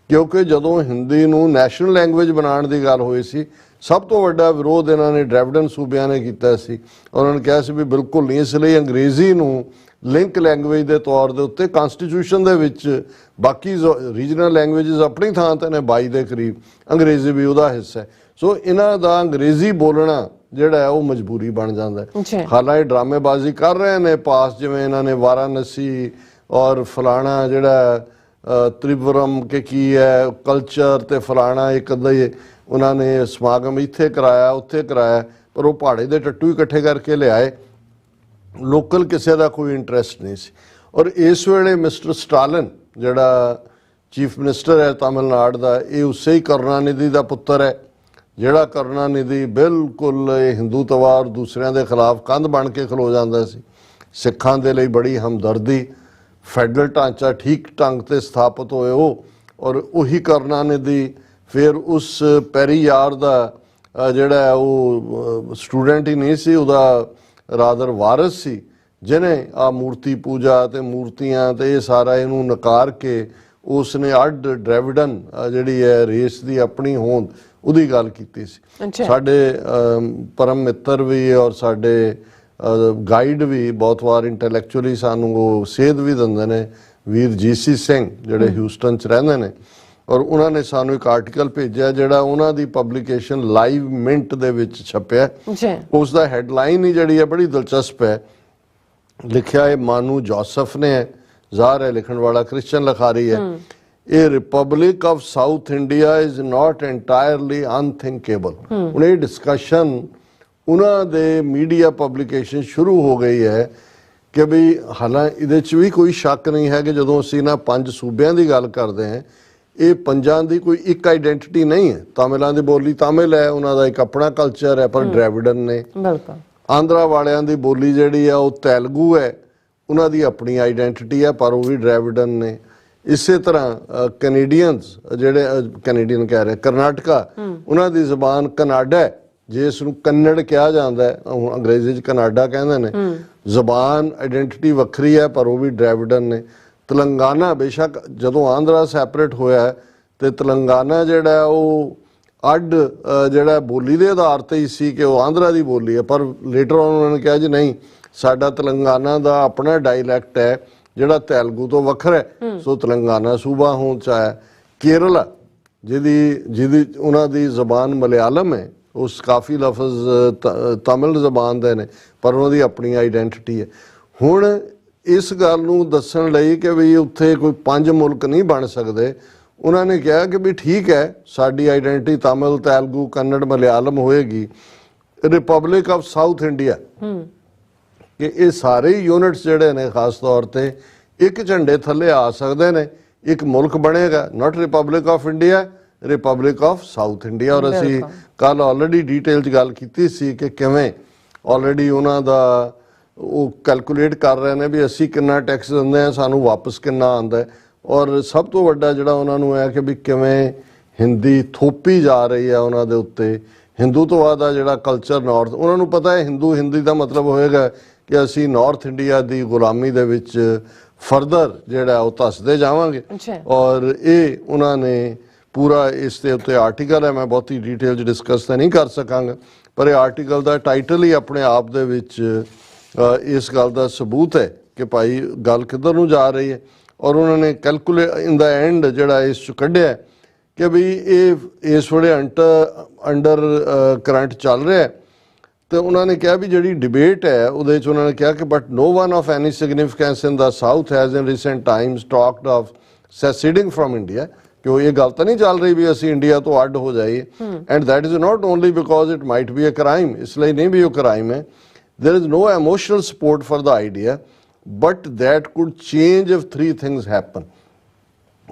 ਕਿਉਂਕਿ ਜਦੋਂ ਹਿੰਦੀ ਨੂੰ ਨੈਸ਼ਨਲ ਲੈਂਗੁਏਜ ਬਣਾਉਣ ਦੀ ਗੱਲ ਹੋਈ ਸੀ, ਸਭ ਤੋਂ ਵੱਡਾ ਵਿਰੋਧ ਇਹਨਾਂ ਨੇ ਡਰੈਵਿਡਨ ਸੂਬਿਆਂ ਨੇ ਕੀਤਾ ਸੀ। ਉਹਨਾਂ ਨੇ ਕਿਹਾ ਸੀ ਵੀ ਬਿਲਕੁਲ ਨਹੀਂ, ਇਸ ਲਈ ਅੰਗਰੇਜ਼ੀ ਨੂੰ ਲਿੰਕ ਲੈਂਗੁਏਜ ਦੇ ਤੌਰ ਦੇ ਉੱਤੇ ਕਨਸਟੀਟਿਊਸ਼ਨ ਦੇ ਵਿੱਚ, ਬਾਕੀ ਰੀਜਨਲ ਲੈਂਗੁਏਜਸ ਆਪਣੀ ਥਾਂ ਤੇ ਨੇ 22 ਦੇ ਕਰੀਬ, ਅੰਗਰੇਜ਼ੀ ਵੀ ਉਹਦਾ ਹਿੱਸਾ ਹੈ। ਸੋ ਇਹਨਾਂ ਦਾ ਅੰਗਰੇਜ਼ੀ ਬੋਲਣਾ ਜਿਹੜਾ ਹੈ ਉਹ ਮਜਬੂਰੀ ਬਣ ਜਾਂਦਾ ਹੈ। ਹਾਲਾਂਕਿ ਡਰਾਮੇਬਾਜ਼ੀ ਕਰ ਰਹੇ ਨੇ ਪਾਸ, ਜਿਵੇਂ ਇਹਨਾਂ ਨੇ ਵਾਰਾਣਸੀ ਔਰ ਫਲਾਣਾ ਜਿਹੜਾ ਤ੍ਰਿਪੁਰਮ ਕੇ ਕੀ ਹੈ ਕਲਚਰ ਤੇ ਫਲਾਣਾ ਇੱਕ ਅੱਧਾ ਹੀ ਉਹਨਾਂ ਨੇ ਸਮਾਗਮ ਇੱਥੇ ਕਰਾਇਆ ਉੱਥੇ ਕਰਾਇਆ, ਪਰ ਉਹ ਪਹਾੜੇ ਦੇ ਟੱਟੂ ਇਕੱਠੇ ਕਰਕੇ ਲਿਆਏ, ਲੋਕਲ ਕਿਸੇ ਦਾ ਕੋਈ ਇੰਟਰਸਟ ਨਹੀਂ ਸੀ। ਔਰ ਇਸ ਵੇਲੇ ਮਿਸਟਰ ਸਟਾਲਿਨ ਜਿਹੜਾ ਚੀਫ ਮਿਨਿਸਟਰ ਹੈ ਤਾਮਿਲਨਾਡੂ ਦਾ, ਇਹ ਉਸੇ ਹੀ ਕਰੁਣਾਨਿਧੀ ਦਾ ਪੁੱਤਰ ਹੈ, ਜਿਹੜਾ ਕਰੁਣਾਨਿਧੀ ਬਿਲਕੁਲ ਹਿੰਦੂਤਵਾਦ ਦੂਸਰਿਆਂ ਦੇ ਖਿਲਾਫ ਕੰਧ ਬਣ ਕੇ ਖਲੋ ਜਾਂਦਾ ਸੀ। ਸਿੱਖਾਂ ਦੇ ਲਈ ਬੜੀ ਹਮਦਰਦੀ, ਫੈਡਰਲ ਢਾਂਚਾ ਠੀਕ ਢੰਗ ਤੇ ਸਥਾਪਿਤ ਹੋਏ ਉਹ, ਔਰ ਉਹੀ ਕਰੁਣਾਨਿਧੀ ਫਿਰ ਉਸ ਪੈਰੀਯਾਰ ਦਾ ਜਿਹੜਾ ਉਹ ਸਟੂਡੈਂਟ ਹੀ ਨਹੀਂ ਸੀ, ਉਹਦਾ ਰਾਦਰ ਵਾਰਿਸ ਸੀ, ਜਿਹਨੇ ਆ ਮੂਰਤੀ ਪੂਜਾ ਤੇ ਮੂਰਤੀਆਂ ਤੇ ਇਹ ਸਾਰਾ ਇਹਨੂੰ ਨਕਾਰ ਕੇ ਉਸ ਨੇ ਅੱਡ ਡਰੈਵਿਡਨ ਜਿਹੜੀ ਹੈ ਰੇਸ ਦੀ ਆਪਣੀ ਹੋਂਦ ਉਹਦੀ ਗੱਲ ਕੀਤੀ ਸੀ। ਸਾਡੇ ਪਰਮ ਮਿੱਤਰ ਵੀ ਔਰ ਸਾਡੇ ਗਾਈਡ ਵੀ ਬਹੁਤ ਵਾਰ ਇੰਟੈਲੈਕਚੁਅਲੀ ਸਾਨੂੰ ਉਹ ਸੇਧ ਵੀ ਦਿੰਦੇ ਨੇ, ਵੀਰ ਜੀਸੀ ਸਿੰਘ ਜਿਹੜੇ ਹਿਊਸਟਨ 'ਚ ਰਹਿੰਦੇ ਨੇ, ਔਰ ਉਹਨਾਂ ਨੇ ਸਾਨੂੰ ਇੱਕ ਆਰਟੀਕਲ ਭੇਜਿਆ ਜਿਹੜਾ ਉਹਨਾਂ ਦੀ ਪਬਲੀਕੇਸ਼ਨ ਲਾਈਵ ਮਿੰਟ ਦੇ ਵਿੱਚ ਛਪਿਆ। ਉਸ ਦਾ ਹੈਡਲਾਈਨ ਹੀ ਜਿਹੜੀ ਹੈ ਬੜੀ ਦਿਲਚਸਪ ਹੈ, ਲਿਖਿਆ ਹੈ ਮਾਨੂ ਜੋਸਫ ਨੇ, ਜ਼ਾਹਰ ਹੈ ਲਿਖਣ ਵਾਲਾ ਕ੍ਰਿਸਚਨ ਲਿਖਾਰੀ ਹੈ। ਇਹ republic of south India is not entirely unthinkable. ਹੁਣ ਇਹ ਡਿਸਕਸ਼ਨ ਉਹਨਾਂ ਦੇ ਮੀਡੀਆ ਪਬਲੀਕੇਸ਼ਨ ਸ਼ੁਰੂ ਹੋ ਗਈ ਹੈ ਕਿ ਵੀ ਹਾਲਾਂਕਿ ਇਹਦੇ 'ਚ ਵੀ ਕੋਈ ਸ਼ੱਕ ਨਹੀਂ ਹੈ ਕਿ ਜਦੋਂ ਅਸੀਂ ਇਹਨਾਂ 5 ਸੂਬਿਆਂ ਦੀ ਗੱਲ ਕਰਦੇ ਹਾਂ, ਇਹ ਪੰਜਾਂ ਦੀ ਕੋਈ ਇੱਕ ਆਈਡੈਂਟੀਟੀ ਨਹੀਂ ਹੈ। ਤਾਮਿਲਾਂ ਦੀ ਬੋਲੀ ਤਾਮਿਲ ਹੈ, ਉਹਨਾਂ ਦਾ ਇੱਕ ਆਪਣਾ ਕਲਚਰ ਹੈ, ਪਰ ਡਰੈਵਿਡਨ ਨੇ। ਆਂਧਰਾ ਵਾਲਿਆਂ ਦੀ ਬੋਲੀ ਜਿਹੜੀ ਆ ਉਹ ਤੇਲਗੂ ਹੈ, ਉਹਨਾਂ ਦੀ ਆਪਣੀ ਆਈਡੈਂਟੀਟੀ ਹੈ, ਪਰ ਉਹ ਵੀ ਡਰੈਵਿਡਨ ਨੇ। ਇਸੇ ਤਰ੍ਹਾਂ ਕੈਨੇਡੀਅਨਸ ਜਿਹੜੇ ਕੈਨੇਡੀਅਨ ਕਹਿ ਰਹੇ ਕਰਨਾਟਕਾ, ਉਹਨਾਂ ਦੀ ਜ਼ਬਾਨ ਕਨਾਡਾ ਹੈ, ਜਿਸ ਨੂੰ ਕੰਨੜ ਕਿਹਾ ਜਾਂਦਾ ਹੈ, ਹੁਣ ਅੰਗਰੇਜ਼ੀ 'ਚ ਕਨਾਡਾ ਕਹਿੰਦੇ ਨੇ। ਜ਼ਬਾਨ ਆਈਡੈਂਟੀਟੀ ਵੱਖਰੀ ਹੈ, ਪਰ ਉਹ ਵੀ ਡਰੈਵਿਡਨ ਨੇ। ਤੇਲੰਗਾਨਾ ਬੇਸ਼ੱਕ ਜਦੋਂ ਆਂਧਰਾ ਸੈਪਰੇਟ ਹੋਇਆ ਤੇ ਤੇਲੰਗਾਨਾ ਜਿਹੜਾ ਉਹ ਅੱਡ ਜਿਹੜਾ ਬੋਲੀ ਦੇ ਆਧਾਰ ਤੇ ਹੀ ਸੀ ਕਿ ਉਹ ਆਂਧਰਾ ਦੀ ਬੋਲੀ ਹੈ, ਪਰ ਲੇਟਰ ਉਹਨਾਂ ਨੇ ਕਿਹਾ ਜੀ ਨਹੀਂ, ਸਾਡਾ ਤੇਲੰਗਾਨਾ ਦਾ ਆਪਣਾ ਡਾਇਲੈਕਟ ਹੈ ਜਿਹੜਾ ਤੇਲਗੂ ਤੋਂ ਵੱਖਰਾ ਹੈ, ਸੋ ਤੇਲੰਗਾਨਾ ਸੂਬਾ ਹੋਣ 'ਚ ਆਇਆ। ਕੇਰਲਾ ਜਿਹਦੀ ਉਹਨਾਂ ਦੀ ਜ਼ਬਾਨ ਮਲਿਆਲਮ ਹੈ, ਉਸ ਕਾਫੀ ਲਫ਼ਜ਼ ਤਮਿਲ ਜ਼ਬਾਨ ਦੇ ਨੇ, ਪਰ ਉਹਨਾਂ ਦੀ ਆਪਣੀ ਆਈਡੈਂਟੀਟੀ ਹੈ। ਹੁਣ ਇਸ ਗੱਲ ਨੂੰ ਦੱਸਣ ਲਈ ਕਿ ਵੀ ਉੱਥੇ ਕੋਈ 5 ਮੁਲਕ ਨਹੀਂ ਬਣ ਸਕਦੇ, ਉਹਨਾਂ ਨੇ ਕਿਹਾ ਕਿ ਵੀ ਠੀਕ ਹੈ, ਸਾਡੀ ਆਈਡੈਂਟੀਟੀ ਤਮਿਲ ਤੇਲਗੂ ਕੰਨੜ ਮਲਿਆਲਮ ਹੋਏਗੀ, ਰਿਪਬਲਿਕ ਆਫ ਸਾਊਥ ਇੰਡੀਆ, ਕਿ ਇਹ ਸਾਰੇ ਯੂਨਿਟਸ ਜਿਹੜੇ ਨੇ ਖਾਸ ਤੌਰ ਤੇ ਇੱਕ ਝੰਡੇ ਥੱਲੇ ਆ ਸਕਦੇ ਨੇ, ਇੱਕ ਮੁਲਕ ਬਣੇਗਾ, not republic of India, republic of south India. ਔਰ ਅਸੀਂ ਕੱਲ ਆਲਰੇਡੀ ਡਿਟੇਲ 'ਚ ਗੱਲ ਕੀਤੀ ਸੀ ਕਿ ਕਿਵੇਂ ਆਲਰੇਡੀ ਉਹਨਾਂ ਦਾ ਉਹ ਕੈਲਕੂਲੇਟ ਕਰ ਰਹੇ ਨੇ ਵੀ ਅਸੀਂ ਕਿੰਨਾ ਟੈਕਸ ਦਿੰਦੇ ਹਾਂ, ਸਾਨੂੰ ਵਾਪਸ ਕਿੰਨਾ ਆਉਂਦਾ ਹੈ। ਔਰ ਸਭ ਤੋਂ ਵੱਡਾ ਜਿਹੜਾ ਉਹਨਾਂ ਨੂੰ ਹੈ ਕਿ ਵੀ ਕਿਵੇਂ ਹਿੰਦੀ ਥੋਪੀ ਜਾ ਰਹੀ ਹੈ ਉਹਨਾਂ ਦੇ ਉੱਤੇ, ਹਿੰਦੂਤਵਾਦ ਦਾ ਜਿਹੜਾ ਕਲਚਰ ਨਾਰਥ, ਉਹਨਾਂ ਨੂੰ ਪਤਾ ਹੈ ਹਿੰਦੀ ਦਾ ਮਤਲਬ ਹੋਏਗਾ ਕਿ ਅਸੀਂ ਨਾਰਥ ਇੰਡੀਆ ਦੀ ਗੁਲਾਮੀ ਦੇ ਵਿੱਚ ਫਰਦਰ ਜਿਹੜਾ ਉਹ ਧੱਸਦੇ ਜਾਵਾਂਗੇ। ਔਰ ਇਹ ਉਹਨਾਂ ਨੇ ਪੂਰਾ ਇਸ ਦੇ ਉੱਤੇ ਆਰਟੀਕਲ ਹੈ, ਮੈਂ ਬਹੁਤੀ ਡਿਟੇਲ 'ਚ ਡਿਸਕਸ ਤਾਂ ਨਹੀਂ ਕਰ ਸਕਾਂਗਾ, ਪਰ ਇਹ ਆਰਟੀਕਲ ਦਾ ਟਾਈਟਲ ਹੀ ਆਪਣੇ ਆਪ ਦੇ ਵਿੱਚ ਇਸ ਗੱਲ ਦਾ ਸਬੂਤ ਹੈ ਕਿ ਭਾਈ ਗੱਲ ਕਿੱਧਰ ਨੂੰ ਜਾ ਰਹੀ ਹੈ। ਔਰ ਉਹਨਾਂ ਨੇ ਕੈਲਕੂਲੇਟ ਇਨ ਦਾ ਐਂਡ ਜਿਹੜਾ ਇਸ 'ਚ ਕੱਢਿਆ ਕਿ ਵੀ ਇਹ ਇਸ ਵੇਲੇ ਅੰਡਰ ਕਰੰਟ ਚੱਲ ਰਿਹਾ, ਤੇ ਉਹਨਾਂ ਨੇ ਕਿਹਾ ਵੀ ਜਿਹੜੀ ਡਿਬੇਟ ਹੈ ਉਹਦੇ 'ਚ ਉਹਨਾਂ ਨੇ ਕਿਹਾ ਕਿ but no one of any significance in the south has in recent times talked of seceding from India, ਕਿ ਉਹ ਇਹ ਗੱਲ ਤਾਂ ਨਹੀਂ ਚੱਲ ਰਹੀ ਵੀ ਅਸੀਂ ਇੰਡੀਆ ਤੋਂ ਅੱਡ ਹੋ ਜਾਈਏ। And that is not only because it might be a crime, ਇਸ ਲਈ ਨਹੀਂ ਵੀ ਉਹ ਕ੍ਰਾਈਮ ਹੈ। There is no emotional support for the idea, but that could change if 3 things happen.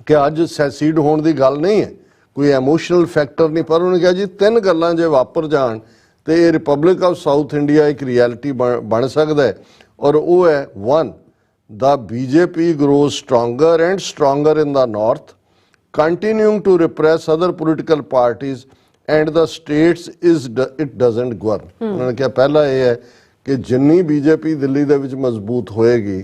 ਕਿ ਅੱਜ ਸੈਸੀਡ ਹੋਣ ਦੀ ਗੱਲ ਨਹੀਂ ਹੈ, ਕੋਈ ਇਮੋਸ਼ਨਲ ਫੈਕਟਰ ਨਹੀਂ, ਪਰ ਉਹਨੇ ਕਿਹਾ ਜੀ 3 ਗੱਲਾਂ ਜੇ ਵਾਪਰ ਜਾਣ ਤੇ ਇਹ ਰਿਪਬਲਿਕ ਆਫ ਸਾਊਥ ਇੰਡੀਆ ਇੱਕ ਰਿਐਲਿਟੀ ਬਣ ਸਕਦਾ ਹੈ। ਔਰ ਉਹ ਹੈ 1, the BJP grows stronger and stronger in the north, continuing to repress other political parties and the states it doesn't govern. ਉਹਨਾਂ ਨੇ ਕਿਹਾ ਪਹਿਲਾ ਇਹ ਹੈ ਕਿ ਜਿੰਨੀ ਬੀਜੇਪੀ ਦਿੱਲੀ ਦੇ ਵਿੱਚ ਮਜ਼ਬੂਤ ਹੋਏਗੀ,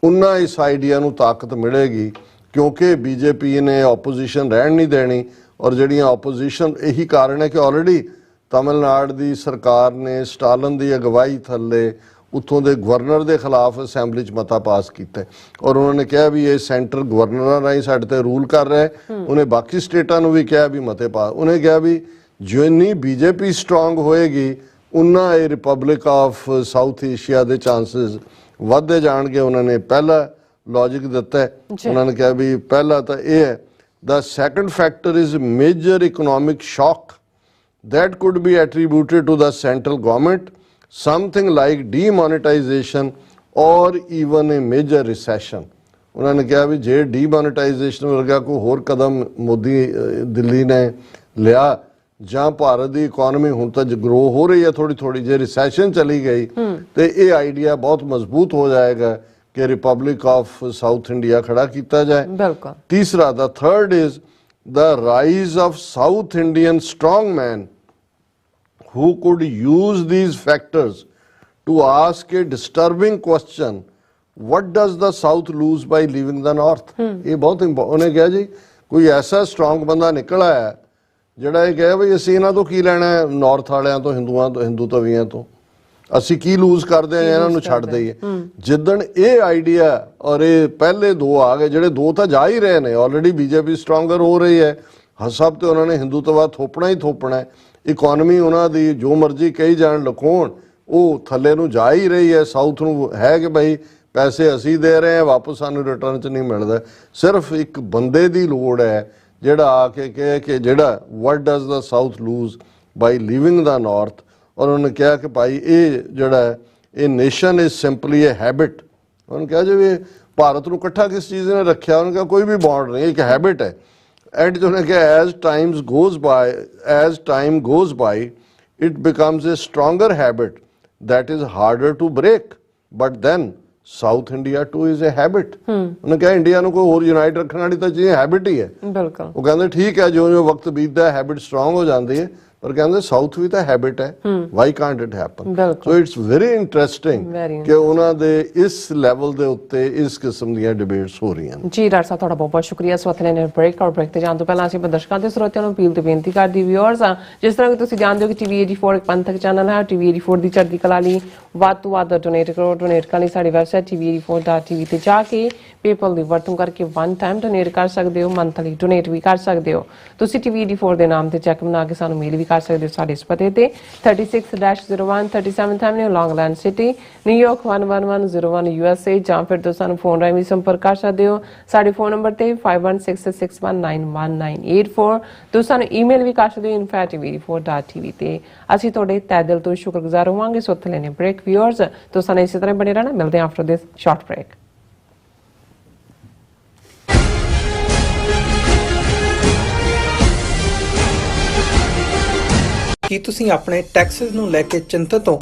ਉਨਾ ਇਸ ਆਈਡੀਆ ਨੂੰ ਤਾਕਤ ਮਿਲੇਗੀ, ਕਿਉਂਕਿ ਬੀਜੇਪੀ ਨੇ ਆਪੋਜੀਸ਼ਨ ਰਹਿਣ ਨਹੀਂ ਦੇਣੀ। ਔਰ ਜਿਹੜੀਆਂ ਆਪੋਜੀਸ਼ਨ, ਇਹੀ ਕਾਰਨ ਹੈ ਕਿ ਆਲਰੇਡੀ ਤਮਿਲਨਾਡੂ ਦੀ ਸਰਕਾਰ ਨੇ ਸਟਾਲਨ ਦੀ ਅਗਵਾਈ ਥੱਲੇ ਉੱਥੋਂ ਦੇ ਗਵਰਨਰ ਦੇ ਖਿਲਾਫ ਅਸੈਂਬਲੀ 'ਚ ਮਤਾ ਪਾਸ ਕੀਤਾ ਔਰ ਉਹਨਾਂ ਨੇ ਕਿਹਾ ਵੀ ਇਹ ਸੈਂਟਰ ਗਵਰਨਰਾਂ ਰਾਹੀਂ ਸਾਡੇ ਤੇ ਰੂਲ ਕਰ ਰਿਹਾ ਹੈ। ਉਹਨੇ ਬਾਕੀ ਸਟੇਟਾਂ ਨੂੰ ਵੀ ਕਿਹਾ ਵੀ ਮਤੇ ਪਾਸ, ਉਹਨੇ ਕਿਹਾ ਵੀ ਜਿੰਨੀ ਬੀਜੇਪੀ ਸਟਰੋਂਗ ਹੋਏਗੀ ਉਨਾ ਇਹ ਰਿਪਬਲਿਕ ਆਫ ਸਾਊਥ ਏਸ਼ੀਆ ਦੇ ਚਾਂਸਸ ਵੱਧਦੇ ਜਾਣਗੇ। ਉਹਨਾਂ ਨੇ ਪਹਿਲਾ ਲੌਜਿਕ ਦਿੱਤਾ ਹੈ, ਉਹਨਾਂ ਨੇ ਕਿਹਾ ਵੀ ਪਹਿਲਾ ਤਾਂ ਇਹ ਹੈ, the second factor is major economic shock that could be attributed to the central government, something like demonetization or even a major recession. ਉਹਨਾਂ ਨੇ ਕਿਹਾ ਵੀ ਜੇ ਡੀਮੋਨੇਟਾਈਜੇਸ਼ਨ ਵਰਗਾ ਕੋਈ ਹੋਰ ਕਦਮ ਮੋਦੀ ਦਿੱਲੀ ਨੇ ਲਿਆ ਜਾਂ ਭਾਰਤ ਦੀ ਇਕਨੋਮੀ ਹੁਣ ਤਾਂ ਗਰੋ ਹੋ ਰਹੀ ਹੈ ਥੋੜੀ ਥੋੜੀ, ਜੇ ਰਿਸੈਸ਼ਨ ਚਲੀ ਗਈ ਤੇ ਇਹ ਆਈਡੀਆ ਬਹੁਤ ਮਜ਼ਬੂਤ ਹੋ ਜਾਏਗਾ ਕਿ ਰਿਪਬਲਿਕ ਆਫ ਸਾਊਥ ਇੰਡੀਆ ਖੜਾ ਕੀਤਾ ਜਾਏ। ਬਿਲਕੁਲ। ਤੀਸਰਾ, the third is the rise of South Indian strongmen who could use these factors to ask a disturbing question, what does the South lose by leaving the North? ਇਹ ਬਹੁਤ ਉਹਨੇ ਕਿਹਾ ਜੀ ਕੋਈ ਐਸਾ ਸਟਰੋਂਗ ਬੰਦਾ ਨਿਕਲ ਆਇਆ ਜਿਹੜਾ ਇਹ ਕਹੇ ਵੀ ਅਸੀਂ ਇਹਨਾਂ ਤੋਂ ਕੀ ਲੈਣਾ ਹੈ, ਨਾਰਥ ਵਾਲਿਆਂ ਤੋਂ, ਹਿੰਦੂ ਤਵੀਆਂ ਤੋਂ, ਅਸੀਂ ਕੀ ਲੂਜ਼ ਕਰਦੇ ਆ, ਇਹਨਾਂ ਨੂੰ ਛੱਡ ਦਈਏ। ਜਿੱਦਣ ਇਹ ਆਈਡੀਆ ਔਰ ਇਹ ਪਹਿਲੇ ਦੋ ਆ ਗਏ, ਜਿਹੜੇ ਦੋ ਤਾਂ ਜਾ ਹੀ ਰਹੇ ਨੇ ਆਲਰੇਡੀ, ਬੀਜੇਪੀ ਸਟਰੋਂਗਰ ਹੋ ਰਹੀ ਹੈ, ਸਭ ਤੇ ਉਹਨਾਂ ਨੇ ਹਿੰਦੂਤਵਾ ਥੋਪਣਾ ਹੀ ਥੋਪਣਾ ਹੈ। ਇਕਨੋਮੀ ਉਹਨਾਂ ਦੀ ਜੋ ਮਰਜ਼ੀ ਕਹੀ ਜਾਣ ਲਖਾਉਣ, ਉਹ ਥੱਲੇ ਨੂੰ ਜਾ ਹੀ ਰਹੀ ਹੈ। ਸਾਊਥ ਨੂੰ ਹੈ ਕਿ ਭਾਈ ਪੈਸੇ ਅਸੀਂ ਦੇ ਰਹੇ ਹਾਂ, ਵਾਪਸ ਸਾਨੂੰ ਰਿਟਰਨ 'ਚ ਨਹੀਂ ਮਿਲਦਾ। ਸਿਰਫ ਇੱਕ ਬੰਦੇ ਦੀ ਲੋੜ ਹੈ ਜਿਹੜਾ ਆ ਕੇ ਕਹੇ ਕਿ ਜਿਹੜਾ what does the south lose by leaving the north. ਔਰ ਉਹਨੇ ਕਿਹਾ ਕਿ ਭਾਈ ਇਹ ਜਿਹੜਾ ਇਹ nation is simply a habit. ਉਹਨੇ ਕਿਹਾ ਜੀ ਵੀ ਭਾਰਤ ਨੂੰ ਇਕੱਠਾ ਕਿਸ ਚੀਜ਼ ਨੇ ਰੱਖਿਆ, ਉਹਨੇ ਕਿਹਾ ਕੋਈ ਵੀ ਬੌਂਡ ਨਹੀਂ, ਇੱਕ ਹੈਬਿਟ ਹੈ। ਐਂਡ ਜੋ ਉਹਨੇ ਕਿਹਾ as time goes by it becomes a stronger habit that is harder to break, but then South India too is a habit. ਉਹਨੇ ਕਿਹਾ ਇੰਡੀਆ ਨੂੰ ਕੋਈ ਹੋਰ ਯੂਨਾਈਟ ਰੱਖਣ ਵਾਲੀ ਤਾਂ ਚੀਜ਼ ਹੈਬਿਟ ਹੀ ਹੈ। ਬਿਲਕੁਲ। ਉਹ ਕਹਿੰਦੇ ਠੀਕ ਹੈ ਜਿਉਂ-ਜਿਉਂ ਵਕਤ ਬੀਤਦਾ ਹੈਬਿਟ ਸਟਰੋਂਗ ਹੋ ਜਾਂਦੀ ਹੈ, ਪਰ ਕਹਿੰਦੇ ਸਾਊਥ ਵੀ ਤਾਂ ਹੈਬਿਟ ਹੈ, why can't it happen? So it's very interesting ਕਿ ਉਹਨਾਂ ਦੇ ਇਸ ਲੈਵਲ ਦੇ ਉੱਤੇ ਇਸ ਕਿਸਮ ਦੀਆਂ ਡਿਬੇਟਸ ਹੋ ਰਹੀਆਂ ਨੇ। ਜੀ ਡਾਕਟਰ ਸਾਹਿਬ ਤੁਹਾਡਾ ਬਹੁਤ ਬਹੁਤ ਸ਼ੁਕਰੀਆ। ਸੋ ਅਥਲੇ ਨੇ ਬ੍ਰੇਕ ਤੇ ਜਾਣ ਤੋਂ ਪਹਿਲਾਂ ਅਸੀਂ ਦਰਸ਼ਕਾਂ ਤੇ ਸਰੋਤਿਆਂ ਨੂੰ ਅਪੀਲ ਤੇ ਬੇਨਤੀ ਕਰਦੀ ਵਿਊਅਰਸ ਆ, ਜਿਸ ਤਰ੍ਹਾਂ ਕਿ ਤੁਸੀਂ ਜਾਣਦੇ ਹੋ ਕਿ ਟੀਵੀ 84 ਇੱਕ ਪੰਥਕ ਚੈਨਲ ਹੈ। ਟੀਵੀ 84 ਦੀ ਚੜ੍ਹਦੀ ਕਲਾ ਲਈ ਵੱਧ ਤੋਂ ਵੱਧ ਡੋਨੇਟ ਕਰੋ। ਡੋਨੇਟ ਕਰਨ ਲਈ ਸਾਡੀ ਵੈਬਸਾਈਟ tv84.tv ਤੇ ਜਾ ਕੇ ਪੇਪਲ ਦੀ ਵਰਤੋਂ ਕਰਕੇ ਵਨ ਟਾਈਮ ਡੋਨੇਟ ਕਰ ਸਕਦੇ ਹੋ, ਮੰਥਲੀ ਡੋਨੇਟ ਵੀ ਕਰ ਸਕਦੇ ਹੋ। ਤੁਸੀਂ ਟੀਵੀ 84 ਦੇ ਨਾਮ ਤੇ ਚੈੱਕ ਬਣਾ ਕੇ ਸਾਨੂੰ ਮੇਲ ਵੀ ਕਰ ਸਕਦੇ ਹੋ ਸਾਡੇ ਪਤੇ ਤੇ 36-01 37th Avenue, Long Island city, New York 11101 USA, ਜਾਂ ਫਿਰ ਤੁਸੀਂ ਸਾਨੂੰ ਫੋਨ ਰਾਹੀਂ ਵੀ ਸੰਪਰਕ ਕਰ ਸਕਦੇ ਹੋ ਸਾਡੇ ਫੋਨ ਨੰਬਰ ਤੇ 5166619184। ਤੁਸੀਂ ਸਾਨੂੰ ਈਮੇਲ ਵੀ ਕਰ ਸਕਦੇ ਹੋ info@tv84.tv ਤੇ। ਅਸੀਂ ਤੁਹਾਡੇ ਤਹਿ ਦਿਲ ਤੋਂ ਸ਼ੁਕਰਗੁਜ਼ਾਰ ਹੋਵਾਂਗੇ। ਸੋ ਉੱਥੇ ਲੈਣੇ ਬ੍ਰੇਕ ਵਿਊਅਰਸ, ਤੁਸੀਂ ਸਾਨੂੰ ਇਸੇ ਤਰ੍ਹਾਂ ਬਣੇ ਰਹਿਣਾ। ਮਿਲਦੇ ਹਾਂ ਆਫਟਰ ਦਿਸ ਸ਼ਾਰਟ ਬ੍ਰੇਕ। ਕੀ ਤੁਸੀਂ ਆਪਣੇ ਟੈਕਸਸ ਨੂੰ ਲੈ ਕੇ ਚਿੰਤਤ ਹੋ?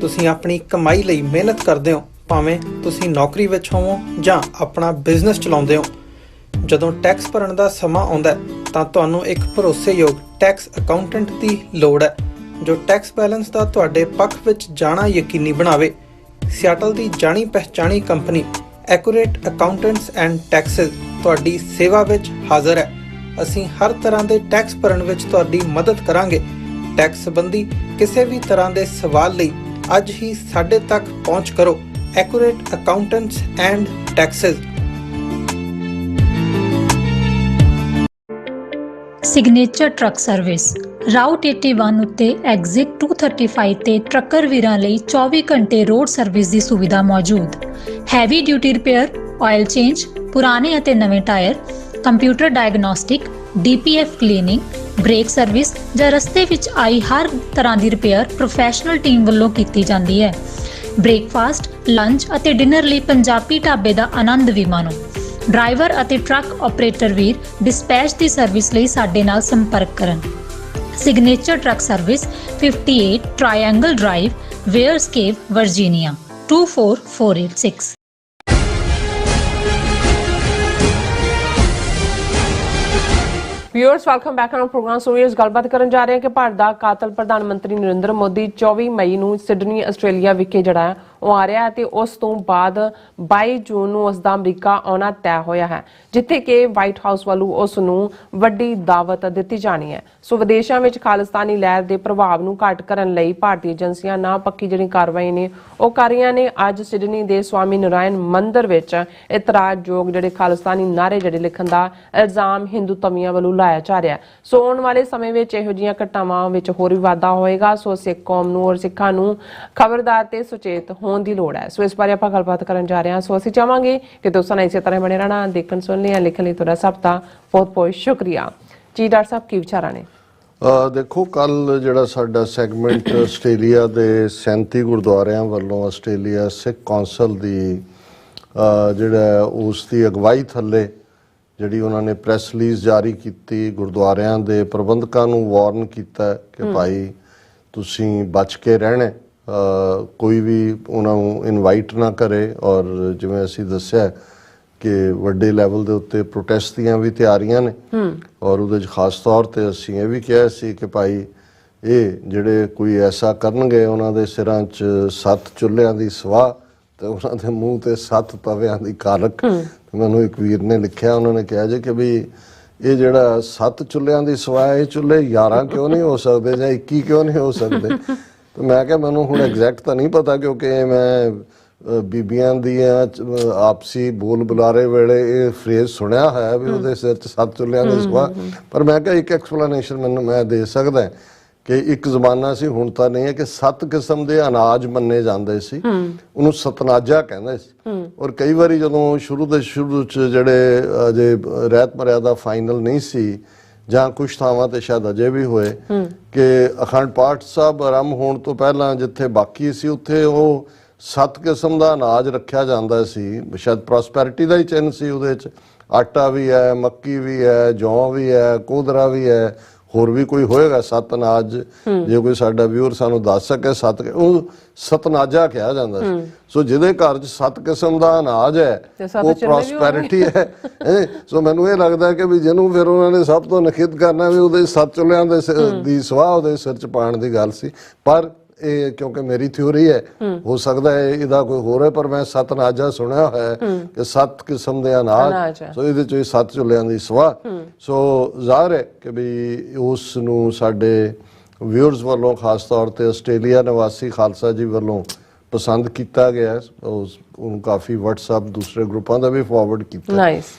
ਤੁਸੀਂ ਆਪਣੀ ਕਮਾਈ ਲਈ ਮਿਹਨਤ ਕਰਦੇ ਹੋ, ਭਾਵੇਂ ਤੁਸੀਂ ਨੌਕਰੀ ਵਿੱਚ ਹੋਵੋ ਜਾਂ ਆਪਣਾ ਬਿਜ਼ਨਸ ਚਲਾਉਂਦੇ ਹੋ। ਜਦੋਂ ਟੈਕਸ ਭਰਨ ਦਾ ਸਮਾਂ ਆਉਂਦਾ ਤਾਂ ਤੁਹਾਨੂੰ ਇੱਕ ਭਰੋਸੇਯੋਗ ਟੈਕਸ ਅਕਾਊਂਟੈਂਟ ਦੀ ਲੋੜ ਹੈ ਜੋ ਟੈਕਸ ਬੈਲੈਂਸ ਦਾ ਤੁਹਾਡੇ ਪੱਖ ਵਿੱਚ ਜਾਣਾ ਯਕੀਨੀ ਬਣਾਵੇ। ਸਿਆਟਲ ਦੀ ਜਾਣੀ ਪਹਿਚਾਣੀ company Accurate Accountants and Taxes ਤੁਹਾਡੀ ਸੇਵਾ ਵਿੱਚ ਹਾਜ਼ਰ ਹੈ। ਅਸੀਂ ਹਰ ਤਰ੍ਹਾਂ ਦੇ ਟੈਕਸ ਭਰਨ ਵਿੱਚ ਤੁਹਾਡੀ ਮਦਦ ਕਰਾਂਗੇ। ਟੈਕਸ ਸੰਬੰਧੀ ਕਿਸੇ ਵੀ ਤਰ੍ਹਾਂ ਦੇ ਸਵਾਲ ਲਈ ਅੱਜ ਹੀ ਸਾਡੇ ਤੱਕ ਪਹੁੰਚ ਕਰੋ। Accurate Accountants and Texas. Signature truck service route 81 ਉੱਤੇ ਐਗਜ਼ਿਟ 235 ਤੇ ਟਰੱਕਰ ਵੀਰਾਂ ਲਈ 24 ਘੰਟੇ ਰੋਡ ਸਰਵਿਸ ਦੀ ਸੁਵਿਧਾ ਮੌਜੂਦ। Heavy duty repair, oil change, ਪੁਰਾਣੇ ਅਤੇ ਨਵੇਂ tyre, computer diagnostic, DPF cleaning, brake service ਜਾਂ ਰਸਤੇ ਵਿੱਚ ਆਈ ਹਰ ਤਰ੍ਹਾਂ ਦੀ ਰਿਪੇਅਰ ਪ੍ਰੋਫੈਸ਼ਨਲ ਟੀਮ ਵੱਲੋਂ ਕੀਤੀ ਜਾਂਦੀ ਹੈ। ਬ੍ਰੇਕਫਾਸਟ, ਲੰਚ ਅਤੇ ਡਿਨਰ ਲਈ ਪੰਜਾਬੀ ਢਾਬੇ ਦਾ ਆਨੰਦ ਵੀ ਮਾਣੋ। ਡਰਾਈਵਰ ਅਤੇ ਟਰੱਕ ਆਪਰੇਟਰ ਵੀਰ ਡਿਸਪੈਚ ਦੀ ਸਰਵਿਸ ਲਈ ਸਾਡੇ ਨਾਲ ਸੰਪਰਕ ਕਰਨ। Signature truck service 58 triangle drive, Weyers Cave, Virginia 24486। Viewers welcome back on programme. So viewers ਗੱਲਬਾਤ ਕਰਨ ਜਾ ਰਹੇ ਹਾਂ ਕਿ ਭਾਰਤ ਦਾ ਕਾਤਲ ਪ੍ਰਧਾਨ ਮੰਤਰੀ ਨਰਿੰਦਰ ਮੋਦੀ 24 ਮਈ ਨੂੰ ਸਿਡਨੀ ਆਸਟ੍ਰੇਲੀਆ ਵਿਖੇ ਜਿਹੜਾ ਉਹ ਆ ਰਿਹਾ ਹੈ ਤੇ ਉਸ ਤੋਂ ਬਾਅਦ 22 ਜੂਨ ਨੂੰ ਉਸ ਦਾ ਅਮਰੀਕਾ ਆਉਣਾ ਤੈਅ ਹੋਇਆ ਹੈ, ਜਿੱਥੇ ਕਿ ਵਾਈਟ ਹਾਊਸ ਵੱਲੋਂ ਉਸ ਨੂੰ ਵੱਡੀ ਦਾਵਤ ਦਿੱਤੀ ਜਾਣੀ ਹੈ। ਸੋ ਵਿਦੇਸ਼ਾਂ ਵਿੱਚ ਖਾਲਿਸਤਾਨੀ ਲਹਿਰ ਦੇ ਪ੍ਰਭਾਵ ਨੂੰ ਘੱਟ ਕਰਨ ਲਈ ਭਾਰਤੀ ਏਜੰਸੀਆਂ ਨਾ ਪੱਕੀ ਜਿਹੜੀ ਕਾਰਵਾਈ ਨੇ ਉਹ ਕਰ ਰਹੀਆਂ ਨੇ। ਅੱਜ ਸਿਡਨੀ ਦੇ ਸਵਾਮੀ ਨਾਰਾਇਣ ਮੰਦਿਰ ਵਿੱਚ ਇਤਰਾਜ਼ਯੋਗ ਜਿਹੜੇ ਖਾਲਿਸਤਾਨੀ ਨਾਰੇ ਜਿਹੜੇ ਲਿਖਣ ਦਾ ਇਲਜ਼ਾਮ ਹਿੰਦੂ ਤਵੀਆਂ ਵੱਲੋਂ ਲਾਇਆ ਜਾ ਰਿਹਾ। ਸੋ ਆਉਣ ਵਾਲੇ ਸਮੇਂ ਵਿੱਚ ਇਹੋ ਜਿਹੀਆਂ ਘਟਨਾਵਾਂ ਵਿੱਚ ਹੋਰ ਵੀ ਵਾਧਾ ਹੋਏਗਾ। ਸੋ ਸਿੱਖ ਕੌਮ ਨੂੰ ਔਰ ਸਿੱਖਾਂ ਨੂੰ ਖਬਰਦਾਰ ਤੇ ਸੁਚੇਤ ਹੋਣ ਦੀ ਲੋੜ ਹੈ। ਸੋ ਇਸ ਬਾਰੇ ਆਪਾਂ ਗੱਲਬਾਤ ਕਰਨ ਜਾ ਰਹੇ ਹਾਂ। ਸੋ ਅਸੀਂ ਚਾਹਾਂਗੇ ਕਿ ਦੋਸਤਾਂ ਨਾਲ ਇਸੇ ਤਰ੍ਹਾਂ ਬਣੇ ਰਹਿਣਾ, ਦੇਖਣ ਸੁਣਨ ਲਈ, ਲਿਖਣ ਲਈ ਤੁਹਾਡਾ ਸਭ ਦਾ ਬਹੁਤ ਬਹੁਤ ਸ਼ੁਕਰੀਆ ਜੀ। ਡਾਕਟਰ ਸਾਹਿਬ ਕੀ ਵਿਚਾਰਾਂ ਨੇ? ਦੇਖੋ, ਕੱਲ ਜਿਹੜਾ ਸਾਡਾ ਸੈਗਮੈਂਟ ਆਸਟ੍ਰੇਲੀਆ ਦੇ 37 ਗੁਰਦੁਆਰਿਆਂ ਵੱਲੋਂ ਆਸਟ੍ਰੇਲੀਆ ਸਿੱਖ ਕੌਂਸਲ ਦੀ ਜਿਹੜਾ ਉਸ ਦੀ ਅਗਵਾਈ ਥੱਲੇ ਜਿਹੜੀ ਉਹਨਾਂ ਨੇ ਪ੍ਰੈਸ ਰਿਲੀਜ਼ ਜਾਰੀ ਕੀਤੀ, ਗੁਰਦੁਆਰਿਆਂ ਦੇ ਪ੍ਰਬੰਧਕਾਂ ਨੂੰ ਵਾਰਨ ਕੀਤਾ ਕਿ ਭਾਈ ਤੁਸੀਂ ਬਚ ਕੇ ਰਹਿਣਾ, ਕੋਈ ਵੀ ਉਹਨਾਂ ਨੂੰ ਇਨਵਾਈਟ ਨਾ ਕਰੇ। ਔਰ ਜਿਵੇਂ ਅਸੀਂ ਦੱਸਿਆ ਕਿ ਵੱਡੇ ਲੈਵਲ ਦੇ ਉੱਤੇ ਪ੍ਰੋਟੈਸਟ ਦੀਆਂ ਵੀ ਤਿਆਰੀਆਂ ਨੇ ਔਰ ਉਹਦੇ 'ਚ ਖਾਸ ਤੌਰ ਤੇ ਅਸੀਂ ਇਹ ਵੀ ਕਿਹਾ ਸੀ ਕਿ ਭਾਈ ਇਹ ਜਿਹੜੇ ਕੋਈ ਐਸਾ ਕਰਨਗੇ ਉਹਨਾਂ ਦੇ ਸਿਰਾਂ 'ਚ 7 ਚੁੱਲ੍ਹਿਆਂ ਦੀ ਸਵਾਹ ਤੇ ਉਹਨਾਂ ਦੇ ਮੂੰਹ ਤੇ 7 ਤਵਿਆਂ ਦੀ ਕਾਲਕ। ਮੈਨੂੰ ਇੱਕ ਵੀਰ ਨੇ ਲਿਖਿਆ, ਉਹਨਾਂ ਨੇ ਕਿਹਾ ਜੇ ਕਿ ਵੀ ਇਹ ਜਿਹੜਾ 7 ਚੁੱਲ੍ਹਿਆਂ ਦੀ ਸਵਾਹ, ਇਹ ਚੁੱਲ੍ਹੇ 11 ਕਿਉਂ ਨਹੀਂ ਹੋ ਸਕਦੇ ਜਾਂ 21 ਕਿਉਂ ਨਹੀਂ ਹੋ ਸਕਦੇ? ਤੇ ਮੈਂ ਕਿਹਾ ਮੈਨੂੰ ਹੁਣ ਐਗਜ਼ੈਕਟ ਤਾਂ ਨਹੀਂ ਪਤਾ, ਕਿਉਂਕਿ ਮੈਂ ਬੀਬੀਆਂ ਦੀਆਂ ਆਪਸੀ ਬੋਲ ਬੁਲਾਰੇ ਵੇਲੇ ਇਹ ਫਰੇਜ਼ ਸੁਣਿਆ ਹੈ ਵੀ ਉਹਦੇ ਸਿਰ 'ਚ 7 ਚੁੱਲ੍ਹਿਆਂ ਦੀ ਸਵਾਹ। ਪਰ ਮੈਂ ਕਿਹਾ ਇੱਕ ਐਕਸਪਲੇਨੇਸ਼ਨ ਮੈਨੂੰ ਮੈਂ ਦੇ ਸਕਦਾ ਕਿ ਇੱਕ ਜ਼ਮਾਨਾ ਸੀ, ਹੁਣ ਤਾਂ ਨਹੀਂ ਹੈ, ਕਿ 7 ਕਿਸਮ ਦੇ ਅਨਾਜ ਮੰਨੇ ਜਾਂਦੇ ਸੀ, ਉਹਨੂੰ ਸਤਨਾਜਾ ਕਹਿੰਦੇ ਸੀ। ਔਰ ਕਈ ਵਾਰੀ ਜਦੋਂ ਸ਼ੁਰੂ 'ਚ ਜਿਹੜੇ ਅਜੇ ਰਹਿਤ ਮਰਿਆਦਾ ਫਾਈਨਲ ਨਹੀਂ ਸੀ ਜਾਂ ਕੁਛ ਥਾਵਾਂ ਤੇ ਸ਼ਾਇਦ ਅਜੇ ਵੀ ਹੋਏ ਕਿ ਅਖੰਡ ਪਾਠ ਸਾਹਿਬ ਆਰੰਭ ਹੋਣ ਤੋਂ ਪਹਿਲਾਂ ਜਿੱਥੇ ਬਾਕੀ ਸੀ ਉੱਥੇ ਉਹ 7 ਕਿਸਮ ਦਾ ਅਨਾਜ ਰੱਖਿਆ ਜਾਂਦਾ ਸੀ। ਸ਼ਾਇਦ ਪ੍ਰੋਸਪੈਰਿਟੀ ਦਾ ਹੀ ਚਿੰਨ੍ਹ ਸੀ ਉਹਦੇ 'ਚ। ਆਟਾ ਵੀ ਹੈ, ਮੱਕੀ ਵੀ ਹੈ, ਜੌਂ ਵੀ ਹੈ, ਕੋਦਰਾ ਵੀ ਹੈ, ਹੋਰ ਵੀ ਕੋਈ ਹੋਏਗਾ 7 ਅਨਾਜ। ਜੇ ਕੋਈ ਸਾਡਾ ਵਿਊਅਰ ਸਾਨੂੰ ਦੱਸ ਸਕੇ, 7 ਉਹ ਸਤਨਾਜਾ ਕਿਹਾ ਜਾਂਦਾ ਸੀ। ਸੋ ਜਿਹਦੇ ਘਰ 'ਚ 7 ਕਿਸਮ ਦਾ ਅਨਾਜ ਹੈ ਉਹ ਪ੍ਰੋਸਪੈਰਿਟੀ ਹੈ। ਸੋ ਮੈਨੂੰ ਇਹ ਲੱਗਦਾ ਕਿ ਵੀ ਜਿਹਨੂੰ ਫਿਰ ਉਹਨਾਂ ਨੇ ਸਭ ਤੋਂ ਨਖਿੱਧ ਕਰਨਾ ਵੀ ਉਹਦੇ 7 ਚੁੱਲ੍ਹਿਆਂ ਦੀ ਸਵਾਹ ਉਹਦੇ ਸਿਰ 'ਚ ਪਾਉਣ ਦੀ ਗੱਲ ਸੀ। ਪਰ ਇਹ ਕਿਉਂਕਿ ਮੇਰੀ ਥਿਊਰੀ ਹੈ, ਹੋ ਸਕਦਾ ਹੈ ਇਹਦਾ ਕੋਈ ਹੋਰ ਹੈ, ਪਰ ਮੈਂ ਸਤਨਾਜਾ ਸੁਣਿਆ ਹੋਇਆ ਕਿ 7 ਕਿਸਮ ਦੇ ਅਨਾਜ, ਸੋ ਇਹਦੇ 'ਚ 7 ਚੁੱਲ੍ਹਿਆਂ ਦੀ ਸਵਾਹ। ਸੋ ਜ਼ਾਹਰ ਹੈ ਕਿ ਵੀ ਉਸ ਨੂੰ ਸਾਡੇ ਵਿਊਅਰਸ ਵੱਲੋਂ ਖਾਸ ਤੌਰ ਤੇ ਆਸਟ੍ਰੇਲੀਆ ਨਿਵਾਸੀ ਖਾਲਸਾ ਜੀ ਵੱਲੋਂ ਪਸੰਦ ਕੀਤਾ ਗਿਆ। ਉਹਨੂੰ ਕਾਫੀ WhatsApp ਦੂਸਰੇ ਗਰੁੱਪਾਂ ਦਾ ਵੀ ਫਾਰਵਰਡ ਕੀਤਾ।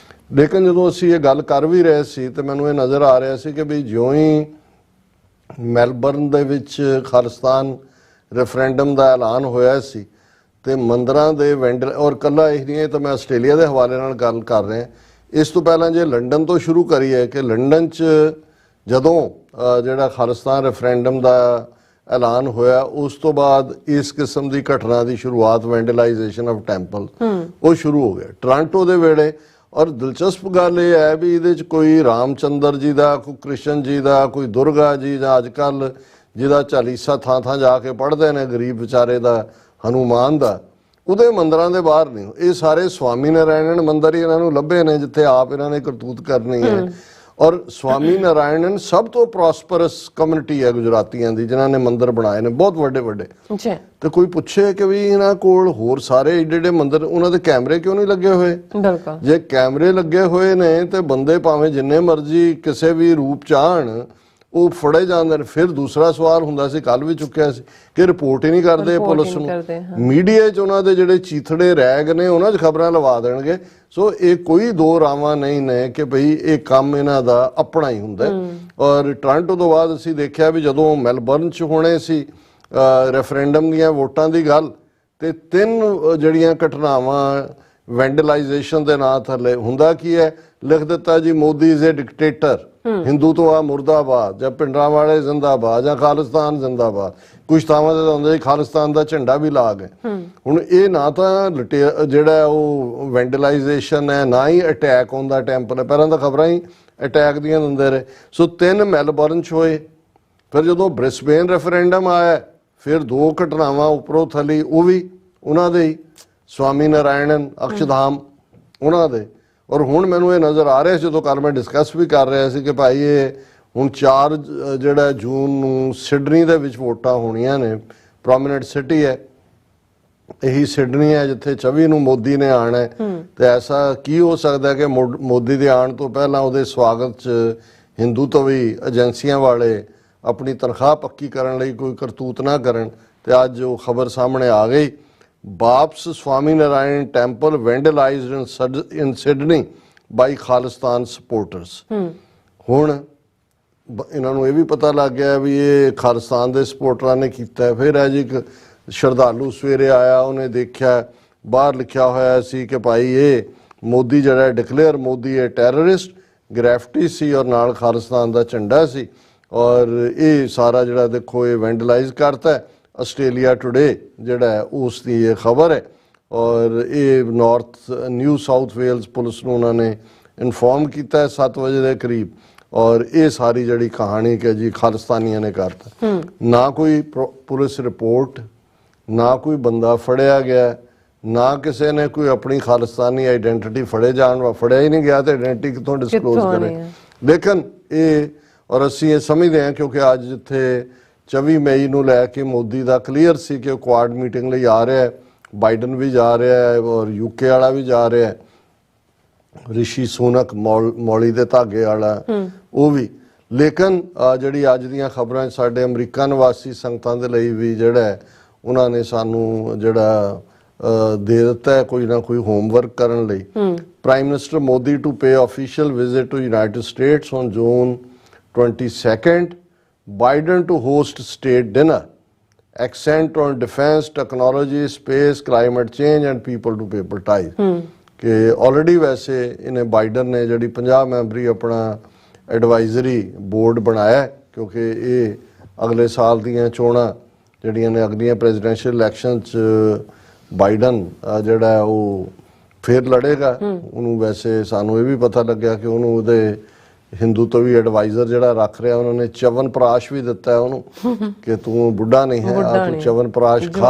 ਲੇਕਿਨ ਜਦੋਂ ਅਸੀਂ ਇਹ ਗੱਲ ਕਰ ਵੀ ਰਹੇ ਸੀ ਤੇ ਮੈਨੂੰ ਇਹ ਨਜ਼ਰ ਆ ਰਿਹਾ ਸੀ ਕਿ ਵੀ ਜਿਉਂ ਹੀ ਮੈਲਬਰਨ ਦੇ ਵਿੱਚ ਖਾਲਿਸਤਾਨ ਰੈਫਰੈਂਡਮ ਦਾ ਐਲਾਨ ਹੋਇਆ ਸੀ ਤੇ ਮੰਦਰਾਂ ਦੇ ਵੈਂਡਲ, ਔਰ ਕੱਲਾ ਇਹ ਨਹੀਂ, ਤਾਂ ਮੈਂ ਆਸਟ੍ਰੇਲੀਆ ਦੇ ਹਵਾਲੇ ਨਾਲ ਗੱਲ ਕਰ ਰਿਹਾ। ਇਸ ਤੋਂ ਪਹਿਲਾਂ ਜੇ ਲੰਡਨ ਤੋਂ ਸ਼ੁਰੂ ਕਰੀਏ ਕਿ ਲੰਡਨ 'ਚ ਜਦੋਂ ਜਿਹੜਾ ਖਾਲਿਸਤਾਨ ਰੈਫਰੈਂਡਮ ਦਾ ਐਲਾਨ ਹੋਇਆ ਉਸ ਤੋਂ ਬਾਅਦ ਇਸ ਕਿਸਮ ਦੀ ਘਟਨਾ ਦੀ ਸ਼ੁਰੂਆਤ, ਵੈਂਡਲਾਈਜੇਸ਼ਨ ਆਫ ਟੈਂਪਲ, ਉਹ ਸ਼ੁਰੂ ਹੋ ਗਿਆ ਟੋਰਾਂਟੋ ਦੇ ਵੇਲੇ। ਔਰ ਦਿਲਚਸਪ ਗੱਲ ਇਹ ਹੈ ਵੀ ਇਹਦੇ 'ਚ ਕੋਈ ਰਾਮਚੰਦਰ ਜੀ ਦਾ, ਕੋਈ ਕ੍ਰਿਸ਼ਨ ਜੀ ਦਾ, ਕੋਈ ਦੁਰਗਾ ਜੀ ਜਾਂ ਅੱਜ ਕੱਲ੍ਹ ਜਿਹਦਾ ਚਾਲੀਸਾ ਥਾਂ ਜਾ ਕੇ ਪੜ੍ਹਦੇ ਨੇ ਗਰੀਬ ਵਿਚਾਰੇ ਦਾ, ਹਨੂਮਾਨ ਦਾ, ਉਹਦੇ ਮੰਦਰਾਂ ਦੇ ਬਾਹਰ ਨਹੀਂ। ਇਹ ਸਾਰੇ ਸਵਾਮੀ ਨਾਰਾਇਣਨ ਮੰਦਰ ਹੀ ਇਹਨਾਂ ਨੂੰ ਲੱਭੇ ਨੇ ਜਿੱਥੇ ਆਪ ਇਹਨਾਂ ਨੇ ਕਰਤੂਤ ਕਰਨੀ ਹੈ। ਔਰ ਸਵਾਮੀ ਨਾਰਾਇਣਨ ਸਭ ਤੋਂ ਪ੍ਰੋਸਪਰਸ ਕਮਿਊਨਿਟੀ ਹੈ ਗੁਜਰਾਤੀਆਂ ਦੀ, ਜਿਨ੍ਹਾਂ ਨੇ ਮੰਦਰ ਬਣਾਏ ਨੇ ਬਹੁਤ ਵੱਡੇ ਵੱਡੇ। ਤੇ ਕੋਈ ਪੁੱਛੇ ਕਿ ਵੀ ਇਹਨਾਂ ਕੋਲ ਹੋਰ ਸਾਰੇ ਏਡੇ ਏਡੇ ਮੰਦਰ, ਉਹਨਾਂ ਦੇ ਕੈਮਰੇ ਕਿਉਂ ਨਹੀਂ ਲੱਗੇ ਹੋਏ? ਜੇ ਕੈਮਰੇ ਲੱਗੇ ਹੋਏ ਨੇ ਤੇ ਬੰਦੇ ਭਾਵੇਂ ਜਿੰਨੇ ਮਰਜ਼ੀ ਕਿਸੇ ਵੀ ਰੂਪ ਚ ਆਣ, ਉਹ ਫੜੇ ਜਾਂਦੇ ਨੇ। ਫਿਰ ਦੂਸਰਾ ਸਵਾਲ ਹੁੰਦਾ ਸੀ, ਕੱਲ ਵੀ ਚੁੱਕਿਆ ਸੀ, ਕਿ ਰਿਪੋਰਟ ਹੀ ਨਹੀਂ ਕਰਦੇ ਪੁਲਿਸ ਨੂੰ। ਮੀਡੀਆ 'ਚ ਉਹਨਾਂ ਦੇ ਜਿਹੜੇ ਚੀਥੜੇ ਰੈਗ ਨੇ ਉਹਨਾਂ 'ਚ ਖਬਰਾਂ ਲਵਾ ਦੇਣਗੇ। ਸੋ ਇਹ ਕੋਈ ਦੋ ਰਾਵਾਂ ਨਹੀਂ ਨੇ ਕਿ ਭਈ ਇਹ ਕੰਮ ਇਹਨਾਂ ਦਾ ਆਪਣਾ ਹੀ ਹੁੰਦਾ। ਔਰ ਟੋਰਾਂਟੋ ਤੋਂ ਬਾਅਦ ਅਸੀਂ ਦੇਖਿਆ ਵੀ ਜਦੋਂ ਮੈਲਬਰਨ 'ਚ ਹੋਣੇ ਸੀ ਰੈਫਰੈਂਡਮ ਦੀਆਂ ਵੋਟਾਂ ਦੀ ਗੱਲ, ਤੇ 3 ਜਿਹੜੀਆਂ ਘਟਨਾਵਾਂ ਵੈਂਡਲਾਈਜੇਸ਼ਨ ਦੇ ਨਾਂ ਥੱਲੇ, ਹੁੰਦਾ ਕੀ ਹੈ, ਲਿਖ ਦਿੱਤਾ ਜੀ Modi is a dictator, Hindutva ਮੁਰਦਾਬਾਦ, ਜਾਂ ਪਿੰਡਾਂ ਵਾਲੇ ਜ਼ਿੰਦਾਬਾਦ, ਜਾਂ ਖਾਲਿਸਤਾਨ ਜ਼ਿੰਦਾਬਾਦ। ਕੁਛ ਥਾਵਾਂ ਤੇ ਹੁੰਦਾ ਜੀ ਖਾਲਿਸਤਾਨ ਦਾ ਝੰਡਾ ਵੀ ਲਾ ਗਏ। ਹੁਣ ਇਹ ਨਾ ਤਾਂ ਜਿਹੜਾ ਉਹ ਵੈਂਡਲਾਈਜੇਸ਼ਨ ਹੈ, ਨਾ ਹੀ ਅਟੈਕ ਹੁੰਦਾ ਟੈਂਪਲ ਹੈ। ਪਹਿਲਾਂ ਤਾਂ ਖਬਰਾਂ ਹੀ ਅਟੈਕ ਦੀਆਂ ਦਿੰਦੇ ਰਹੇ। ਸੋ 3 ਮੈਲਬਰਨ 'ਚ ਹੋਏ। ਫਿਰ ਜਦੋਂ ਬ੍ਰਿਸਬੇਨ ਰੈਫਰੈਂਡਮ ਆਇਆ, ਫਿਰ 2 ਘਟਨਾਵਾਂ ਉੱਪਰੋਂ ਥੱਲੀ, ਉਹ ਵੀ ਉਹਨਾਂ ਦੇ ਹੀ, ਸਵਾਮੀ ਨਾਰਾਇਣਨ ਅਕਸ਼ਧਾਮ ਉਹਨਾਂ ਦੇ। ਔਰ ਹੁਣ ਮੈਨੂੰ ਇਹ ਨਜ਼ਰ ਆ ਰਿਹਾ, ਜਦੋਂ ਕੱਲ੍ਹ ਮੈਂ ਡਿਸਕਸ ਵੀ ਕਰ ਰਿਹਾ ਸੀ ਕਿ ਭਾਈ ਇਹ ਹੁਣ 4 ਜਿਹੜਾ ਜੂਨ ਨੂੰ ਸਿਡਨੀ ਦੇ ਵਿੱਚ ਵੋਟਾਂ ਹੋਣੀਆਂ ਨੇ, ਪ੍ਰੋਮੀਨੈਂਟ ਸਿਟੀ ਹੈ, ਇਹੀ ਸਿਡਨੀ ਹੈ ਜਿੱਥੇ 24 ਨੂੰ ਮੋਦੀ ਨੇ ਆਣਾ ਹੈ। ਤੇ ਐਸਾ ਕੀ ਹੋ ਸਕਦਾ ਕਿ ਮੋਦੀ ਦੇ ਆਉਣ ਤੋਂ ਪਹਿਲਾਂ ਉਹਦੇ ਸਵਾਗਤ 'ਚ ਹਿੰਦੂਤਵੀ ਏਜੰਸੀਆਂ ਵਾਲੇ ਆਪਣੀ ਤਨਖਾਹ ਪੱਕੀ ਕਰਨ ਲਈ ਕੋਈ ਕਰਤੂਤ ਨਾ ਕਰਨ। ਤੇ ਅੱਜ ਉਹ ਖਬਰ ਸਾਹਮਣੇ ਆ ਗਈ, ਬਾਪਸ ਸਵਾਮੀ ਨਾਰਾਇਣ ਟੈਂਪਲ ਵੈਂਡਲਾਈਜ਼ਡ ਇਨ ਸਿਡਨੀ ਬਾਈ ਖਾਲਿਸਤਾਨ ਸਪੋਰਟਰਸ। ਹੁਣ ਇਹਨਾਂ ਨੂੰ ਇਹ ਵੀ ਪਤਾ ਲੱਗ ਗਿਆ ਵੀ ਇਹ ਖਾਲਿਸਤਾਨ ਦੇ ਸਪੋਰਟਰਾਂ ਨੇ ਕੀਤਾ। ਫਿਰ ਹੈ ਜੀ ਇੱਕ ਸ਼ਰਧਾਲੂ ਸਵੇਰੇ ਆਇਆ, ਉਹਨੇ ਦੇਖਿਆ ਬਾਹਰ ਲਿਖਿਆ ਹੋਇਆ ਸੀ ਕਿ ਭਾਈ ਇਹ ਮੋਦੀ ਜਿਹੜਾ ਡਿਕਲੇਅਰ ਮੋਦੀ ਹੈ ਟੈਰਰਿਸਟ, ਗ੍ਰੈਫਿਟੀ ਸੀ ਔਰ ਨਾਲ ਖਾਲਿਸਤਾਨ ਦਾ ਝੰਡਾ ਸੀ। ਔਰ ਇਹ ਸਾਰਾ ਜਿਹੜਾ ਦੇਖੋ ਇਹ ਵੈਂਡਲਾਈਜ਼ ਕਰਤਾ। ਆਸਟ੍ਰੇਲੀਆ ਟੁਡੇ ਜਿਹੜਾ ਹੈ ਉਸ ਦੀ ਇਹ ਖਬਰ ਹੈ। ਔਰ ਇਹ north new south Wales police ਨੂੰ ਉਹਨਾਂ ਨੇ ਇਨਫੋਰਮ ਕੀਤਾ 7 ਵਜੇ ਦੇ ਕਰੀਬ। ਔਰ ਇਹ ਸਾਰੀ ਜਿਹੜੀ ਕਹਾਣੀ ਕਿ ਜੀ ਖਾਲਿਸਤਾਨੀਆਂ ਨੇ ਕਰਤਾ। ਨਾ ਕੋਈ ਪੁਲਿਸ ਰਿਪੋਰਟ, ਨਾ ਕੋਈ ਬੰਦਾ ਫੜਿਆ ਗਿਆ, ਨਾ ਕਿਸੇ ਨੇ ਕੋਈ ਆਪਣੀ ਖਾਲਿਸਤਾਨੀ ਆਈਡੈਂਟੀਟੀ ਫੜਿਆ ਹੀ ਨਹੀਂ ਗਿਆ ਤੇ ਆਈਡੈਂਟੀਟੀ ਕਿੱਥੋਂ ਡਿਸਕਲੋਜ਼ ਕਰੇ। ਲੇਕਿਨ ਇਹ ਔਰ ਅਸੀਂ ਇਹ ਸਮਝਦੇ ਹਾਂ ਕਿਉਂਕਿ ਅੱਜ ਜਿੱਥੇ 24 ਮਈ ਨੂੰ ਲੈ ਕੇ ਮੋਦੀ ਦਾ ਕਲੀਅਰ ਸੀ ਕਿ ਉਹ ਕੁਆਡ ਮੀਟਿੰਗ ਲਈ ਆ ਰਿਹਾ ਹੈ, ਬਾਈਡਨ ਵੀ ਜਾ ਰਿਹਾ ਹੈ ਔਰ ਯੂਕੇ ਵਾਲਾ ਵੀ ਜਾ ਰਿਹਾ ਹੈ, ਰਿਸ਼ੀ ਸੁਨਕ ਮੌਲੀ ਦੇ ਧਾਗੇ ਵਾਲਾ ਉਹ ਵੀ। ਲੇਕਿਨ ਜਿਹੜੀ ਅੱਜ ਦੀਆਂ ਖਬਰਾਂ ਸਾਡੇ ਅਮਰੀਕਾ ਨਿਵਾਸੀ ਸੰਗਤਾਂ ਦੇ ਲਈ ਵੀ ਜਿਹੜਾ ਹੈ ਉਹਨਾਂ ਨੇ ਸਾਨੂੰ ਜਿਹੜਾ ਦੇ ਦਿੱਤਾ ਹੈ ਕੋਈ ਨਾ ਕੋਈ ਹੋਮਵਰਕ ਕਰਨ ਲਈ। Prime minister Modi to pay official visit to United States on June 22, Biden to host state dinner, accent on defense, technology, space, climate change and people to people ties। कि ऑलरेडी वैसे इन्हें बाइडन ने जी 50 मैंबरी अपना एडवाइजरी बोर्ड बनाया क्योंकि ये अगले साल दियां चोणां जिहड़ियां ने अगलियां प्रेजिडेंशियल इलैक्शन बाइडन जिहड़ा वो फिर लड़ेगा। उन्होंने वैसे सानू ये भी पता लग्या कि उन्होंने हिंदूत्वी एडवाइजर जिहड़ा रख रहा उन्होंने च्यवनप्राश भी दिता है उन्होंने कि तू बुढ़ा नहीं है, तू च्यवनप्राश खा।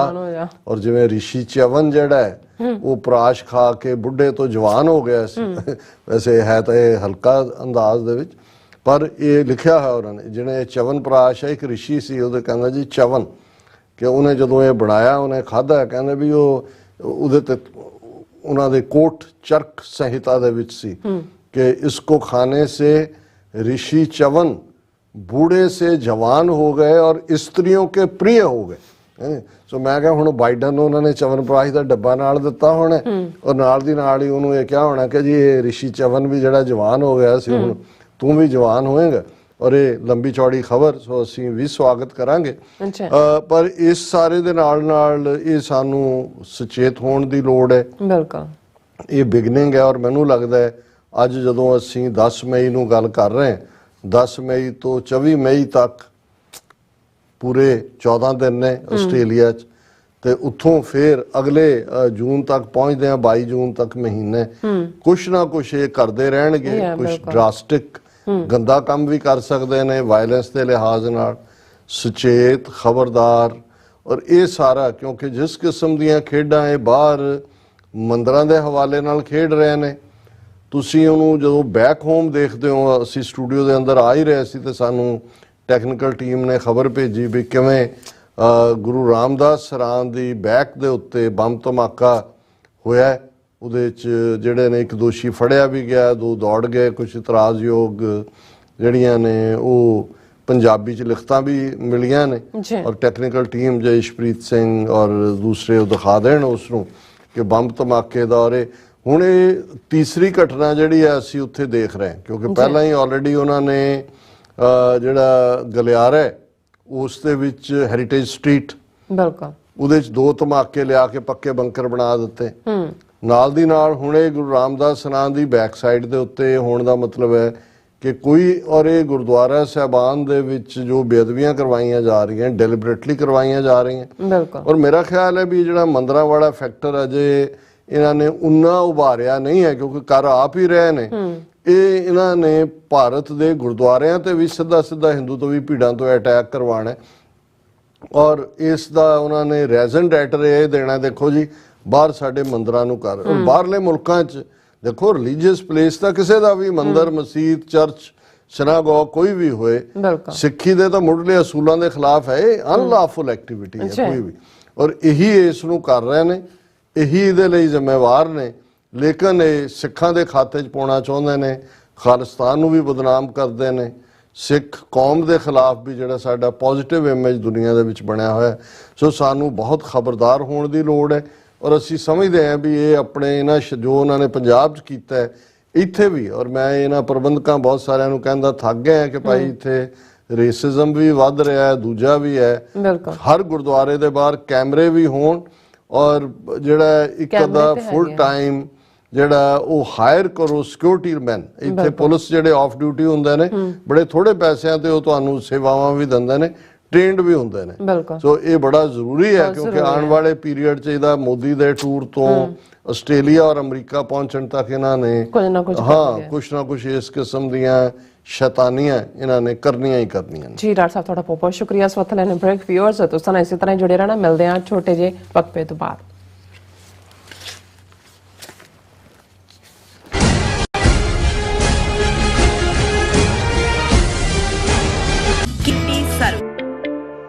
और जिवें ऋषि च्यवन जिहड़ा है वो प्राश खा के बुढ़े तो जवान हो गया सी। वैसे है तो ये हल्का अंदाज दे विच पर ये लिखिया है उन्होंने जिन्हें च्यवनप्राश है एक ऋषि सी उहदे कहंदा जी च्यवन कि उन्हें जदों ये बनाया उन्हें खाधा कहंदे भी उहदे ते उन्हां दे कोट चरक संहिता दे विच सी कि इसको खाने से ऋषि च्यवन बूढ़े से जवान हो गए और स्त्रियों के प्रिय हो गए। सो मैं क्या हुण बाइडन ਨੂੰ ਉਹਨਾਂ ਨੇ ਚਵਨਪ੍ਰਾਸ਼ ਦਾ ਡੱਬਾ ਨਾਲ ਦਿੱਤਾ ਹੋਣਾ ਔਰ ਨਾਲ ਦੀ ਨਾਲ ਹੀ ਉਹਨੂੰ ਇਹ ਕਿਹਾ ਹੋਣਾ ਕਿ ਜੀ ਇਹ ऋषि च्यवन ਵੀ ਜਿਹੜਾ ਜਵਾਨ ਹੋ ਗਿਆ ਸੀ ਹੁਣ ਤੂੰ ਵੀ ਜਵਾਨ ਹੋਏਗਾ। ਔਰ ਇਹ ਲੰਬੀ ਚੌੜੀ ਖਬਰ ਸੋ ਅਸੀਂ ਵੀ ਸਵਾਗਤ ਕਰਾਂਗੇ। ਪਰ ਇਸ ਸਾਰੇ ਦੇ ਨਾਲ ਨਾਲ ਇਹ ਸਾਨੂੰ ਸੁਚੇਤ ਹੋਣ ਦੀ ਲੋੜ ਹੈ। ਬਿਲਕੁਲ ਇਹ ਬਿਗਨਿੰਗ ਹੈ ਔਰ ਮੈਨੂੰ ਲੱਗਦਾ ਹੈ ਅੱਜ ਜਦੋਂ ਅਸੀਂ 10 ਮਈ ਨੂੰ ਗੱਲ ਕਰ ਰਹੇ ਹਾਂ 10 ਮਈ ਤੋਂ 24 ਮਈ ਤੱਕ पूरे 14 दिन ने आस्ट्रेलिया ते उतों फिर अगले जून तक पहुंचते हैं 22 जून तक महीने कुछ ना कुछ ये करते रहणगे। कुछ ड्रास्टिक गंदा काम भी कर सकते हैं वायलेंस के लिहाज नाल। सुचेत खबरदार और ये सारा क्योंकि जिस किस्म दियां खेडां ये बाहर मंदिरां दे हवाले नाल खेड रहे ने तुसीं उहनूं जदों बैक होम देखते हो असीं स्टूडियो दे अंदर आ ही रहे सी ते सानूं टैक्नीकल टीम ने खबर भेजी भी किवें गुरु रामदास सरान दी बैक दे उत्ते बम धमाका होया। उहदे च जिहड़े ने एक दोषी फड़िया भी गया, 2 दौड़ गए। कुछ इतराजयोग जिहड़ियां ने वो पंजाबी च लिखतां भी मिलियां ने और टैक्नीकल टीम जयशप्रीत सिंह और दूसरे दिखा देण उसनूं कि बम धमाके दा। और हुण ये तीसरी घटना जिहड़ी है असीं उत्थे देख रहे हैं क्योंकि पहलां ही ऑलरेडी उन्हां ने ਜਿਹੜਾ ਗਲਿਆਰਾ ਉਸ ਦੇ ਵਿੱਚ ਹੈਰੀਟੇਜ ਸਟਰੀਟ ਬਿਲਕੁਲ ਉਹਦੇ ਵਿੱਚ 2 ਧਮਾਕੇ ਲਿਆ ਕੇ ਪੱਕੇ ਬੰਕਰ ਬਣਾ ਦਿੱਤੇ। ਨਾਲ ਦੀ ਨਾਲ ਹੁਣ ਇਹ ਗੁਰੂ ਰਾਮਦਾਸ ਸਰਾਨ ਦੀ ਬੈਕ ਸਾਈਡ ਦੇ ਉੱਤੇ ਹੋਣ ਦਾ ਮਤਲਬ ਹੈ ਕਿ ਕੋਈ ਔਰ ਇਹ ਗੁਰਦੁਆਰਾ ਸਾਹਿਬਾਨ ਦੇ ਵਿੱਚ ਜੋ ਬੇਅਦਬੀਆਂ ਕਰਵਾਈਆਂ ਜਾ ਰਹੀਆਂ ਡੈਲੀਬਰੇਟਲੀ ਕਰਵਾਈਆਂ ਜਾ ਰਹੀਆਂ ਬਿਲਕੁਲ। ਔਰ ਮੇਰਾ ਖਿਆਲ ਹੈ ਵੀ ਜਿਹੜਾ ਮੰਦਰਾਂ ਵਾਲਾ ਫੈਕਟਰ ਅਜੇ ਇਹਨਾਂ ਨੇ ਉਨਾ ਉਭਾਰਿਆ ਨਹੀਂ ਹੈ ਕਿਉਂਕਿ ਕਰ ਆਪ ਹੀ ਰਹੇ ਨੇ। ਇਹ ਇਹਨਾਂ ਨੇ ਭਾਰਤ ਦੇ ਗੁਰਦੁਆਰਿਆਂ ਤੇ ਵੀ ਸਿੱਧਾ ਸਿੱਧਾ ਹਿੰਦੂ ਤੋਂ ਵੀ ਭੀੜਾਂ ਤੋਂ ਅਟੈਕ ਕਰਵਾਉਣਾ ਔਰ ਇਸ ਦਾ ਉਹਨਾਂ ਨੇ ਰੈਜ਼ਨ ਡੈਟਰ ਇਹ ਦੇਣਾ ਦੇਖੋ ਜੀ ਬਾਹਰ ਸਾਡੇ ਮੰਦਰਾਂ ਨੂੰ ਕਰ। ਔਰ ਬਾਹਰਲੇ ਮੁਲਕਾਂ 'ਚ ਦੇਖੋ ਰਿਲੀਜੀਅਸ ਪਲੇਸ ਤਾਂ ਕਿਸੇ ਦਾ ਵੀ ਮੰਦਰ ਮਸਜਿਦ ਚਰਚ ਸਿਨਾਗੋਗ ਕੋਈ ਵੀ ਹੋਏ ਸਿੱਖੀ ਦੇ ਤਾਂ ਮੁੱਢਲੇ ਅਸੂਲਾਂ ਦੇ ਖਿਲਾਫ ਹੈ। ਇਹ ਅਨਲਾਫੁਲ ਐਕਟੀਵਿਟੀ ਹੈ ਕੋਈ ਵੀ। ਔਰ ਇਹੀ ਇਸ ਨੂੰ ਕਰ ਰਹੇ ਨੇ, ਇਹੀ ਇਹਦੇ ਲਈ ਜ਼ਿੰਮੇਵਾਰ ਨੇ। ਲੇਕਿਨ ਇਹ ਸਿੱਖਾਂ ਦੇ ਖਾਤੇ 'ਚ ਪਾਉਣਾ ਚਾਹੁੰਦੇ ਨੇ, ਖਾਲਿਸਤਾਨ ਨੂੰ ਵੀ ਬਦਨਾਮ ਕਰਦੇ ਨੇ, ਸਿੱਖ ਕੌਮ ਦੇ ਖਿਲਾਫ ਵੀ ਜਿਹੜਾ ਸਾਡਾ ਪੋਜ਼ਿਟਿਵ ਇਮੇਜ ਦੁਨੀਆ ਦੇ ਵਿੱਚ ਬਣਿਆ ਹੋਇਆ। ਸੋ ਸਾਨੂੰ ਬਹੁਤ ਖਬਰਦਾਰ ਹੋਣ ਦੀ ਲੋੜ ਹੈ। ਔਰ ਅਸੀਂ ਸਮਝਦੇ ਹਾਂ ਵੀ ਇਹ ਆਪਣੇ ਇਹਨਾਂ ਜੋ ਉਹਨਾਂ ਨੇ ਪੰਜਾਬ 'ਚ ਕੀਤਾ ਹੈ ਇੱਥੇ ਵੀ, ਔਰ ਮੈਂ ਇਹਨਾਂ ਪ੍ਰਬੰਧਕਾਂ ਬਹੁਤ ਸਾਰਿਆਂ ਨੂੰ ਕਹਿੰਦਾ ਥੱਕ ਗਏ ਕਿ ਭਾਈ ਇੱਥੇ ਰੇਸਿਜ਼ਮ ਵੀ ਵੱਧ ਰਿਹਾ ਹੈ, ਦੂਜਾ ਵੀ ਹੈ। ਹਰ ਗੁਰਦੁਆਰੇ ਦੇ ਬਾਹਰ ਕੈਮਰੇ ਵੀ ਹੋਣ, ਔਰ ਜਿਹੜਾ ਇੱਕ ਅੱਧਾ ਫੁੱਲ ਟਾਈਮ ਜਿਹੜਾ ਉਹ ਹਾਇਰ ਕਰੋ ਸਿਕਿਉਰਿਟੀ ਮੈਨ। ਇੱਥੇ ਪੁਲਿਸ ਜਿਹੜੇ ਆਫ ਡਿਊਟੀ ਹੁੰਦੇ ਨੇ, ਬੜੇ ਥੋੜੇ ਪੈਸਿਆਂ ਤੇ ਉਹ ਤੁਹਾਨੂੰ ਸੇਵਾਵਾਂ ਵੀ ਦਿੰਦੇ ਨੇ, ਟ੍ਰੇਨਡ ਵੀ ਹੁੰਦੇ ਨੇ। ਸੋ ਇਹ ਬੜਾ ਜ਼ਰੂਰੀ ਹੈ, ਕਿਉਂਕਿ ਆਉਣ ਵਾਲੇ ਪੀਰੀਅਡ 'ਚ ਇਹਦਾ ਮੋਦੀ ਦੇ ਟੂਰ ਤੋਂ ਆਸਟ੍ਰੇਲੀਆ ਔਰ ਅਮਰੀਕਾ ਪਹੁੰਚਣ ਤੱਕ ਇਹਨਾਂ ਨੇ ਕੁਛ ਨਾ ਕੁਛ ਇਸ ਕਿਸਮ ਦੀਆਂ ਸ਼ੈਤਾਨੀਆਂ ਇਹਨਾਂ ਨੇ ਕਰਨੀਆਂ ਹੀ ਕਰਨੀਆਂ ਨੇ। ਜੀ ਡਾਕਟਰ ਸਾਹਿਬ, ਤੁਹਾਡਾ ਬਹੁਤ ਬਹੁਤ ਸ਼ੁਕਰੀਆ। ਸਵੱਥ ਲੈਣ ਬ੍ਰੇਕ ਵਿਊਅਰਸ ਤੁਸੀਂ ਇਸੇ ਤਰ੍ਹਾਂ ਜੁੜੇ ਰਹਿਣਾ। ਮਿਲਦੇ ਹਾਂ ਛੋਟੇ ਜਿਹੇ ਵਕਫੇ ਤੋਂ ਬਾਅਦ।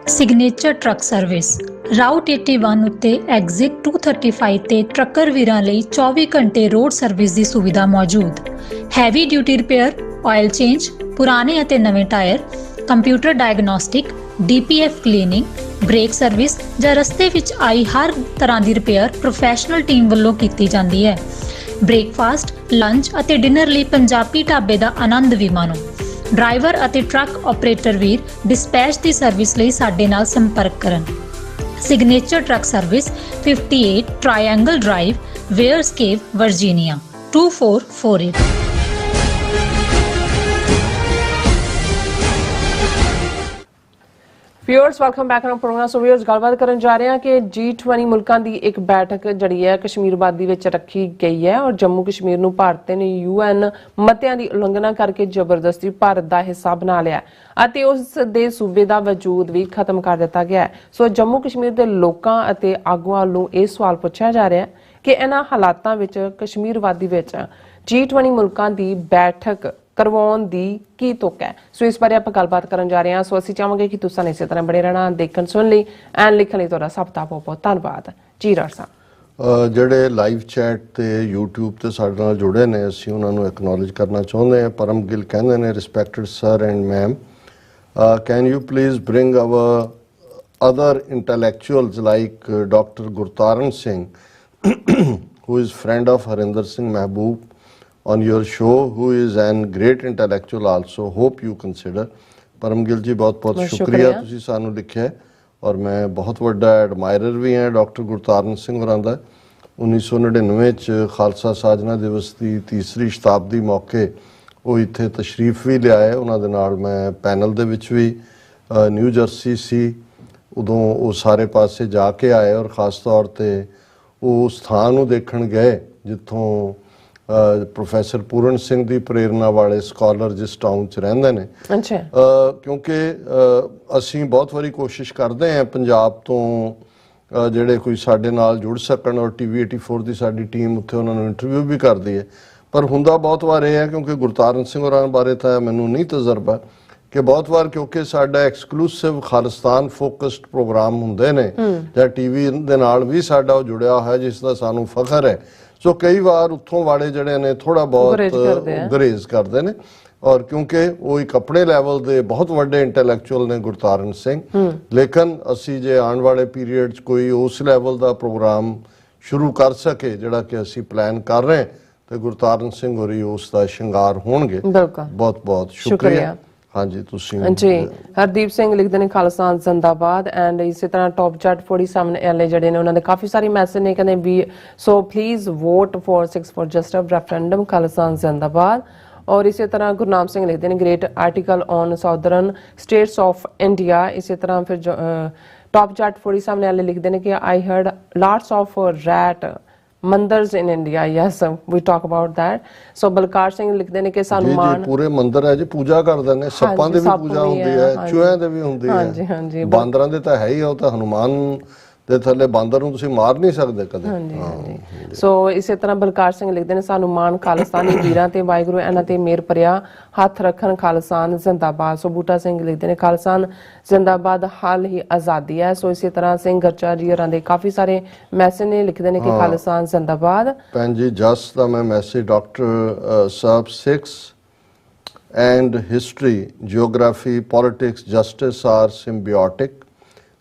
ਸਿਗਨੇਚਰ ਟਰੱਕ ਸਰਵਿਸ ਰਾਊਟ 81 ਉੱਤੇ ਐਗਜ਼ਿਟ 235 ਤੇ ਟਰੱਕਰ ਵੀਰਾਂ ਲਈ 24 ਘੰਟੇ ਰੋਡ ਸਰਵਿਸ ਦੀ ਸੁਵਿਧਾ ਮੌਜੂਦ। Heavy duty repair, oil change, ਪੁਰਾਣੇ ਅਤੇ ਨਵੇਂ tyre, computer diagnostic, DPF cleaning, brake service ਜਾਂ ਰਸਤੇ ਵਿੱਚ ਆਈ ਹਰ ਤਰ੍ਹਾਂ ਦੀ ਰਿਪੇਅਰ ਪ੍ਰੋਫੈਸ਼ਨਲ ਟੀਮ ਵੱਲੋਂ ਕੀਤੀ ਜਾਂਦੀ ਹੈ। ਬ੍ਰੇਕਫਾਸਟ, ਲੰਚ ਅਤੇ ਡਿਨਰ ਲਈ ਪੰਜਾਬੀ ਢਾਬੇ ਦਾ ਆਨੰਦ ਵੀ ਮਾਣੋ। ਡਰਾਈਵਰ ਅਤੇ ਟਰੱਕ ਆਪਰੇਟਰ ਵੀਰ ਡਿਸਪੈਚ ਦੀ ਸਰਵਿਸ ਲਈ ਸਾਡੇ ਨਾਲ ਸੰਪਰਕ ਕਰਨ। Signature truck service 58 triangle drive, Weyers Cave, Virginia 2448। Viewers welcome back to programme. So viewers, ਗੱਲਬਾਤ ਕਰਨ ਜਾ ਰਹੇ ਹਾਂ ਕਿ G20 ਮੁਲਕਾਂ ਦੀ ਇੱਕ ਬੈਠਕ ਜਿਹੜੀ ਹੈ ਕਸ਼ਮੀਰ ਵਾਦੀ ਵਿੱਚ ਰੱਖੀ ਗਈ ਹੈ, ਔਰ ਜੰਮੂ ਕਸ਼ਮੀਰ ਨੂੰ ਭਾਰਤ ਨੇ UN ਮਤਿਆਂ ਦੀ ਉਲੰਘਣਾ ਕਰਕੇ ਜ਼ਬਰਦਸਤੀ ਭਾਰਤ ਦਾ ਹਿੱਸਾ ਬਣਾ ਲਿਆ ਅਤੇ ਉਸ ਦੇ ਸੂਬੇ ਦਾ ਵਜੂਦ ਵੀ ਖਤਮ ਕਰ ਦਿੱਤਾ ਗਿਆ ਹੈ। ਸੋ ਜੰਮੂ ਕਸ਼ਮੀਰ ਦੇ ਲੋਕਾਂ ਅਤੇ ਆਗੂਆਂ ਵੱਲੋਂ ਇਹ ਸਵਾਲ ਪੁੱਛਿਆ ਜਾ ਰਿਹਾ ਹੈ ਕਿ ਇਹਨਾਂ ਹਾਲਾਤਾਂ ਵਿੱਚ ਕਸ਼ਮੀਰ ਵਾਦੀ ਵਿੱਚ G20 ਮੁਲਕਾਂ ਦੀ ਬੈਠਕ ਕਰਵਾਉਣ ਦੀ ਕੀ ਤੁਕ ਹੈ। ਸੋ ਇਸ ਬਾਰੇ ਆਪਾਂ ਗੱਲਬਾਤ ਕਰਨ ਜਾ ਰਹੇ ਹਾਂ। ਸੋ ਅਸੀਂ ਚਾਹਾਂਗੇ ਕਿ ਤੁਸੀਂ ਇਸੇ ਤਰ੍ਹਾਂ ਬੜੇ ਰਹਿਣਾ, ਦੇਖਣ ਸੁਣ ਲਈ ਐਂਡ ਲਿਖਣ ਲਈ ਤੁਹਾਡਾ ਸਭ ਦਾ ਬਹੁਤ ਬਹੁਤ ਧੰਨਵਾਦ। ਜੀ ਡਾਕਟਰ ਸਾਹਿਬ, ਜਿਹੜੇ ਲਾਈਵ ਚੈਟ ਤੇ YouTube ਤੇ ਸਾਡੇ ਨਾਲ ਜੁੜੇ ਨੇ, ਅਸੀਂ ਉਹਨਾਂ ਨੂੰ ਐਕਨੋਲੇਜ ਕਰਨਾ ਚਾਹੁੰਦੇ ਹਾਂ। ਪਰਮ ਗਿੱਲ ਕਹਿੰਦੇ ਨੇ, respected sir and ma'am, can you please bring our other intellectuals like doctor Gurtaran Singh who is friend of Harinder Singh Mehboob on your show, who is an great intellectual also, hope you consider। परम गिल जी बहुत बहुत शुक्रिया तुसी सानू लिखिया, और मैं बहुत वड्डा एडमायरर भी हाँ डॉक्टर गुरताਰਨ ਸਿੰਘ ਹੋਰਾਂ ਦਾ। 1999 ਚ ਖਾਲਸਾ ਸਾਜਨਾ ਦਿਵਸ ਦੀ ਤੀਸਰੀ ਸ਼ਤਾਬਦੀ ਮੌਕੇ ਉਹ ਇੱਥੇ ਤਸ਼ਰੀਫ ਵੀ ਲਿਆਏ। ਉਹਨਾਂ ਦੇ ਨਾਲ ਮੈਂ ਪੈਨਲ ਦੇ ਵਿੱਚ ਵੀ ਨਿਊ ਜਰਸੀ ਸੀ, ਉਦੋਂ ਉਹ ਸਾਰੇ ਪਾਸੇ ਜਾ ਕੇ ਆਏ, ਔਰ ਖਾਸ ਤੌਰ ਤੇ ਉਹ ਸਥਾਨ ਨੂੰ ਦੇਖਣ ਗਏ ਜਿੱਥੋਂ ਪ੍ਰੋਫੈਸਰ ਪੂਰਨ ਸਿੰਘ ਦੀ ਪ੍ਰੇਰਨਾ ਵਾਲੇ ਸਕਾਲਰ ਜਿਸ ਟਾਊਨ 'ਚ ਰਹਿੰਦੇ ਨੇ। ਕਿਉਂਕਿ ਅਸੀਂ ਬਹੁਤ ਵਾਰੀ ਕੋਸ਼ਿਸ਼ ਕਰਦੇ ਹਾਂ ਪੰਜਾਬ ਤੋਂ ਜਿਹੜੇ ਕੋਈ ਸਾਡੇ ਨਾਲ ਜੁੜ ਸਕਣ, ਔਰ TV 84 ਦੀ ਸਾਡੀ ਟੀਮ ਉੱਥੇ ਉਹਨਾਂ ਨੂੰ ਇੰਟਰਵਿਊ ਵੀ ਕਰਦੀ ਹੈ। ਪਰ ਹੁੰਦਾ ਬਹੁਤ ਵਾਰ ਇਹ ਹੈ, ਕਿਉਂਕਿ ਗੁਰਤਾਰਨ ਸਿੰਘ ਹੋਰਾਂ ਬਾਰੇ ਤਾਂ ਮੈਨੂੰ ਨਹੀਂ ਤਜਰਬਾ, ਕਿ ਬਹੁਤ ਵਾਰ ਕਿਉਂਕਿ ਸਾਡਾ ਐਕਸਕਲੂਸਿਵ ਖਾਲਿਸਤਾਨ ਫੋਕਸਡ ਪ੍ਰੋਗਰਾਮ ਹੁੰਦੇ ਨੇ ਜਾਂ TV ਦੇ ਨਾਲ ਵੀ ਸਾਡਾ ਉਹ ਜੁੜਿਆ ਹੋਇਆ, ਜਿਸ ਦਾ ਸਾਨੂੰ ਫਖਰ ਹੈ। ਸੋ ਕਈ ਵਾਰ ਉੱਥੋਂ ਵਾਲੇ ਜਿਹੜੇ ਨੇ ਥੋੜਾ ਬਹੁਤ ਗੁਰੇਜ਼ ਕਰਦੇ ਨੇ, ਔਰ ਕਿਉਂਕਿ ਉਹ ਇੱਕ ਆਪਣੇ ਲੈਵਲ ਦੇ ਬਹੁਤ ਵੱਡੇ ਇੰਟੈਲੈਕਚੁਅਲ ਨੇ ਗੁਰਤਾਰਨ ਸਿੰਘ। ਲੇਕਿਨ ਅਸੀਂ ਜੇ ਆਉਣ ਵਾਲੇ ਪੀਰੀਅਡ 'ਚ ਕੋਈ ਉਸ ਲੈਵਲ ਦਾ ਪ੍ਰੋਗਰਾਮ ਸ਼ੁਰੂ ਕਰ ਸਕੇ ਜਿਹੜਾ ਕਿ ਅਸੀਂ ਪਲਾਨ ਕਰ ਰਹੇ, ਤੇ ਗੁਰਤਾਰਨ ਸਿੰਘ ਹੋਰੀ ਉਸ ਦਾ ਸ਼ਿੰਗਾਰ ਹੋਣਗੇ। ਬਹੁਤ ਬਹੁਤ ਸ਼ੁਕਰੀਆ। हाँ जी, जी हरदीप सिंह लिखते हैं खालिस्तान जिंदाबाद। एंड इसी तरह टॉप चार्ट 47 एल जड़े ने उन्होंने काफ़ी सारे मैसेज ने कहते भी, so please vote for 6 for just a referendum, Khalistan जिंदाबाद। और इसी तरह गुरनाम सिंह लिखते हैं great article on southern states of India. इसी तरह फिर टॉप चार्ट 47 एल लिखते हैं कि I heard lots of rat ਮੰਦਰਸ in India. Yes, we talk about that. So Balkar Singh ਲਿਖਦੇ ਨੇ ਕਿ ਸਾਨੂੰ ਮਾਣ ਪੂਰੇ ਮੰਦਰ ਹੈ ਜੀ, ਪੂਜਾ ਕਰਦੇ ਨੇ, ਸੱਪਾਂ ਦੀ ਵੀ ਪੂਜਾ ਹੁੰਦੀ ਹੈ, ਚੂਹਿਆਂ ਦੇ ਵੀ ਹੁੰਦੀ ਹੈ, ਬਾਂਦਰਾਂ ਦੇ ਤਾਂ ਹੈ ਹੀ, ਉਹ ਤਾਂ ਹਨੂਮਾਨ ਤੇ ਥੱਲੇ ਬਾਂਦਰ ਨੂੰ ਤੁਸੀਂ ਮਾਰ ਨਹੀਂ ਸਕਦੇ ਕਦੇ। ਸੋ ਇਸੇ ਤਰ੍ਹਾਂ ਬਲਕਾਰ ਸਿੰਘ ਲਿਖਦੇ ਨੇ ਸਾਨੂੰ ਮਾਣ ਖਾਲਿਸਤਾਨੀ ਵੀਰਾਂ ਤੇ ਵਾਹਿਗੁਰੂ ਇਹਨਾਂ ਤੇ ਮਿਹਰ ਭਰਿਆ ਹੱਥ ਰੱਖਣ, ਖਾਲਿਸਤਾਨ ਜ਼ਿੰਦਾਬਾਦ। ਸੋ ਬੂਟਾ ਸਿੰਘ ਲਿਖਦੇ ਨੇ ਖਾਲਿਸਤਾਨ ਜ਼ਿੰਦਾਬਾਦ, ਹਾਲ ਹੀ ਆਜ਼ਾਦੀ ਹੈ। ਸੋ ਇਸੇ ਤਰ੍ਹਾਂ ਸਿੰਘ ਗਰਚਾ ਜੀ ਹੋਰਾਂ ਦੇ ਕਾਫੀ ਸਾਰੇ ਮੈਸੇਜ ਨੇ, ਲਿਖਦੇ ਨੇ ਕਿ ਖਾਲਿਸਤਾਨ ਜ਼ਿੰਦਾਬਾਦ। ਭੈਣ ਜੀ ਜਸ ਦਾ ਮੈਂ message doctor Sahib 6 and history, geography, politics, justice are symbiotic.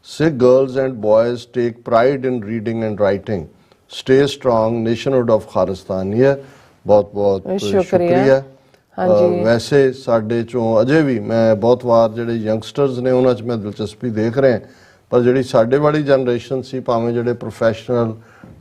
Sikh girls and boys take pride in reading and writing. Stay strong, nationhood of Khalistan। ये बहुत बहुत शुक्रिया। वैसे ਸਾਡੇ ਚੋਂ ਅਜੇ ਵੀ ਮੈਂ ਬਹੁਤ ਵਾਰ ਜਿਹੜੇ ਯੰਗਸਟਰਸ ਨੇ ਉਹਨਾਂ 'ਚ ਮੈਂ ਦਿਲਚਸਪੀ ਦੇਖ ਰਿਹਾ, ਪਰ ਜਿਹੜੀ ਸਾਡੇ ਵਾਲੀ ਜਨਰੇਸ਼ਨ ਸੀ, ਭਾਵੇਂ ਜਿਹੜੇ ਪ੍ਰੋਫੈਸ਼ਨਲ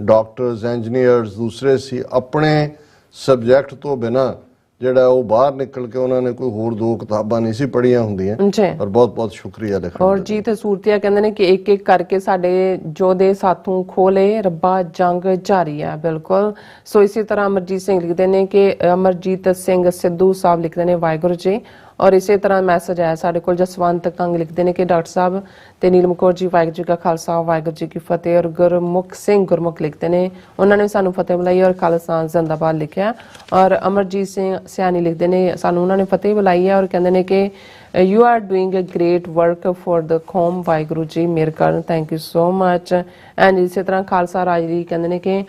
ਡਾਕਟਰਸ, ਇੰਜੀਨੀਅਰਸ ਦੂਸਰੇ ਸੀ, ਆਪਣੇ ਸਬਜੈਕਟ ਤੋਂ ਬਿਨਾਂ ਜਿਹੜਾ ਉਹ ਬਾਹਰ ਨਿਕਲ ਕੇ ਉਹਨਾਂ ਨੇ ਕੋਈ ਹੋਰ 2 ਕਿਤਾਬਾਂ ਨਹੀਂ ਸੀ ਪੜ੍ਹੀਆਂ ਹੁੰਦੀਆਂ। ਪਰ ਬਹੁਤ ਬਹੁਤ ਸ਼ੁਕਰੀਆ ਲਿਖਣ ਔਰ ਜੀਤ ਸੂਰਤੀਆ ਕਹਿੰਦੇ ਨੇ ਕਿ ਇੱਕ ਇੱਕ ਕਰਕੇ ਸਾਡੇ ਜੋਧੇ ਸਾਥੋਂ ਖੋਲੇ, ਰੱਬਾ ਜੰਗ ਜਾਰੀ ਹੈ। ਬਿਲਕੁਲ। ਸੋ ਇਸੇ ਤਰ੍ਹਾਂ ਅਮਰਜੀਤ ਸਿੰਘ ਲਿਖਦੇ ਨੇ ਕਿ ਅਮਰਜੀਤ ਸਿੰਘ ਸਿੱਧੂ ਸਾਹਿਬ ਲਿਖਦੇ ਨੇ ਵਾਹਿਗੁਰੂ ਜੀ। ਔਰ ਇਸੇ ਤਰ੍ਹਾਂ ਮੈਸੇਜ ਆਇਆ ਸਾਡੇ ਕੋਲ ਜਸਵੰਤ ਕੰਗ ਲਿਖਦੇ ਨੇ ਕਿ ਡਾਕਟਰ ਸਾਹਿਬ ਤੇ ਨੀਲਮ ਕੌਰ ਜੀ ਵਾਹਿਗੁਰੂ ਜੀ ਕਾ ਖਾਲਸਾ ਵਾਹਿਗੁਰੂ ਜੀ ਕੀ ਫਤਿਹ। ਔਰ ਗੁਰਮੁਖ ਸਿੰਘ ਗੁਰਮੁਖ ਲਿਖਦੇ ਨੇ, ਉਹਨਾਂ ਨੇ ਸਾਨੂੰ ਫਤਿਹ ਬੁਲਾਈ ਔਰ ਖਾਲਿਸਤਾਨ ਜ਼ਿੰਦਾਬਾਦ ਲਿਖਿਆ। ਔਰ ਅਮਰਜੀਤ ਸਿੰਘ ਸਿਆਣੀ ਲਿਖਦੇ ਨੇ ਸਾਨੂੰ ਉਹਨਾਂ ਨੇ ਫਤਿਹ ਬੁਲਾਈ ਹੈ ਔਰ ਕਹਿੰਦੇ ਨੇ ਕਿ you are doing a great work for the ਕੌਮ, ਵਾਹਿਗੁਰੂ ਜੀ ਮਿਹਰ ਕਰਨ, thank you so much. And ਇਸੇ ਤਰ੍ਹਾਂ ਖਾਲਸਾ ਰਾਜ ਜੀ ਕਹਿੰਦੇ ਨੇ ਕਿ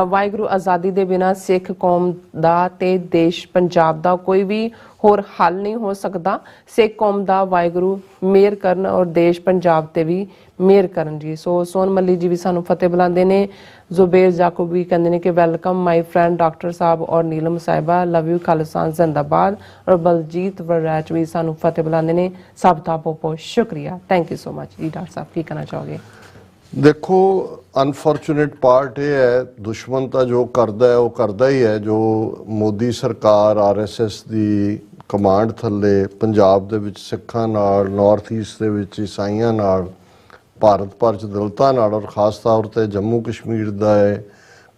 ਵਾਹਿਗੁਰੂ ਆਜ਼ਾਦੀ ਦੇ ਬਿਨਾਂ ਸਿੱਖ ਕੌਮ ਦਾ ਤੇ ਦੇਸ਼ ਪੰਜਾਬ ਦਾ ਕੋਈ ਵੀ ਹੋਰ ਹੱਲ ਨਹੀਂ ਹੋ ਸਕਦਾ। ਸਿੱਖ ਕੌਮ ਦਾ ਵਾਹਿਗੁਰੂ ਮਿਹਰ ਕਰਨ ਔਰ ਦੇਸ਼ ਪੰਜਾਬ ਤੇ ਵੀ ਮਿਹਰ ਕਰਨ ਜੀ। ਸੋ ਸੋਨ ਮੱਲੀ ਜੀ ਵੀ ਸਾਨੂੰ ਫਤਿਹ ਬੁਲਾਉਂਦੇ ਨੇ। ਜ਼ੁਬੇਰ ਜਾਕੂਬ ਵੀ ਕਹਿੰਦੇ ਨੇ ਕਿ ਵੈਲਕਮ ਮਾਈ ਫਰੈਂਡ ਡਾਕਟਰ ਸਾਹਿਬ ਔਰ ਨੀਲਮ ਸਾਹਿਬਾ, ਲਵ ਯੂ, ਖਾਲਿਸਤਾਨ ਜ਼ਿੰਦਾਬਾਦ। ਔਰ ਬਲਜੀਤ ਵਰੈਚ ਵੀ ਸਾਨੂੰ ਫਤਿਹ ਬੁਲਾਉਂਦੇ ਨੇ। ਸਭ ਦਾ ਬਹੁਤ ਬਹੁਤ ਸ਼ੁਕਰੀਆ, ਥੈਂਕ ਯੂ ਸੋ ਮਚ ਜੀ। ਡਾਕਟਰ ਸਾਹਿਬ ਕੀ ਕਹਿਣਾ ਚਾਹੋਗੇ? ਦੇਖੋ ਅਨਫੋਰਚੂਨੇਟ ਪਾਰਟ ਇਹ ਹੈ, ਦੁਸ਼ਮਣ ਤਾਂ ਜੋ ਕਰਦਾ ਹੈ ਉਹ ਕਰਦਾ ਹੀ ਹੈ। ਜੋ ਮੋਦੀ ਸਰਕਾਰ RSS ਦੀ ਕਮਾਂਡ ਥੱਲੇ ਪੰਜਾਬ ਦੇ ਵਿੱਚ ਸਿੱਖਾਂ ਨਾਲ, ਨਾਰਥ ਈਸਟ ਦੇ ਵਿੱਚ ਈਸਾਈਆਂ ਨਾਲ, ਭਾਰਤ ਭਰ 'ਚ ਦਲਿਤਾਂ ਨਾਲ ਔਰ ਖ਼ਾਸ ਤੌਰ 'ਤੇ ਜੰਮੂ ਕਸ਼ਮੀਰ ਦਾ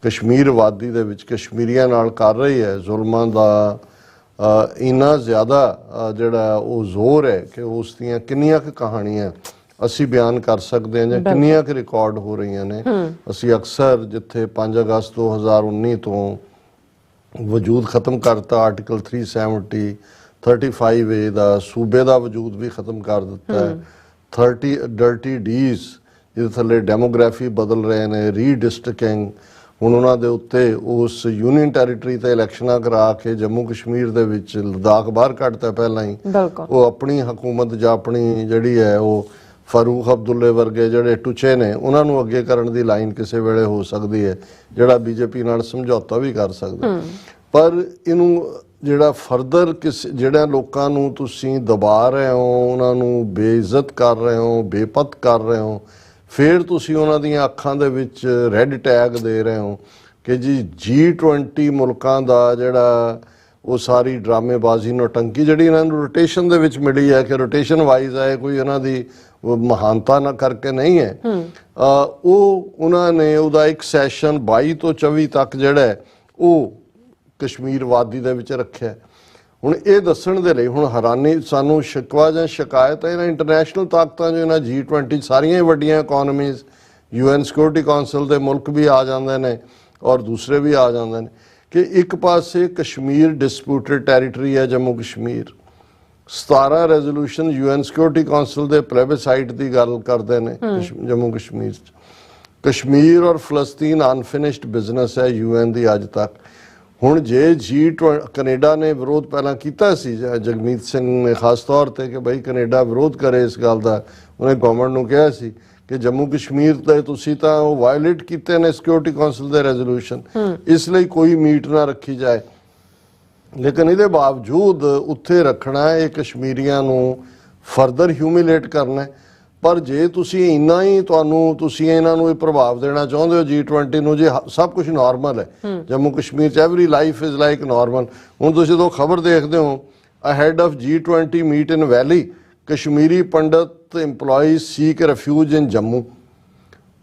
ਕਸ਼ਮੀਰ ਵਾਦੀ ਦੇ ਵਿੱਚ ਕਸ਼ਮੀਰੀਆਂ ਨਾਲ ਕਰ ਰਹੀ ਹੈ ਜ਼ੁਲਮਾਂ ਦਾ ਇੰਨਾ ਜ਼ਿਆਦਾ ਜਿਹੜਾ ਉਹ ਜ਼ੋਰ ਹੈ ਕਿ ਉਸ ਦੀਆਂ ਕਿੰਨੀਆਂ ਕੁ ਕਹਾਣੀਆਂ ਅਸੀਂ ਬਿਆਨ ਕਰ ਸਕਦੇ ਹਾਂ ਜਾਂ ਕਿੰਨੀਆਂ ਕੁ ਰਿਕਾਰਡ ਹੋ ਰਹੀਆਂ ਨੇ। ਅਸੀਂ ਅਕਸਰ ਜਿੱਥੇ 5 ਅਗਸਤ 2019 ਤੋਂ ਵਜੂਦ ਖਤਮ ਕਰਤਾ, ਆਰਟੀਕਲ 370 35A ਦਾ ਸੂਬੇ ਦਾ ਵਜੂਦ ਵੀ ਖਤਮ ਕਰ ਦਿੱਤਾ ਹੈ। 30 ਡਰਟੀ ਡੀਜ਼ ਜਿਹਦੇ ਥੱਲੇ ਡੈਮੋਗ੍ਰਾਫੀ ਬਦਲ ਰਹੇ ਨੇ, ਰੀਡਿਸਟ੍ਰਿਕਟਿੰਗ, ਹੁਣ ਉਹਨਾਂ ਦੇ ਉੱਤੇ ਉਸ ਯੂਨੀਅਨ ਟੈਰੀਟਰੀ ਤੇ ਇਲੈਕਸ਼ਨਾਂ ਕਰਾ ਕੇ ਜੰਮੂ ਕਸ਼ਮੀਰ ਦੇ ਵਿੱਚ ਲਦਾਖ ਬਾਹਰ ਕੱਢਤਾ ਪਹਿਲਾਂ ਹੀ। ਉਹ ਆਪਣੀ ਹਕੂਮਤ ਜਾਂ ਆਪਣੀ ਜਿਹੜੀ ਹੈ ਉਹ ਫਾਰੂਕ ਅਬਦੁੱਲੇ ਵਰਗੇ ਜਿਹੜੇ ਟੁਚੇ ਨੇ ਉਹਨਾਂ ਨੂੰ ਅੱਗੇ ਕਰਨ ਦੀ ਲਾਈਨ ਕਿਸੇ ਵੇਲੇ ਹੋ ਸਕਦੀ ਹੈ, ਜਿਹੜਾ ਬੀਜੇਪੀ ਨਾਲ ਸਮਝੌਤਾ ਵੀ ਕਰ ਸਕਦਾ। ਪਰ ਇਹਨੂੰ ਜਿਹੜਾ ਫਰਦਰ ਜਿਹੜਾ ਲੋਕਾਂ ਨੂੰ ਤੁਸੀਂ ਦਬਾ ਰਹੇ ਹੋ, ਉਹਨਾਂ ਨੂੰ ਬੇਇੱਜ਼ਤ ਕਰ ਰਹੇ ਹੋ, ਬੇਪਤ ਕਰ ਰਹੇ ਹੋ, ਫਿਰ ਤੁਸੀਂ ਉਹਨਾਂ ਦੀਆਂ ਅੱਖਾਂ ਦੇ ਵਿੱਚ ਰੈੱਡ ਟੈਗ ਦੇ ਰਹੇ ਹੋ ਕਿ ਜੀ G20 ਮੁਲਕਾਂ ਦਾ ਜਿਹੜਾ ਉਹ ਸਾਰੀ ਡਰਾਮੇਬਾਜ਼ੀ ਨੌਟੰਕੀ ਜਿਹੜੀ ਇਹਨਾਂ ਨੂੰ ਰੋਟੇਸ਼ਨ ਦੇ ਵਿੱਚ ਮਿਲੀ ਹੈ ਕਿ ਰੋਟੇਸ਼ਨ ਵਾਈਜ਼ ਹੈ, ਕੋਈ ਇਹਨਾਂ ਦੀ ਮਹਾਨਤਾ ਨਾ ਕਰਕੇ ਨਹੀਂ ਹੈ। ਉਹ ਉਹਨਾਂ ਨੇ ਉਹਦਾ ਇੱਕ ਸੈਸ਼ਨ 22 ਤੋਂ 24 ਤੱਕ ਜਿਹੜਾ ਉਹ ਕਸ਼ਮੀਰ ਵਾਦੀ ਦੇ ਵਿੱਚ ਰੱਖਿਆ। ਹੁਣ ਇਹ ਦੱਸਣ ਦੇ ਲਈ ਹੁਣ ਹੈਰਾਨੀ ਸਾਨੂੰ ਸ਼ਿਕਵਾ ਜਾਂ ਸ਼ਿਕਾਇਤ ਹੈ ਇਹਨਾਂ ਇੰਟਰਨੈਸ਼ਨਲ ਤਾਕਤਾਂ ਜੋ ਇਹਨਾਂ G20 ਸਾਰੀਆਂ ਹੀ ਵੱਡੀਆਂ ਇਕੋਨਮੀਜ਼, UN ਸਿਕਿਉਰਿਟੀ ਕਾਉਂਸਲ ਦੇ ਮੁਲਕ ਵੀ ਆ ਜਾਂਦੇ ਨੇ ਔਰ ਦੂਸਰੇ ਵੀ ਆ ਜਾਂਦੇ ਨੇ ਕਿ ਇੱਕ ਪਾਸੇ ਕਸ਼ਮੀਰ ਡਿਸਪਿਊਟਡ ਟੈਰੀਟਰੀ ਹੈ Jammu Kashmir, 17 resolution UN security council ਦੇ ਪਲੇਬਸਾਈਟ ਦੀ ਗੱਲ ਕਰਦੇ ਨੇ ਜੰਮੂ ਕਸ਼ਮੀਰ 'ਚ। ਕਸ਼ਮੀਰ ਔਰ ਫਲਸਤੀਨ ਅਨਫਿਨਿਸ਼ਡ ਬਿਜ਼ਨਸ ਹੈ UN ਦੀ ਅੱਜ ਤੱਕ। ਹੁਣ ਜੇ G20 ਕੈਨੇਡਾ ਨੇ ਵਿਰੋਧ ਪਹਿਲਾਂ ਕੀਤਾ ਸੀ, ਜਗਮੀਤ ਸਿੰਘ ਨੇ ਖਾਸ ਤੌਰ ਤੇ ਕਿ ਬਈ ਕੈਨੇਡਾ ਵਿਰੋਧ ਕਰੇ ਇਸ ਗੱਲ ਦਾ, ਉਹਨੇ ਗਵਰਨਮੈਂਟ ਨੂੰ ਕਿਹਾ ਸੀ ਕਿ ਜੰਮੂ ਕਸ਼ਮੀਰ ਤੇ ਤੁਸੀਂ ਤਾਂ ਉਹ ਵਾਇਲੇਟ ਕੀਤੇ ਨੇ ਸਿਕਿਉਰਿਟੀ ਕਾਉਂਸਲ ਦੇ ਰੈਜ਼ੋਲੂਸ਼ਨ, ਇਸ ਲਈ ਕੋਈ ਮੀਟ ਨਾ ਰੱਖੀ ਜਾਏ। ਲੇਕਿਨ ਇਹਦੇ ਬਾਵਜੂਦ ਉੱਥੇ ਰੱਖਣਾ ਇਹ ਕਸ਼ਮੀਰੀਆਂ ਨੂੰ ਫਰਦਰ ਹਿਊਮਿਲੇਟ ਕਰਨਾ। ਪਰ ਜੇ ਤੁਸੀਂ ਇੰਨਾ ਹੀ ਤੁਸੀਂ ਇਹਨਾਂ ਨੂੰ ਇਹ ਪ੍ਰਭਾਵ ਦੇਣਾ ਚਾਹੁੰਦੇ ਹੋ G20 ਨੂੰ, ਜੇ ਸਭ ਕੁਝ ਨਾਰਮਲ ਹੈ ਜੰਮੂ ਕਸ਼ਮੀਰ 'ਚ, every life is like normal. ਹੁਣ ਤੁਸੀਂ ਜਦੋਂ ਖਬਰ ਦੇਖਦੇ ਹੋ ahead of G20 meet in valley, Kashmiri Pandit employees seek refuge in Jammu.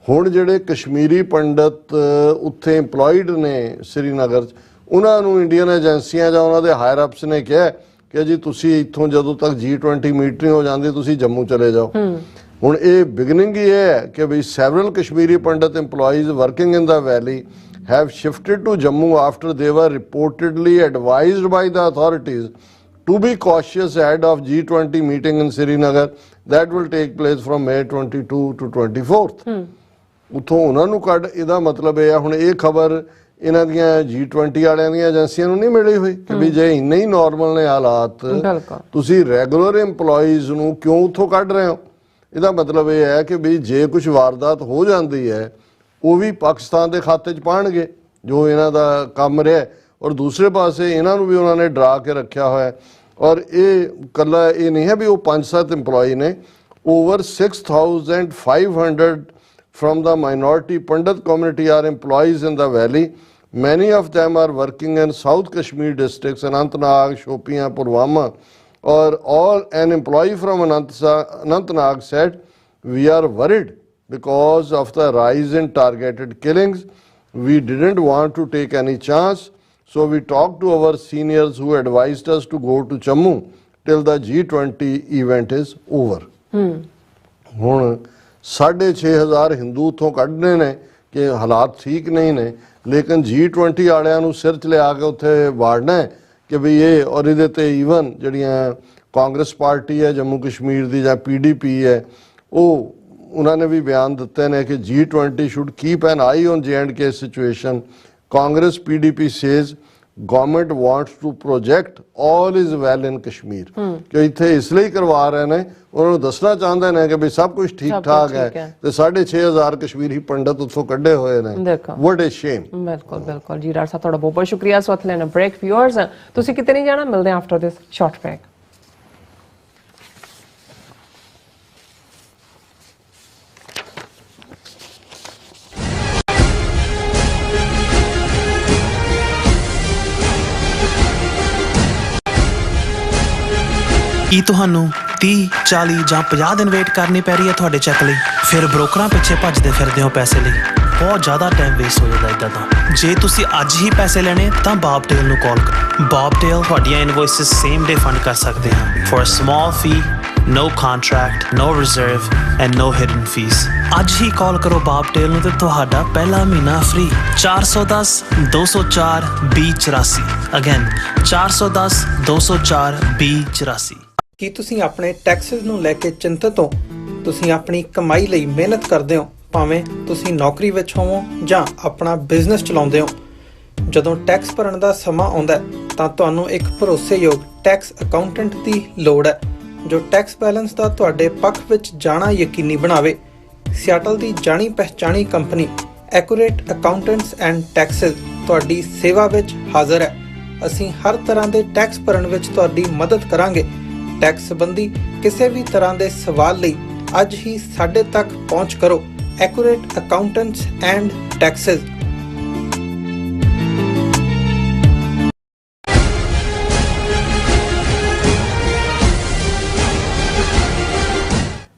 ਹੁਣ ਜਿਹੜੇ ਕਸ਼ਮੀਰੀ ਪੰਡਤ ਉੱਥੇ ਇੰਪਲੋਇਡ ਨੇ ਸ੍ਰੀਨਗਰ 'ਚ, ਉਹਨਾਂ ਨੂੰ ਇੰਡੀਅਨ ਏਜੰਸੀਆਂ ਜਾਂ ਉਹਨਾਂ ਦੇ ਹਾਇਰ ਅਪਸ ਨੇ ਕਿਹਾ ਕਿ ਜੀ ਤੁਸੀਂ ਇੱਥੋਂ ਜਦੋਂ ਤੱਕ G20 ਮੀਟ ਨਹੀਂ ਹੋ ਜਾਂਦੀ ਤੁਸੀਂ ਜੰਮੂ ਚਲੇ ਜਾਓ। ਹੁਣ ਇਹ ਬਿਗਨਿੰਗ ਹੀ ਇਹ ਹੈ ਕਿ ਵੀ several Kashmiri Pandit EMPLOYEES working in the valley have shifted to Jammu after they were reportedly advised by the authorities to be cautious ahead of G20 meeting in Srinagar that will take place from May 22 to 24th. ਉੱਥੋਂ ਉਹਨਾਂ ਨੂੰ ਕੱਢ, ਇਹਦਾ ਮਤਲਬ ਇਹ ਆ ਹੁਣ ਇਹ ਖਬਰ ਇਹਨਾਂ ਦੀਆਂ G20 ਵਾਲਿਆਂ ਦੀਆਂ ਏਜੰਸੀਆਂ ਨੂੰ ਨਹੀਂ ਮਿਲੀ ਹੋਈ ਕਿ ਵੀ ਜੇ ਇੰਨੇ ਹੀ ਨਾਰਮਲ ਨੇ ਹਾਲਾਤ, ਤੁਸੀਂ ਰੈਗੂਲਰ EMPLOYEES ਨੂੰ ਕਿਉਂ ਉੱਥੋਂ ਕੱਢ ਰਹੇ ਹੋ? ਇਹਦਾ ਮਤਲਬ ਇਹ ਹੈ ਕਿ ਵੀ ਜੇ ਕੁਝ ਵਾਰਦਾਤ ਹੋ ਜਾਂਦੀ ਹੈ ਉਹ ਵੀ ਪਾਕਿਸਤਾਨ ਦੇ ਖਾਤੇ 'ਚ ਪਾਉਣਗੇ ਜੋ ਇਹਨਾਂ ਦਾ ਕੰਮ ਰਿਹਾ, ਔਰ ਦੂਸਰੇ ਪਾਸੇ ਇਹਨਾਂ ਨੂੰ ਵੀ ਉਹਨਾਂ ਨੇ ਡਰਾ ਕੇ ਰੱਖਿਆ ਹੋਇਆ। ਔਰ ਇਹ ਇਕੱਲਾ ਇਹ ਨਹੀਂ ਹੈ ਵੀ ਉਹ 5-7 EMPLOYEE ਨੇ, over 6,500 from the minority Pandit community are EMPLOYEES in the valley. Many of them are working in South Kashmir districts, Anantnag, Shopian, Pulwama, or all. An employee from Anantnag said, "We are worried because of the rise in targeted killings. We didn't want to take any chance, so we talked to our seniors who advised us to go to Jammu till the G20 event is over." ਹੁਣ 6,500 ਹਿੰਦੂ ਉੱਥੋਂ ਕੱਢਣੇ ਨੇ ਕਿ ਹਾਲਾਤ ਠੀਕ ਨਹੀਂ ਨੇ, ਲੇਕਿਨ G20 ਵਾਲਿਆਂ ਨੂੰ ਸਿਰ 'ਚ ਲਿਆ ਕੇ ਉੱਥੇ ਵਾੜਨਾ ਹੈ ਕਿ ਵੀ ਇਹ, ਔਰ ਇਹਦੇ ਤੇ ਈਵਨ ਜਿਹੜੀਆਂ ਕਾਂਗਰਸ ਪਾਰਟੀ ਹੈ ਜੰਮੂ ਕਸ਼ਮੀਰ ਦੀ ਜਾਂ PDP ਹੈ, ਉਹ ਉਹਨਾਂ ਨੇ ਵੀ ਬਿਆਨ ਦਿੱਤੇ ਨੇ ਕਿ G20 should keep an eye on J&K situation. Congress PDP says government wants to project all is well in Kashmir. ਕਿ ਇੱਥੇ ਇਸ ਲਈ ਕਰਵਾ ਰਹੇ ਨੇ, ਉਹਨਾਂ ਨੂੰ ਦੱਸਣਾ ਚਾਹੁੰਦੇ ਨੇ ਕਿ ਵੀ ਸਭ ਕੁਝ ਠੀਕ ਠਾਕ ਹੈ ਤੇ 6,500 ਕਸ਼ਮੀਰੀ ਪੰਡਤ ਉੱਥੋਂ ਕੱਢੇ ਹੋਏ ਨੇ। What a shame. ਬਿਲਕੁਲ ਬਿਲਕੁਲ ਜੀ ਡਾਕਟਰ ਸਾਹਿਬ, ਤੁਹਾਡਾ ਬਹੁਤ ਬਹੁਤ ਸ਼ੁਕਰੀਆ। ਸੋ ਇੱਥੇ ਲੈਣਾ ਬ੍ਰੇਕ। ਵਿਊਅਰਸ, ਤੁਸੀਂ ਕਿਤੇ ਨਹੀਂ ਜਾਣਾ, ਮਿਲਦੇ ਹਾਂ ਆਫਟਰ ਦਿਸ ਸ਼ਾਰਟ ਬ੍ਰੇਕ। ਕੀ ਤੁਹਾਨੂੰ 30, 40 ਜਾਂ 50 ਦਿਨ ਵੇਟ ਕਰਨੀ ਪੈ ਰਹੀ ਹੈ ਤੁਹਾਡੇ ਚੈੱਕ ਲਈ? ਫਿਰ ਬ੍ਰੋਕਰਾਂ ਪਿੱਛੇ ਭੱਜਦੇ ਫਿਰਦੇ ਹੋ ਪੈਸੇ ਲਈ, ਬਹੁਤ ਜ਼ਿਆਦਾ ਟਾਈਮ ਵੇਸਟ ਹੋ ਜਾਂਦਾ ਇੱਦਾਂ ਤਾਂ। ਜੇ ਤੁਸੀਂ ਅੱਜ ਹੀ ਪੈਸੇ ਲੈਣੇ ਤਾਂ ਬੌਬਟੇਲ ਨੂੰ ਕਾਲ ਕਰੋ। ਬੌਬਟੇਲ ਤੁਹਾਡੀਆਂ ਇਨਵੋਇਸਿਸ ਸੇਮ ਡੇ ਫੰਡ ਕਰ ਸਕਦੇ ਹਨ for a small fee, no contract, no reserve and no hidden fees. ਅੱਜ ਹੀ ਕਾਲ ਕਰੋ ਬੌਬਟੇਲ ਨੂੰ ਤੇ ਤੁਹਾਡਾ ਪਹਿਲਾ ਮਹੀਨਾ ਫ੍ਰੀ। 410 204 2084 ਅਗੇਨ 410 204 2084। ਕੀ ਤੁਸੀਂ ਆਪਣੇ ਟੈਕਸਸ ਨੂੰ ਲੈ ਕੇ ਚਿੰਤਤ ਹੋ? ਤੁਸੀਂ ਆਪਣੀ ਕਮਾਈ ਲਈ ਮਿਹਨਤ ਕਰਦੇ ਹੋ, ਭਾਵੇਂ ਤੁਸੀਂ ਨੌਕਰੀ ਵਿੱਚ ਹੋਵੋ ਜਾਂ ਆਪਣਾ ਬਿਜ਼ਨਸ ਚਲਾਉਂਦੇ ਹੋ। ਜਦੋਂ ਟੈਕਸ ਭਰਨ ਦਾ ਸਮਾਂ ਆਉਂਦਾ ਹੈ ਤਾਂ ਤੁਹਾਨੂੰ ਇੱਕ ਭਰੋਸੇਯੋਗ ਟੈਕਸ ਅਕਾਊਂਟੈਂਟ ਦੀ ਲੋੜ ਹੈ ਜੋ ਟੈਕਸ ਬੈਲੈਂਸ ਦਾ ਤੁਹਾਡੇ ਪੱਖ ਵਿੱਚ ਜਾਣਾ ਯਕੀਨੀ ਬਣਾਵੇ। ਸਿਆਟਲ ਦੀ ਜਾਣੀ ਪਛਾਣੀ company Accurate Accountants and Taxes ਤੁਹਾਡੀ ਸੇਵਾ ਵਿੱਚ ਹਾਜ਼ਰ ਹੈ। ਅਸੀਂ ਹਰ ਤਰ੍ਹਾਂ ਦੇ ਟੈਕਸ ਭਰਨ ਵਿੱਚ ਤੁਹਾਡੀ ਮਦਦ ਕਰਾਂਗੇ। ਟੈਕਸ ਸੰਬੰਧੀ ਕਿਸੇ ਵੀ ਤਰ੍ਹਾਂ ਦੇ ਸਵਾਲ ਲਈ ਅੱਜ ਹੀ ਸਾਡੇ ਤੱਕ ਪਹੁੰਚ ਕਰੋ। Accurate Accountants and Taxes.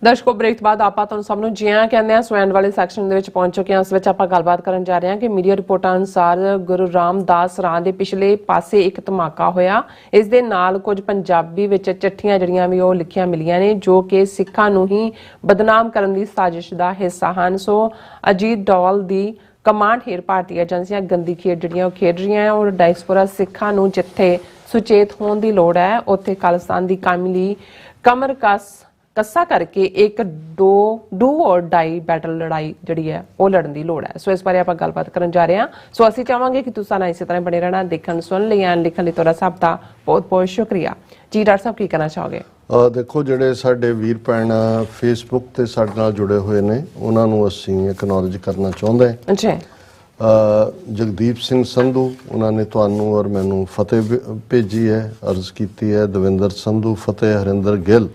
ਦਰਸ਼ਕੋ, ਬ੍ਰੇਕ ਤੋਂ ਬਾਅਦ ਆਪਾਂ ਤੁਹਾਨੂੰ ਸਭ ਨੂੰ ਜੀਆਂ ਕਹਿੰਦੇ ਆ। ਸੋ ਐਂਡ ਵਾਲੇ ਸੈਕਸ਼ਨ ਦੇ ਵਿੱਚ ਪਹੁੰਚ ਚੁੱਕੇ ਹਾਂ। ਇਸ ਵਿੱਚ ਆਪਾਂ ਗੱਲਬਾਤ ਕਰਨ ਜਾ ਰਹੇ ਹਾਂ ਕਿ ਮੀਡੀਆ ਰਿਪੋਰਟਾਂ ਅਨੁਸਾਰ ਗੁਰੂ ਰਾਮਦਾਸ ਰਾਂ ਦੇ ਪਿਛਲੇ ਪਾਸੇ ਇੱਕ ਧਮਾਕਾ ਹੋਇਆ। ਇਸ ਦੇ ਨਾਲ ਕੁਝ ਪੰਜਾਬੀ ਵਿੱਚ ਚਿੱਠੀਆਂ ਜਿਹੜੀਆਂ ਵੀ ਉਹ ਲਿਖੀਆਂ ਮਿਲੀਆਂ ਨੇ ਜੋ ਕਿ ਸਿੱਖਾਂ ਨੂੰ ਹੀ ਬਦਨਾਮ ਕਰਨ ਦੀ ਸਾਜ਼ਿਸ਼ ਦਾ ਹਿੱਸਾ ਹਨ। ਸੋ ਅਜੀਤ ਡੋਵਾਲ ਦੀ ਕਮਾਂਡ ਹੇਠ ਭਾਰਤੀ ਏਜੰਸੀਆਂ ਗੰਦੀ ਖੇਡ ਜਿਹੜੀਆਂ ਉਹ ਖੇਡ ਰਹੀਆਂ ਔਰ ਡਾਇਸਪੋਰਾ ਸਿੱਖਾਂ ਨੂੰ ਜਿੱਥੇ ਸੁਚੇਤ ਹੋਣ ਦੀ ਲੋੜ ਹੈ ਉੱਥੇ ਖਾਲਿਸਤਾਨ ਦੀ ਕਾਮੀ ਲਈ ਕਮਰ ਕੱਸਾ ਕਰਕੇ ਇੱਕ ਡੂ ਔਰ ਡਾਈ ਬੈਟਲ ਲੜਾਈ ਜਿਹੜੀ ਹੈ ਉਹ ਲੜਨ ਦੀ ਲੋੜ ਹੈ। ਸੋ ਇਸ ਬਾਰੇ ਆਪਾਂ ਗੱਲਬਾਤ ਕਰਨ ਜਾ ਰਹੇ ਹਾਂ। ਸੋ ਅਸੀਂ ਚਾਹਾਂਗੇ ਕਿ ਤੁਸੀਂ ਨਾਲ ਇਸੇ ਤਰ੍ਹਾਂ ਬਣੇ ਰਹਿਣਾ। ਦੇਖਣ ਸੁਣਨ ਲਈ ਐਂਡ ਲਿਖਣ ਲਈ ਤੁਹਾਡਾ ਸਭ ਦਾ ਬਹੁਤ ਬਹੁਤ ਸ਼ੁਕਰੀਆ ਜੀ। ਡਾਕਟਰ ਸਾਹਿਬ, ਕੀ ਕਹਿਣਾ ਚਾਹੋਗੇ? ਦੇਖੋ, ਜਿਹੜੇ ਸਾਡੇ ਵੀਰ ਭੈਣ ਫੇਸਬੁੱਕ ਤੇ ਸਾਡੇ ਨਾਲ ਜੁੜੇ ਹੋਏ ਨੇ ਉਹਨਾਂ ਨੂੰ ਅਸੀਂ ਐਕਨੋਲਜ ਕਰਨਾ ਚਾਹੁੰਦੇ ਹਾਂ। ਜੀ, ਜਗਦੀਪ ਸਿੰਘ ਸੰਧੂ ਉਹਨਾਂ ਨੇ ਤੁਹਾਨੂੰ ਔਰ ਮੈਨੂੰ ਫਤਿਹ ਭੇਜੀ ਹੈ, ਅਰਜ਼ ਕੀਤੀ ਹੈ। ਦਵਿੰਦਰ ਸੰਧੂ, ਫਤਿਹ, ਹਰਿੰਦਰ ਗਿੱਲ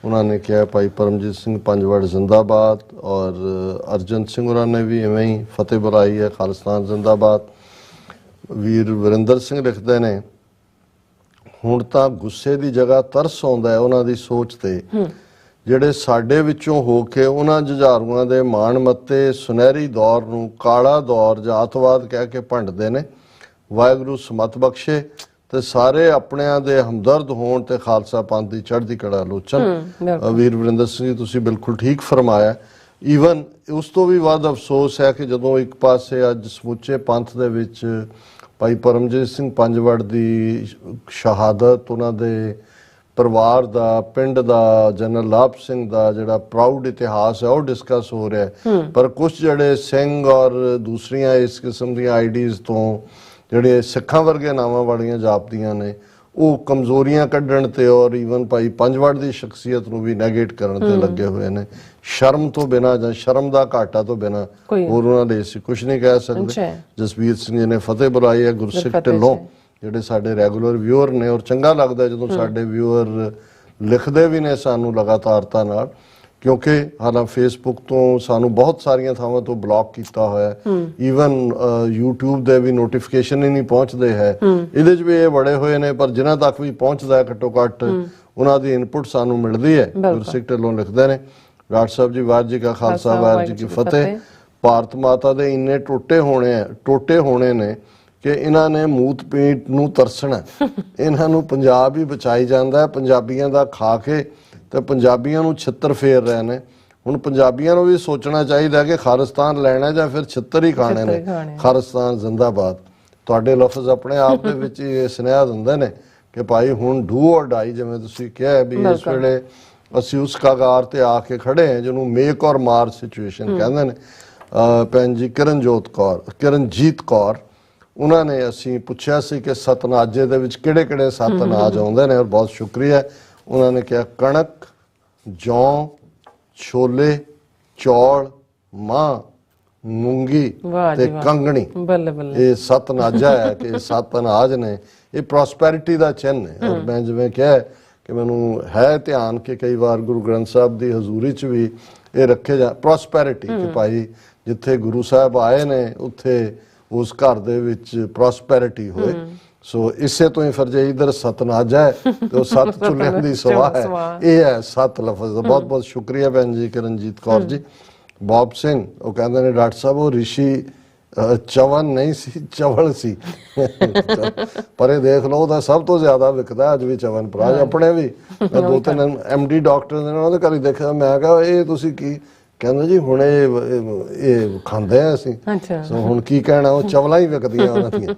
ਉਹਨਾਂ ਨੇ ਕਿਹਾ ਭਾਈ ਪਰਮਜੀਤ ਸਿੰਘ ਪੰਜਵੜ ਜ਼ਿੰਦਾਬਾਦ, ਔਰ ਅਰਜਨ ਸਿੰਘ ਉਹਨਾਂ ਨੇ ਵੀ ਇਵੇਂ ਹੀ ਫਤਿਹ ਬੁਲਾਈ ਹੈ, ਖਾਲਿਸਤਾਨ ਜ਼ਿੰਦਾਬਾਦ। ਵੀਰ ਵਰਿੰਦਰ ਸਿੰਘ ਲਿਖਦੇ ਨੇ, ਹੁਣ ਤਾਂ ਗੁੱਸੇ ਦੀ ਜਗ੍ਹਾ ਤਰਸ ਆਉਂਦਾ ਹੈ ਉਹਨਾਂ ਦੀ ਸੋਚ ਤੇ ਜਿਹੜੇ ਸਾਡੇ ਵਿੱਚੋਂ ਹੋ ਕੇ ਉਹਨਾਂ ਜੁਝਾਰੂਆਂ ਦੇ ਮਾਣ ਮੱਤੇ ਸੁਨਹਿਰੀ ਦੌਰ ਨੂੰ ਕਾਲਾ ਦੌਰ ਜਾਂ ਅੱਤਵਾਦ ਕਹਿ ਕੇ ਭੰਡਦੇ ਨੇ। ਵਾਹਿਗੁਰੂ ਸਮਤ ਬਖਸ਼ੇ। ਤੇ ਸਾਰੇ ਆਪਣਿਆਂ ਦੇ ਹਮਦਰਦ ਹੋਣ ਤੇ ਖਾਲਸਾ ਪੰਥ ਦੀ ਚੜ੍ਹਦੀ ਕਲਾ ਲੋਚਨ। ਵੀਰ ਵਰਿੰਦਰ ਸਿੰਘ ਜੀ ਤੁਸੀਂ ਬਿਲਕੁਲ ਠੀਕ ਫਰਮਾਇਆ। ਈਵਨ ਉਸ ਤੋਂ ਵੀ ਵੱਧ ਅਫਸੋਸ ਹੈ ਕਿ ਜਦੋਂ ਇੱਕ ਪਾਸੇ ਅੱਜ ਸਮੁੱਚੇ ਪੰਥ ਦੇ ਵਿੱਚ ਭਾਈ ਪਰਮਜੀਤ ਸਿੰਘ ਪੰਜਵੜ ਦੀ ਸ਼ਹਾਦਤ, ਉਹਨਾਂ ਦੇ ਪਰਿਵਾਰ ਦਾ, ਪਿੰਡ ਦਾ, ਜਨਰਲ ਲਾਭ ਸਿੰਘ ਦਾ ਜਿਹੜਾ ਪ੍ਰਾਊਡ ਇਤਿਹਾਸ ਹੈ ਉਹ ਡਿਸਕਸ ਹੋ ਰਿਹਾ ਹੈ, ਪਰ ਕੁਝ ਜਿਹੜੇ ਸਿੰਘ ਔਰ ਦੂਸਰੀਆਂ ਇਸ ਕਿਸਮ ਦੀਆਂ ਆਈਡੀਜ਼ ਤੋਂ ਜਿਹੜੇ ਸਿੱਖਾਂ ਵਰਗੇ ਨਾਵਾਂ ਵਾਲੀਆਂ ਜਾਪਦੀਆਂ ਨੇ ਉਹ ਕਮਜ਼ੋਰੀਆਂ ਕੱਢਣ ਤੇ ਔਰ ਈਵਨ ਭਾਈ ਪੰਜਵੜ ਦੀ ਸ਼ਖਸੀਅਤ ਨੂੰ ਵੀ ਨੈਗੇਟ ਕਰਨ ਤੇ ਲੱਗੇ ਹੋਏ ਨੇ। ਸ਼ਰਮ ਤੋਂ ਬਿਨਾਂ ਜਾਂ ਸ਼ਰਮ ਦਾ ਘਾਟਾ ਤੋਂ ਬਿਨਾਂ ਹੋਰ ਉਹਨਾਂ ਦੇ ਅਸੀਂ ਕੁਝ ਨਹੀਂ ਕਹਿ ਸਕਦੇ। ਜਸਵੀਰ ਸਿੰਘ ਜੀ ਨੇ ਫਤਿਹ ਬੁਲਾਈ ਹੈ ਗੁਰਸਿੱਖ ਢਿੱਲੋਂ, ਜਿਹੜੇ ਸਾਡੇ ਰੈਗੂਲਰ ਵਿਊਅਰ ਨੇ, ਔਰ ਚੰਗਾ ਲੱਗਦਾ ਜਦੋਂ ਸਾਡੇ ਵਿਊਅਰ ਲਿਖਦੇ ਵੀ ਨੇ ਸਾਨੂੰ ਲਗਾਤਾਰਤਾ ਨਾਲ, ਕਿਉਂਕਿ ਹਾਲਾਂ ਫੇਸਬੁੱਕ ਤੋਂ ਸਾਨੂੰ ਬਹੁਤ ਸਾਰੀਆਂ ਥਾਵਾਂ ਤੋਂ ਬਲੌਕ ਕੀਤਾ ਹੋਇਆ, ਈਵਨ YouTube ਦੇ ਵੀ ਨੋਟੀਫਿਕੇਸ਼ਨ ਹੀ ਨਹੀਂ ਪਹੁੰਚਦੇ ਹੈ। ਇਹਦੇ 'ਚ ਵੀ ਇਹ ਬੜੇ ਹੋਏ ਨੇ, ਪਰ ਜਿਨ੍ਹਾਂ ਤੱਕ ਵੀ ਪਹੁੰਚਦਾ ਘੱਟੋ ਘੱਟ ਉਹਨਾਂ ਦੀ ਇਨਪੁਟ ਸਾਨੂੰ ਮਿਲਦੀ ਹੈ। ਗੁਰਸਿੱਖ ਢਿੱਲੋਂ ਲਿਖਦੇ ਨੇ, ਡਾਕਟਰ ਸਾਹਿਬ ਜੀ ਵਾਹਿਗੁਰੂ ਜੀ ਕਾ ਖਾਲਸਾ ਵਾਹਿਗੁਰੂ ਜੀ ਕੀ ਫਤਿਹ। ਭਾਰਤ ਮਾਤਾ ਦੇ ਇੰਨੇ ਟੋਟੇ ਹੋਣੇ ਨੇ ਕਿ ਇਹਨਾਂ ਨੇ ਮੂਤ ਪੀਟ ਨੂੰ ਤਰਸਣਾ, ਇਹਨਾਂ ਨੂੰ ਪੰਜਾਬ ਹੀ ਬਚਾਈ ਜਾਂਦਾ ਹੈ। ਪੰਜਾਬੀਆਂ ਦਾ ਖਾ ਕੇ ਤੇ ਪੰਜਾਬੀਆਂ ਨੂੰ ਛਿੱਤਰ ਫੇਰ ਰਹੇ ਨੇ। ਹੁਣ ਪੰਜਾਬੀਆਂ ਨੂੰ ਵੀ ਸੋਚਣਾ ਚਾਹੀਦਾ ਕਿ ਖਾਲਿਸਤਾਨ ਲੈਣਾ ਜਾਂ ਫਿਰ ਛਿੱਤਰ ਹੀ ਖਾਣੇ ਨੇ। ਖਾਲਿਸਤਾਨ ਜ਼ਿੰਦਾਬਾਦ। ਤੁਹਾਡੇ ਲਫ਼ਜ਼ ਆਪਣੇ ਆਪ ਦੇ ਵਿੱਚ ਇਹ ਸੁਨੇਹਾ ਦਿੰਦੇ ਨੇ ਕਿ ਭਾਈ ਹੁਣ ਡੂ ਔਰ ਡਾਈ, ਜਿਵੇਂ ਤੁਸੀਂ ਕਿਹਾ ਵੀ ਇਸ ਵੇਲੇ ਅਸੀਂ ਉਸ ਕਾਗਾਰ ਤੇ ਆ ਕੇ ਖੜੇ ਹਾਂ ਜਿਹਨੂੰ ਮੇਕ ਔਰ ਮਾਰ ਸਿਚੁਏਸ਼ਨ ਕਹਿੰਦੇ ਨੇ। ਭੈਣ ਜੀ ਕਿਰਨਜੀਤ ਕੌਰ ਉਹਨਾਂ ਨੇ ਅਸੀਂ ਪੁੱਛਿਆ ਸੀ ਕਿ ਸਤਨਾਜੇ ਦੇ ਵਿੱਚ ਕਿਹੜੇ ਕਿਹੜੇ ਸਤਨਾਜ ਆਉਂਦੇ ਨੇ, ਔਰ ਬਹੁਤ ਸ਼ੁਕਰੀਆ। ਉਹਨਾਂ ਨੇ ਕਿਹਾ ਕਣਕ, ਜੌਂ, ਛੋਲੇ, ਚੌਲ, ਮਾਂ, ਮੂੰਗੀ ਤੇ ਕੰਗਣੀ। ਇਹ ਸੱਤ ਅਨਾਜਾ ਹੈ ਕਿ ਸੱਤ ਅਨਾਜ ਨੇ, ਇਹ ਪ੍ਰੋਸਪੈਰਿਟੀ ਦਾ ਚਿੰਨ੍ਹ ਹੈ। ਔਰ ਮੈਂ ਜਿਵੇਂ ਕਿਹਾ ਕਿ ਮੈਨੂੰ ਹੈ ਧਿਆਨ ਕਿ ਕਈ ਵਾਰ ਗੁਰੂ ਗ੍ਰੰਥ ਸਾਹਿਬ ਦੀ ਹਜ਼ੂਰੀ 'ਚ ਵੀ ਇਹ ਰੱਖੇ ਜਾ ਪ੍ਰੋਸਪੈਰਿਟੀ, ਕਿ ਭਾਈ ਜਿੱਥੇ ਗੁਰੂ ਸਾਹਿਬ ਆਏ ਨੇ ਉੱਥੇ ਉਸ ਘਰ ਦੇ ਵਿੱਚ ਪ੍ਰੋਸਪੈਰਿਟੀ ਹੋਏ। ਸੋ ਇਸੇ ਤੋਂ ਹੀ ਫਿਰ ਜੇ ਇਧਰ ਸਤਨਾਜਾ ਹੈ ਤੇ ਉਹ ਸੱਤ ਚੁੱਲ੍ਹਿਆਂ ਦੀ ਸਵਾਹ ਹੈ, ਇਹ ਹੈ ਸੱਤ ਲਫ਼ਜ਼ ਦਾ। ਬਹੁਤ ਬਹੁਤ ਸ਼ੁਕਰੀਆ ਭੈਣ ਜੀ ਕਿਰਨਜੀਤ ਕੌਰ ਜੀ। ਬੌਬ ਸਿੰਘ ਉਹ ਕਹਿੰਦੇ ਨੇ ਡਾਕਟਰ ਸਾਹਿਬ ਉਹ ਰਿਸ਼ੀ ਚਵਨ ਨਹੀਂ ਸੀ, ਚਵਲ ਸੀ। ਪਰ ਇਹ ਦੇਖ ਲਓ ਉਹਦਾ ਸਭ ਤੋਂ ਜ਼ਿਆਦਾ ਵਿਕਦਾ ਅੱਜ ਵੀ ਚਵਨ ਪ੍ਰਾਜ। ਆਪਣੇ ਵੀ ਦੋ ਤਿੰਨ MD ਡਾਕਟਰ ਨੇ ਉਹਨਾਂ ਦੇ ਘਰ ਹੀ ਦੇਖਿਆ, ਮੈਂ ਕਿਹਾ ਇਹ ਤੁਸੀਂ ਕੀ ਕਹਿੰਦੇ ਜੀ ਹੁਣ ਇਹ ਖਾਂਦੇ ਆ ਅਸੀਂ। ਸੋ ਹੁਣ ਕੀ ਕਹਿਣਾ, ਉਹ ਚਵਲਾਂ ਹੀ ਵਿਕਦੀਆਂ ਉਹਨਾਂ ਦੀਆਂ।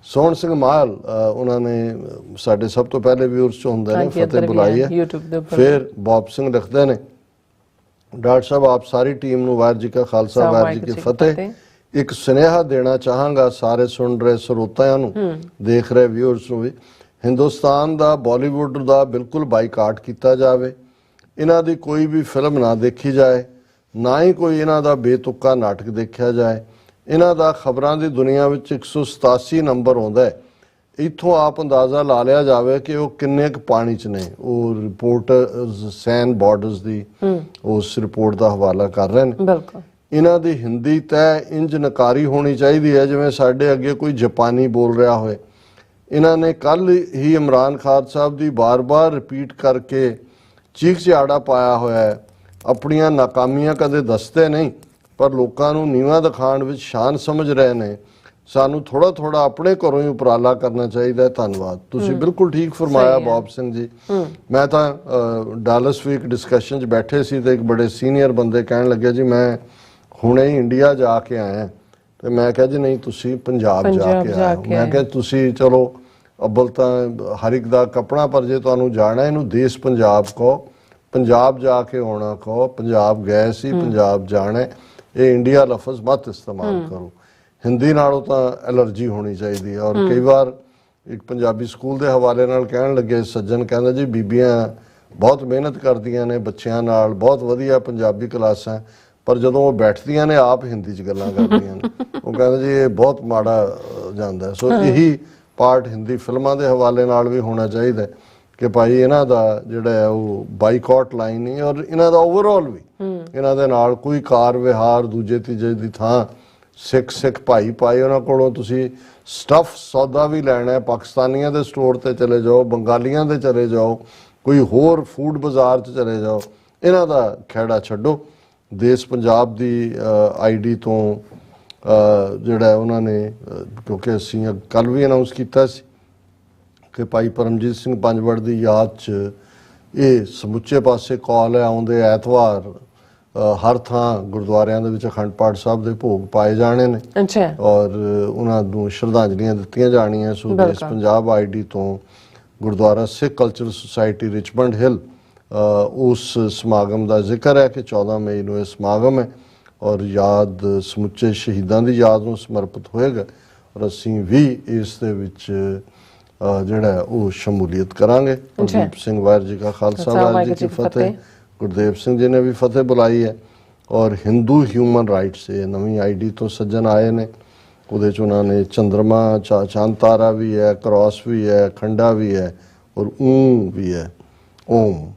ਸੋਹਣ ਸਿੰਘ ਮਾਲ ਉਹਨਾਂ ਨੇ ਸਾਡੇ ਸਭ ਤੋਂ ਪਹਿਲੇ ਵਿਊਅਰਸ ਚ ਹੁੰਦੇ ਨੇ, ਫਤਿਹ ਬੁਲਾਈ ਹੈ। ਫਿਰ ਬੌਬ ਸਿੰਘ ਲਿਖਦੇ ਨੇ ਡਾਕਟਰ ਸਾਹਿਬ ਆਪ ਸਾਰੀ ਟੀਮ ਨੂੰ ਵਾਹਿਗੁਰੂ ਜੀ ਕਾ ਖਾਲਸਾ ਵਾਹਿਗੁਰੂ ਜੀ ਕੀ ਫਤਿਹ। ਇੱਕ ਸੁਨੇਹਾ ਦੇਣਾ ਚਾਹਾਂਗਾ ਸਾਰੇ ਸੁਣ ਰਹੇ ਸਰੋਤਿਆਂ ਨੂੰ, ਦੇਖ ਰਹੇ ਵਿਊਅਰਸ ਨੂੰ ਵੀ। ਹਿੰਦੁਸਤਾਨ ਦਾ ਬਾਲੀਵੁੱਡ ਦਾ ਬਿਲਕੁਲ ਬਾਈਕਾਟ ਕੀਤਾ ਜਾਵੇ। ਇਹਨਾਂ ਦੀ ਕੋਈ ਵੀ ਫਿਲਮ ਨਾ ਦੇਖੀ ਜਾਏ, ਨਾ ਹੀ ਕੋਈ ਇਹਨਾਂ ਦਾ ਬੇਤੁਕਾ ਨਾਟਕ ਦੇਖਿਆ ਜਾਏ। ਇਹਨਾਂ ਦਾ ਖਬਰਾਂ ਦੀ ਦੁਨੀਆ ਵਿੱਚ 187 ਨੰਬਰ ਆਉਂਦਾ ਹੈ। ਇੱਥੋਂ ਆਪ ਅੰਦਾਜ਼ਾ ਲਾ ਲਿਆ ਜਾਵੇ ਕਿ ਉਹ ਕਿੰਨੇ ਕੁ ਪਾਣੀ 'ਚ ਨੇ। ਉਹ ਰਿਪੋਰਟਰ ਸੈਨ ਬਾਰਡਰਸ ਦੀ ਉਸ ਰਿਪੋਰਟ ਦਾ ਹਵਾਲਾ ਕਰ ਰਹੇ ਨੇ। ਇਹਨਾਂ ਦੀ ਹਿੰਦੀ ਤੈ ਇੰਜ ਨਕਾਰੀ ਹੋਣੀ ਚਾਹੀਦੀ ਹੈ ਜਿਵੇਂ ਸਾਡੇ ਅੱਗੇ ਕੋਈ ਜਾਪਾਨੀ ਬੋਲ ਰਿਹਾ ਹੋਏ। ਇਹਨਾਂ ਨੇ ਕੱਲ ਹੀ ਇਮਰਾਨ ਖਾਨ ਸਾਹਿਬ ਦੀ ਬਾਰ-ਬਾਰ ਰਿਪੀਟ ਕਰਕੇ ਚੀਖ ਚਿਹਾੜਾ ਪਾਇਆ ਹੋਇਆ ਹੈ। ਆਪਣੀਆਂ ਨਾਕਾਮੀਆਂ ਕਦੇ ਦੱਸਦੇ ਨਹੀਂ, ਪਰ ਲੋਕਾਂ ਨੂੰ ਨੀਵਾਂ ਦਿਖਾਉਣ ਵਿੱਚ ਸ਼ਾਨ ਸਮਝ ਰਹੇ ਨੇ। ਸਾਨੂੰ ਥੋੜਾ ਥੋੜਾ ਆਪਣੇ ਘਰੋਂ ਹੀ ਉਪਰਾਲਾ ਕਰਨਾ ਚਾਹੀਦਾ ਹੈ। ਧੰਨਵਾਦ। ਤੁਸੀਂ ਬਿਲਕੁਲ ਠੀਕ ਫਰਮਾਇਆ ਬੌਬ ਸਿੰਘ ਜੀ। ਮੈਂ ਤਾਂ ਡਾਲਸ ਵੀਕ ਡਿਸਕਸ਼ਨ 'ਚ ਬੈਠੇ ਸੀ ਤੇ ਇੱਕ ਬੜੇ ਸੀਨੀਅਰ ਬੰਦੇ ਕਹਿਣ ਲੱਗੇ ਜੀ ਮੈਂ ਹੁਣੇ ਹੀ ਇੰਡੀਆ ਜਾ ਕੇ ਆਇਆ, ਤੇ ਮੈਂ ਕਿਹਾ ਜੀ ਨਹੀਂ ਤੁਸੀਂ ਪੰਜਾਬ ਜਾ ਕੇ ਆਏ। ਮੈਂ ਕਿਹਾ ਤੁਸੀਂ ਚਲੋ ਅੱਬਲ ਤਾਂ ਹਰ ਇੱਕ ਦਾ ਕੱਪੜਾ, ਪਰ ਜੇ ਤੁਹਾਨੂੰ ਜਾਣਾ ਇਹਨੂੰ ਦੇਸ਼ ਪੰਜਾਬ ਕਹੋ, ਪੰਜਾਬ ਜਾ ਕੇ ਆਉਣਾ ਕਹੋ। ਪੰਜਾਬ ਗਏ ਸੀ, ਪੰਜਾਬ ਜਾਣਾ। ਇਹ ਇੰਡੀਆ ਲਫ਼ਜ਼ ਮਤ ਇਸਤੇਮਾਲ ਕਰੋ। ਹਿੰਦੀ ਨਾਲੋਂ ਤਾਂ ਐਲਰਜੀ ਹੋਣੀ ਚਾਹੀਦੀ ਹੈ। ਔਰ ਕਈ ਵਾਰ ਇੱਕ ਪੰਜਾਬੀ ਸਕੂਲ ਦੇ ਹਵਾਲੇ ਨਾਲ ਕਹਿਣ ਲੱਗੇ ਸੱਜਣ, ਕਹਿੰਦਾ ਜੀ ਬੀਬੀਆਂ ਬਹੁਤ ਮਿਹਨਤ ਕਰਦੀਆਂ ਨੇ ਬੱਚਿਆਂ ਨਾਲ, ਬਹੁਤ ਵਧੀਆ ਪੰਜਾਬੀ ਕਲਾਸਾਂ, ਪਰ ਜਦੋਂ ਉਹ ਬੈਠਦੀਆਂ ਨੇ ਆਪ ਹਿੰਦੀ 'ਚ ਗੱਲਾਂ ਕਰਦੀਆਂ ਨੇ। ਉਹ ਕਹਿੰਦਾ ਜੀ ਇਹ ਬਹੁਤ ਮਾੜਾ ਜਾਂਦਾ। ਸੋ ਇਹੀ ਪਾਰਟ ਹਿੰਦੀ ਫਿਲਮਾਂ ਦੇ ਹਵਾਲੇ ਨਾਲ ਵੀ ਹੋਣਾ ਚਾਹੀਦਾ ਕਿ ਭਾਈ ਇਹਨਾਂ ਦਾ ਜਿਹੜਾ ਹੈ ਉਹ ਬਾਈਕਾਟ ਲਾਈਨ ਨਹੀਂ, ਔਰ ਇਹਨਾਂ ਦਾ ਓਵਰਆਲ ਵੀ ਇਹਨਾਂ ਦੇ ਨਾਲ ਕੋਈ ਕਾਰ ਵਿਹਾਰ ਦੂਜੇ ਤੀਜੇ ਦੀ ਥਾਂ ਸਿੱਖ ਭਾਈ ਪਾਏ ਉਹਨਾਂ ਕੋਲੋਂ ਤੁਸੀਂ ਸਟਫ ਸੌਦਾ ਵੀ ਲੈਣਾ ਹੈ, ਪਾਕਿਸਤਾਨੀਆਂ ਦੇ ਸਟੋਰ ਤੇ ਚਲੇ ਜਾਓ, ਬੰਗਾਲੀਆਂ ਦੇ ਚਲੇ ਜਾਓ, ਕੋਈ ਹੋਰ ਫੂਡ ਬਾਜ਼ਾਰ 'ਚ ਚਲੇ ਜਾਓ, ਇਹਨਾਂ ਦਾ ਖਹਿੜਾ ਛੱਡੋ। ਦੇਸ਼ ਪੰਜਾਬ ਦੀ ID ਤੋਂ ਜਿਹੜਾ ਉਹਨਾਂ ਨੇ, ਕਿਉਂਕਿ ਅਸੀਂ ਕੱਲ ਵੀ ਅਨਾਉਂਸ ਕੀਤਾ ਸੀ ਕਿ ਭਾਈ ਪਰਮਜੀਤ ਸਿੰਘ ਪੰਜਵੜ ਦੀ ਯਾਦ 'ਚ ਇਹ ਸਮੁੱਚੇ ਪਾਸੇ ਕਾਲ ਹੈ, ਆਉਂਦੇ ਐਤਵਾਰ ਹਰ ਥਾਂ ਗੁਰਦੁਆਰਿਆਂ ਦੇ ਵਿੱਚ ਅਖੰਡ ਪਾਠ ਸਾਹਿਬ ਦੇ ਭੋਗ ਪਾਏ ਜਾਣੇ ਨੇ ਅੱਛਾ ਔਰ ਉਹਨਾਂ ਨੂੰ ਸ਼ਰਧਾਂਜਲੀਆਂ ਦਿੱਤੀਆਂ ਜਾਣੀਆਂ। ਸੋ ਦੇਸ਼ ਪੰਜਾਬ ID ਤੋਂ ਗੁਰਦੁਆਰਾ ਸਿੱਖ ਕਲਚਰਲ ਸੁਸਾਇਟੀ ਰਿਚਮੰਡ ਹਿੱਲ ਉਸ ਸਮਾਗਮ ਦਾ ਜ਼ਿਕਰ ਹੈ ਕਿ 14 ਮਈ ਨੂੰ ਇਹ ਸਮਾਗਮ ਹੈ ਔਰ ਯਾਦ ਸਮੁੱਚੇ ਸ਼ਹੀਦਾਂ ਦੀ ਯਾਦ ਨੂੰ ਸਮਰਪਿਤ ਹੋਏਗਾ ਔਰ ਅਸੀਂ ਵੀ ਇਸ ਦੇ ਵਿੱਚ ਜਿਹੜਾ ਉਹ ਸ਼ਮੂਲੀਅਤ ਕਰਾਂਗੇ। ਕੁਲਦੀਪ ਸਿੰਘ ਵਾਹਿਗੁਰੂ ਜੀ ਕਾ ਖਾਲਸਾ ਵਾਹਿਗੁਰੂ ਜੀ ਕੀ ਫਤਿਹ। ਗੁਰਦੇਵ ਸਿੰਘ ਜੀ ਨੇ ਵੀ ਫਤਿਹ ਬੁਲਾਈ ਹੈ ਔਰ ਹਿੰਦੂ ਹਿਊਮਨ ਰਾਈਟਸ ਇਹ ਨਵੀਂ ID ਤੋਂ ਸੱਜਣ ਆਏ ਨੇ। ਉਹਦੇ 'ਚ ਉਹਨਾਂ ਨੇ ਚੰਦਰਮਾ ਚੰਦ ਤਾਰਾ ਵੀ ਹੈ, ਕ੍ਰੋਸ ਵੀ ਹੈ, ਖੰਡਾ ਵੀ ਹੈ ਔਰ ਵੀ ਹੈ ਓਮ।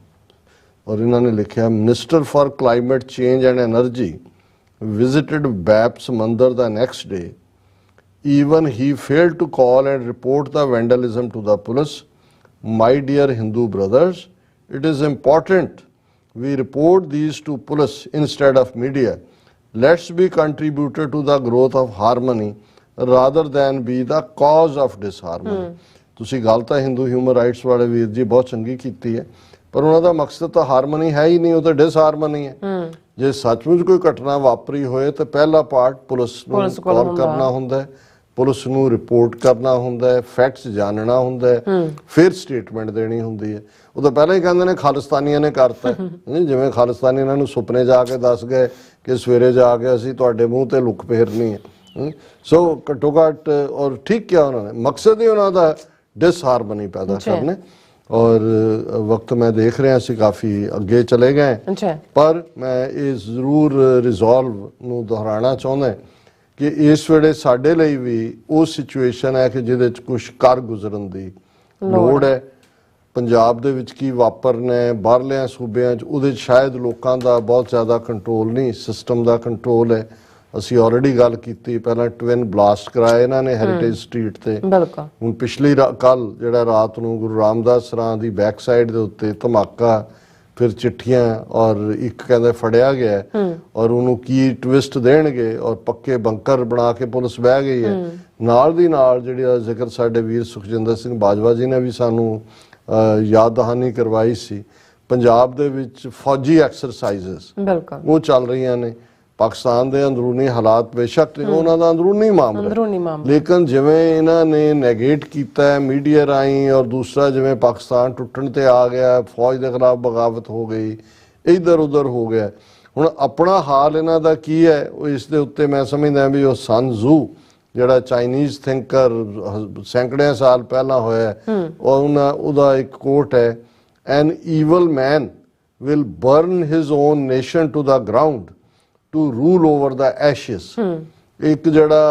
ਔਰ ਇਹਨਾਂ ਨੇ ਲਿਖਿਆ minister for climate change and energy visited Baps Mandir the next day. Even he failed to call and report the vandalism to the police. My dear Hindu brothers, it is important we report these to police instead of media. Let's be contributor to the growth of harmony rather than be the cause of disharmony. ਤੁਸੀਂ ਗੱਲ ਤਾਂ ਹਿੰਦੂ ਹਿਊਮਨ ਰਾਈਟਸ ਵਾਲੇ ਵੀਰ ਜੀ ਬਹੁਤ ਚੰਗੀ ਕੀਤੀ ਹੈ ਪਰ ਉਹਨਾਂ ਦਾ ਮਕਸਦ ਤਾਂ ਹਾਰਮਨੀ ਹੈ ਹੀ ਨਹੀਂ, ਉਹ ਤਾਂ ਡਿਸਹਾਰਮਨੀ ਹੈ। ਜੇ ਸੱਚਮੁੱਚ ਕੋਈ ਘਟਨਾ ਵਾਪਰੀ ਹੋਏ ਤਾਂ ਪਹਿਲਾ ਪਾਰਟ ਪੁਲਿਸ ਨੂੰ ਕਾਲ ਕਰਨਾ ਹੁੰਦਾ ਹੈ, ਪੁਲਿਸ ਨੂੰ ਰਿਪੋਰਟ ਕਰਨਾ ਹੁੰਦਾ ਹੈ, ਫੈਕਟਸ ਜਾਣਨਾ ਹੁੰਦਾ ਹੈ, ਫਿਰ ਸਟੇਟਮੈਂਟ ਦੇਣੀ ਹੁੰਦੀ ਹੈ। ਉਹ ਤਾਂ ਪਹਿਲਾਂ ਹੀ ਕਹਿੰਦੇ ਨੇ ਖਾਲਿਸਤਾਨੀਆਂ ਨੇ ਕਰਤਾ, ਜਿਵੇਂ ਖਾਲਿਸਤਾਨੀ ਇਹਨਾਂ ਨੂੰ ਸੁਪਨੇ ਜਾ ਕੇ ਦੱਸ ਗਏ ਕਿ ਸਵੇਰੇ ਜਾ ਕੇ ਅਸੀਂ ਤੁਹਾਡੇ ਮੂੰਹ ਤੇ ਲੁੱਕ ਫੇਰਨੀ ਹੈ। ਸੋ ਘੱਟੋ ਘੱਟ ਔਰ ਠੀਕ ਕਿਹਾ ਉਹਨਾਂ ਨੇ, ਮਕਸਦ ਹੀ ਉਹਨਾਂ ਦਾ डिसहारमनी पैदा करने। और वक्त मैं देख रहा सी काफ़ी अगे चले गए पर मैं ये जरूर रिजॉल्व नूं दोहराना चाहुंदा कि इस वेले साडे लई भी वो सिचुएशन है कि जिहदे च कुछ कर गुजरन दी लोड़ है। पंजाब दे विच की वापरना है, बाहरलियां सूबियां च उहदे शायद लोकां दा बहुत ज़्यादा कंट्रोल नहीं, सिस्टम दा कंट्रोल है। ਅਸੀਂ ਆਲਰੇਡੀ ਗੱਲ ਕੀਤੀ, ਪਹਿਲਾਂ ਟਵਿਨ ਬਲਾਸਟ ਕਰਾਏ ਇਹਨਾਂ ਨੇ ਹੈਰੀਟੇਜ ਸਟਰੀਟ ਤੇ। ਹੁਣ ਪਿਛਲੀ ਕੱਲ ਜਿਹੜਾ ਰਾਤ ਨੂੰ ਗੁਰੂ ਰਾਮਦਾਸ ਸਰਾਂ ਦੀ ਬੈਕ ਸਾਈਡ ਦੇ ਉੱਤੇ ਧਮਾਕਾ, ਫਿਰ ਚਿੱਠੀਆਂ ਔਰ ਇੱਕ ਕਹਿੰਦੇ ਫੜਿਆ ਗਿਆ ਔਰ ਉਹਨੂੰ ਕੀ ਟਵਿਸਟ ਦੇਣਗੇ ਔਰ ਪੱਕੇ ਬੰਕਰ ਬਣਾ ਕੇ ਪੁਲਿਸ ਬਹਿ ਗਈ ਹੈ। ਨਾਲ ਦੀ ਨਾਲ ਜਿਹੜਾ ਜ਼ਿਕਰ ਸਾਡੇ ਵੀਰ ਸੁਖਜਿੰਦਰ ਸਿੰਘ ਬਾਜਵਾ ਜੀ ਨੇ ਵੀ ਸਾਨੂੰ ਯਾਦ ਦਹਾਨੀ ਕਰਵਾਈ ਸੀ, ਪੰਜਾਬ ਦੇ ਵਿੱਚ ਫੌਜੀ ਐਕਸਰਸਾਈਜ਼ਸ ਉਹ ਚੱਲ ਰਹੀਆਂ ਨੇ। पाकिस्तान के अंदरूनी हालात बेशक ने उन्होंने अंदरूनी मामला लेकिन जिवें इन्हों ने नैगेट किया है मीडिया राही और दूसरा जिवें पाकिस्तान टुटन ते आ गया, फौज के खिलाफ बगावत हो गई, इधर उधर हो गया। हुण अपना हाल इन्हों का की है इस दे उत्ते मैं समझदा भी वो सन जू जिहड़ा चाइनीज़ थिंकर सैकड़ियां साल पहला होया और उहदा एक कोट है, an evil man will burn his own nation to the ground to rule over the ashes. एक जड़ा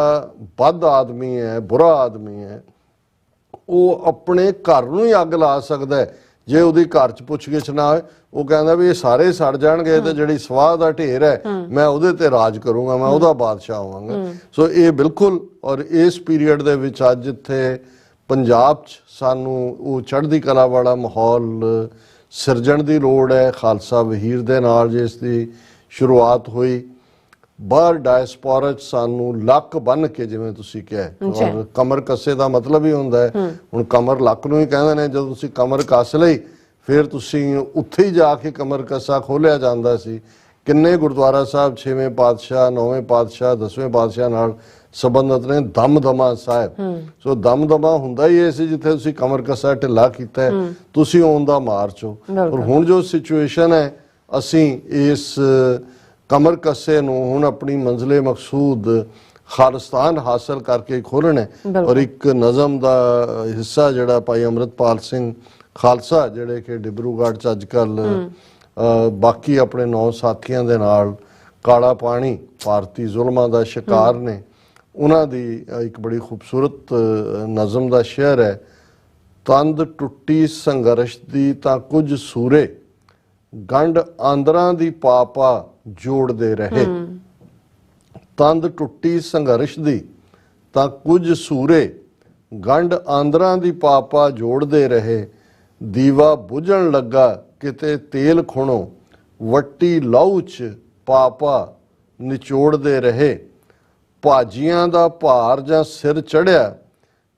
बद आदमी है, बुरा आदमी है, वो अपने घर नूं ही अग ला सकता है जे उहदी घर च पुछ गिछ ना होए। वो कहंदा भी ये सारे सड़ जाणगे ते जिहड़ी स्वाह दा ढेर है मैं उहदे ते राज करूंगा, मैं उहदा बादशाह होवांगा। सो ये बिल्कुल और इस पीरियड दे विच अज इत्थे पंजाब च सानू वो चढ़दी कला वाला माहौल सिरजण दी लोड़ है। खालसा वहीर दे नाल जे इस दी शुरुआत हुई, बाहर डायस्पोरा सानू लक बन के जिवें तुसीं कहा और कमर कसे का मतलब ही हुंदा है। हुण कमर लक नूं ही कहंदे ने, जदों तुसीं कमर कस लई फिर तुसीं उत्थे ही जाके कमर कसा खोलिया जांदा सी। किन्ने गुरुद्वारा साहब 6वें पातशाह 9वें पातशाह 10वें पातशाह नाल संबंधित ने। दमदमा साहब सो दमदमा हुंदा ही सी जिथे तुसीं कमर कसा ढिला कीता है, तुसीं ओन दा मार्च हो। और हुण जो सिचुएशन है असीं इस कमर कसे नूं हुण अपनी मंजिले मकसूद खालिस्तान हासिल करके खोलना और एक नज़म का हिस्सा जिहड़ा भाई अमृतपाल सिंह खालसा जिहड़े कि डिब्रूगढ़ च अजकल बाकी अपने 9 साथियों के नाल काला पानी भारती जुल्मां का शिकार ने, उन्हां दी एक बड़ी खूबसूरत नज़म का शेर है, तंद टुट्टी संघर्ष दी तां कुछ सूरे गंढ आंदरां दी पापा जोड़ते रहे। तंद टुट्टी संघर्ष दी तां कुछ सूरे गंढ आंदरां दी पापा जोड़ते रहे। दीवा बुझण लगा किते तेल खुणो वट्टी लहू च पापा निचोड़ते रहे। भाजियां दा भार जां सिर चढ़िया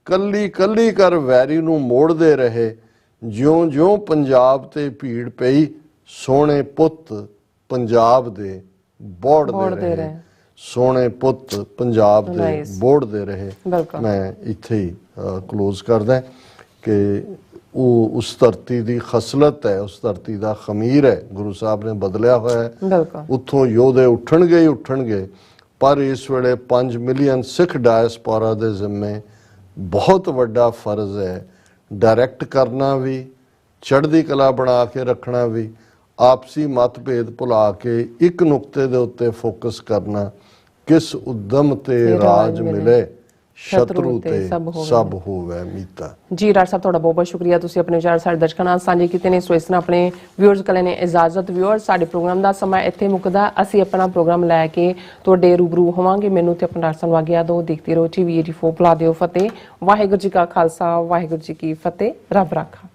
ਕੱਲੀ ਕੱਲੀ ਕਰ ਵੈਰੀ ਨੂੰ ਮੋੜਦੇ ਰਹੇ, ਜਿਉਂ-ਜਿਉਂ ਪੰਜਾਬ ਤੇ ਭੀੜ ਪਈ, ਸੋਹਣੇ ਪੁੱਤ ਪੰਜਾਬ ਦੇ ਬੋੜਦੇ ਰਹੇ। ਸੋਹਣੇ ਪੁੱਤ ਪੰਜਾਬ ਦੇ ਬੋੜਦੇ ਰਹੇ। ਮੈਂ ਇੱਥੇ ਹੀ ਕਲੋਜ਼ ਕਰਦਾ ਕਿ ਉਹ ਉਸ ਧਰਤੀ ਦੀ ਖਸਲਤ ਹੈ, ਉਸ ਧਰਤੀ ਦਾ ਖਮੀਰ ਹੈ, ਗੁਰੂ ਸਾਹਿਬ ਨੇ ਬਦਲਿਆ ਹੋਇਆ ਹੈ। ਉੱਥੋਂ ਯੋਧੇ ਉੱਠਣਗੇ ਹੀ ਉੱਠਣਗੇ, ਪਰ ਇਸ ਵੇਲੇ 5 ਮਿਲੀਅਨ ਸਿੱਖ ਡਾਇਸਪੋਰਾ ਦੇ ਜ਼ਿੰਮੇ ਬਹੁਤ ਵੱਡਾ ਫਰਜ਼ ਹੈ, ਡਾਇਰੈਕਟ ਕਰਨਾ ਵੀ, ਚੜ੍ਹਦੀ ਕਲਾ ਬਣਾ ਕੇ ਰੱਖਣਾ ਵੀ, ਆਪਸੀ ਮਤਭੇਦ ਭੁਲਾ ਕੇ ਇੱਕ ਨੁਕਤੇ ਦੇ ਉੱਤੇ ਫੋਕਸ ਕਰਨਾ, ਕਿਸ ਉਦਮ ਤੇ ਰਾਜ ਮਿਲੇ, ਸ਼ਤਰੂ ਤੇ ਸਭ ਹੋਵੇ ਮੀਤਾ। ਜੀ ਡਾਕਟਰ ਸਾਹਿਬ, ਤੁਹਾਡਾ ਬਹੁਤ ਬਹੁਤ ਸ਼ੁਕਰੀਆ, ਤੁਸੀਂ ਆਪਣੇ ਵਿਚਾਰ ਸਾਡੇ ਦਰਸ਼ਕਾਂ ਨਾਲ ਸਾਂਝੇ ਕੀਤੇ ਨੇ। ਸੋ ਇਸ ਨਾਲ ਆਪਣੇ ਵਿਊਅਰਸ ਕੋਲ ਨੇ ਇਜਾਜ਼ਤ। ਵਿਊਅਰਸ, ਸਾਡੇ ਪ੍ਰੋਗਰਾਮ ਦਾ ਸਮਾਂ ਇੱਥੇ ਮੁੱਕਦਾ। ਅਸੀਂ ਆਪਣਾ ਪ੍ਰੋਗਰਾਮ ਲੈ ਕੇ ਤੁਹਾਡੇ ਰੂਬਰੂ ਹੋਵਾਂਗੇ। ਮੈਨੂੰ ਤੇ ਆਪਣਾ ਡਾਕਟਰ ਸਾਹਿਬ ਆਗਿਆ ਦਿਓ। ਦੇਖਦੇ ਰਹੋ TV 84 ਬੁਲਾ ਦਿਓ ਫਤਿਹ। ਵਾਹਿਗੁਰੂ ਜੀ ਕਾ ਖਾਲਸਾ, ਵਾਹਿਗੁਰੂ ਜੀ ਕੀ ਫਤਿਹ। ਰੱਬ ਰਾਖਾ।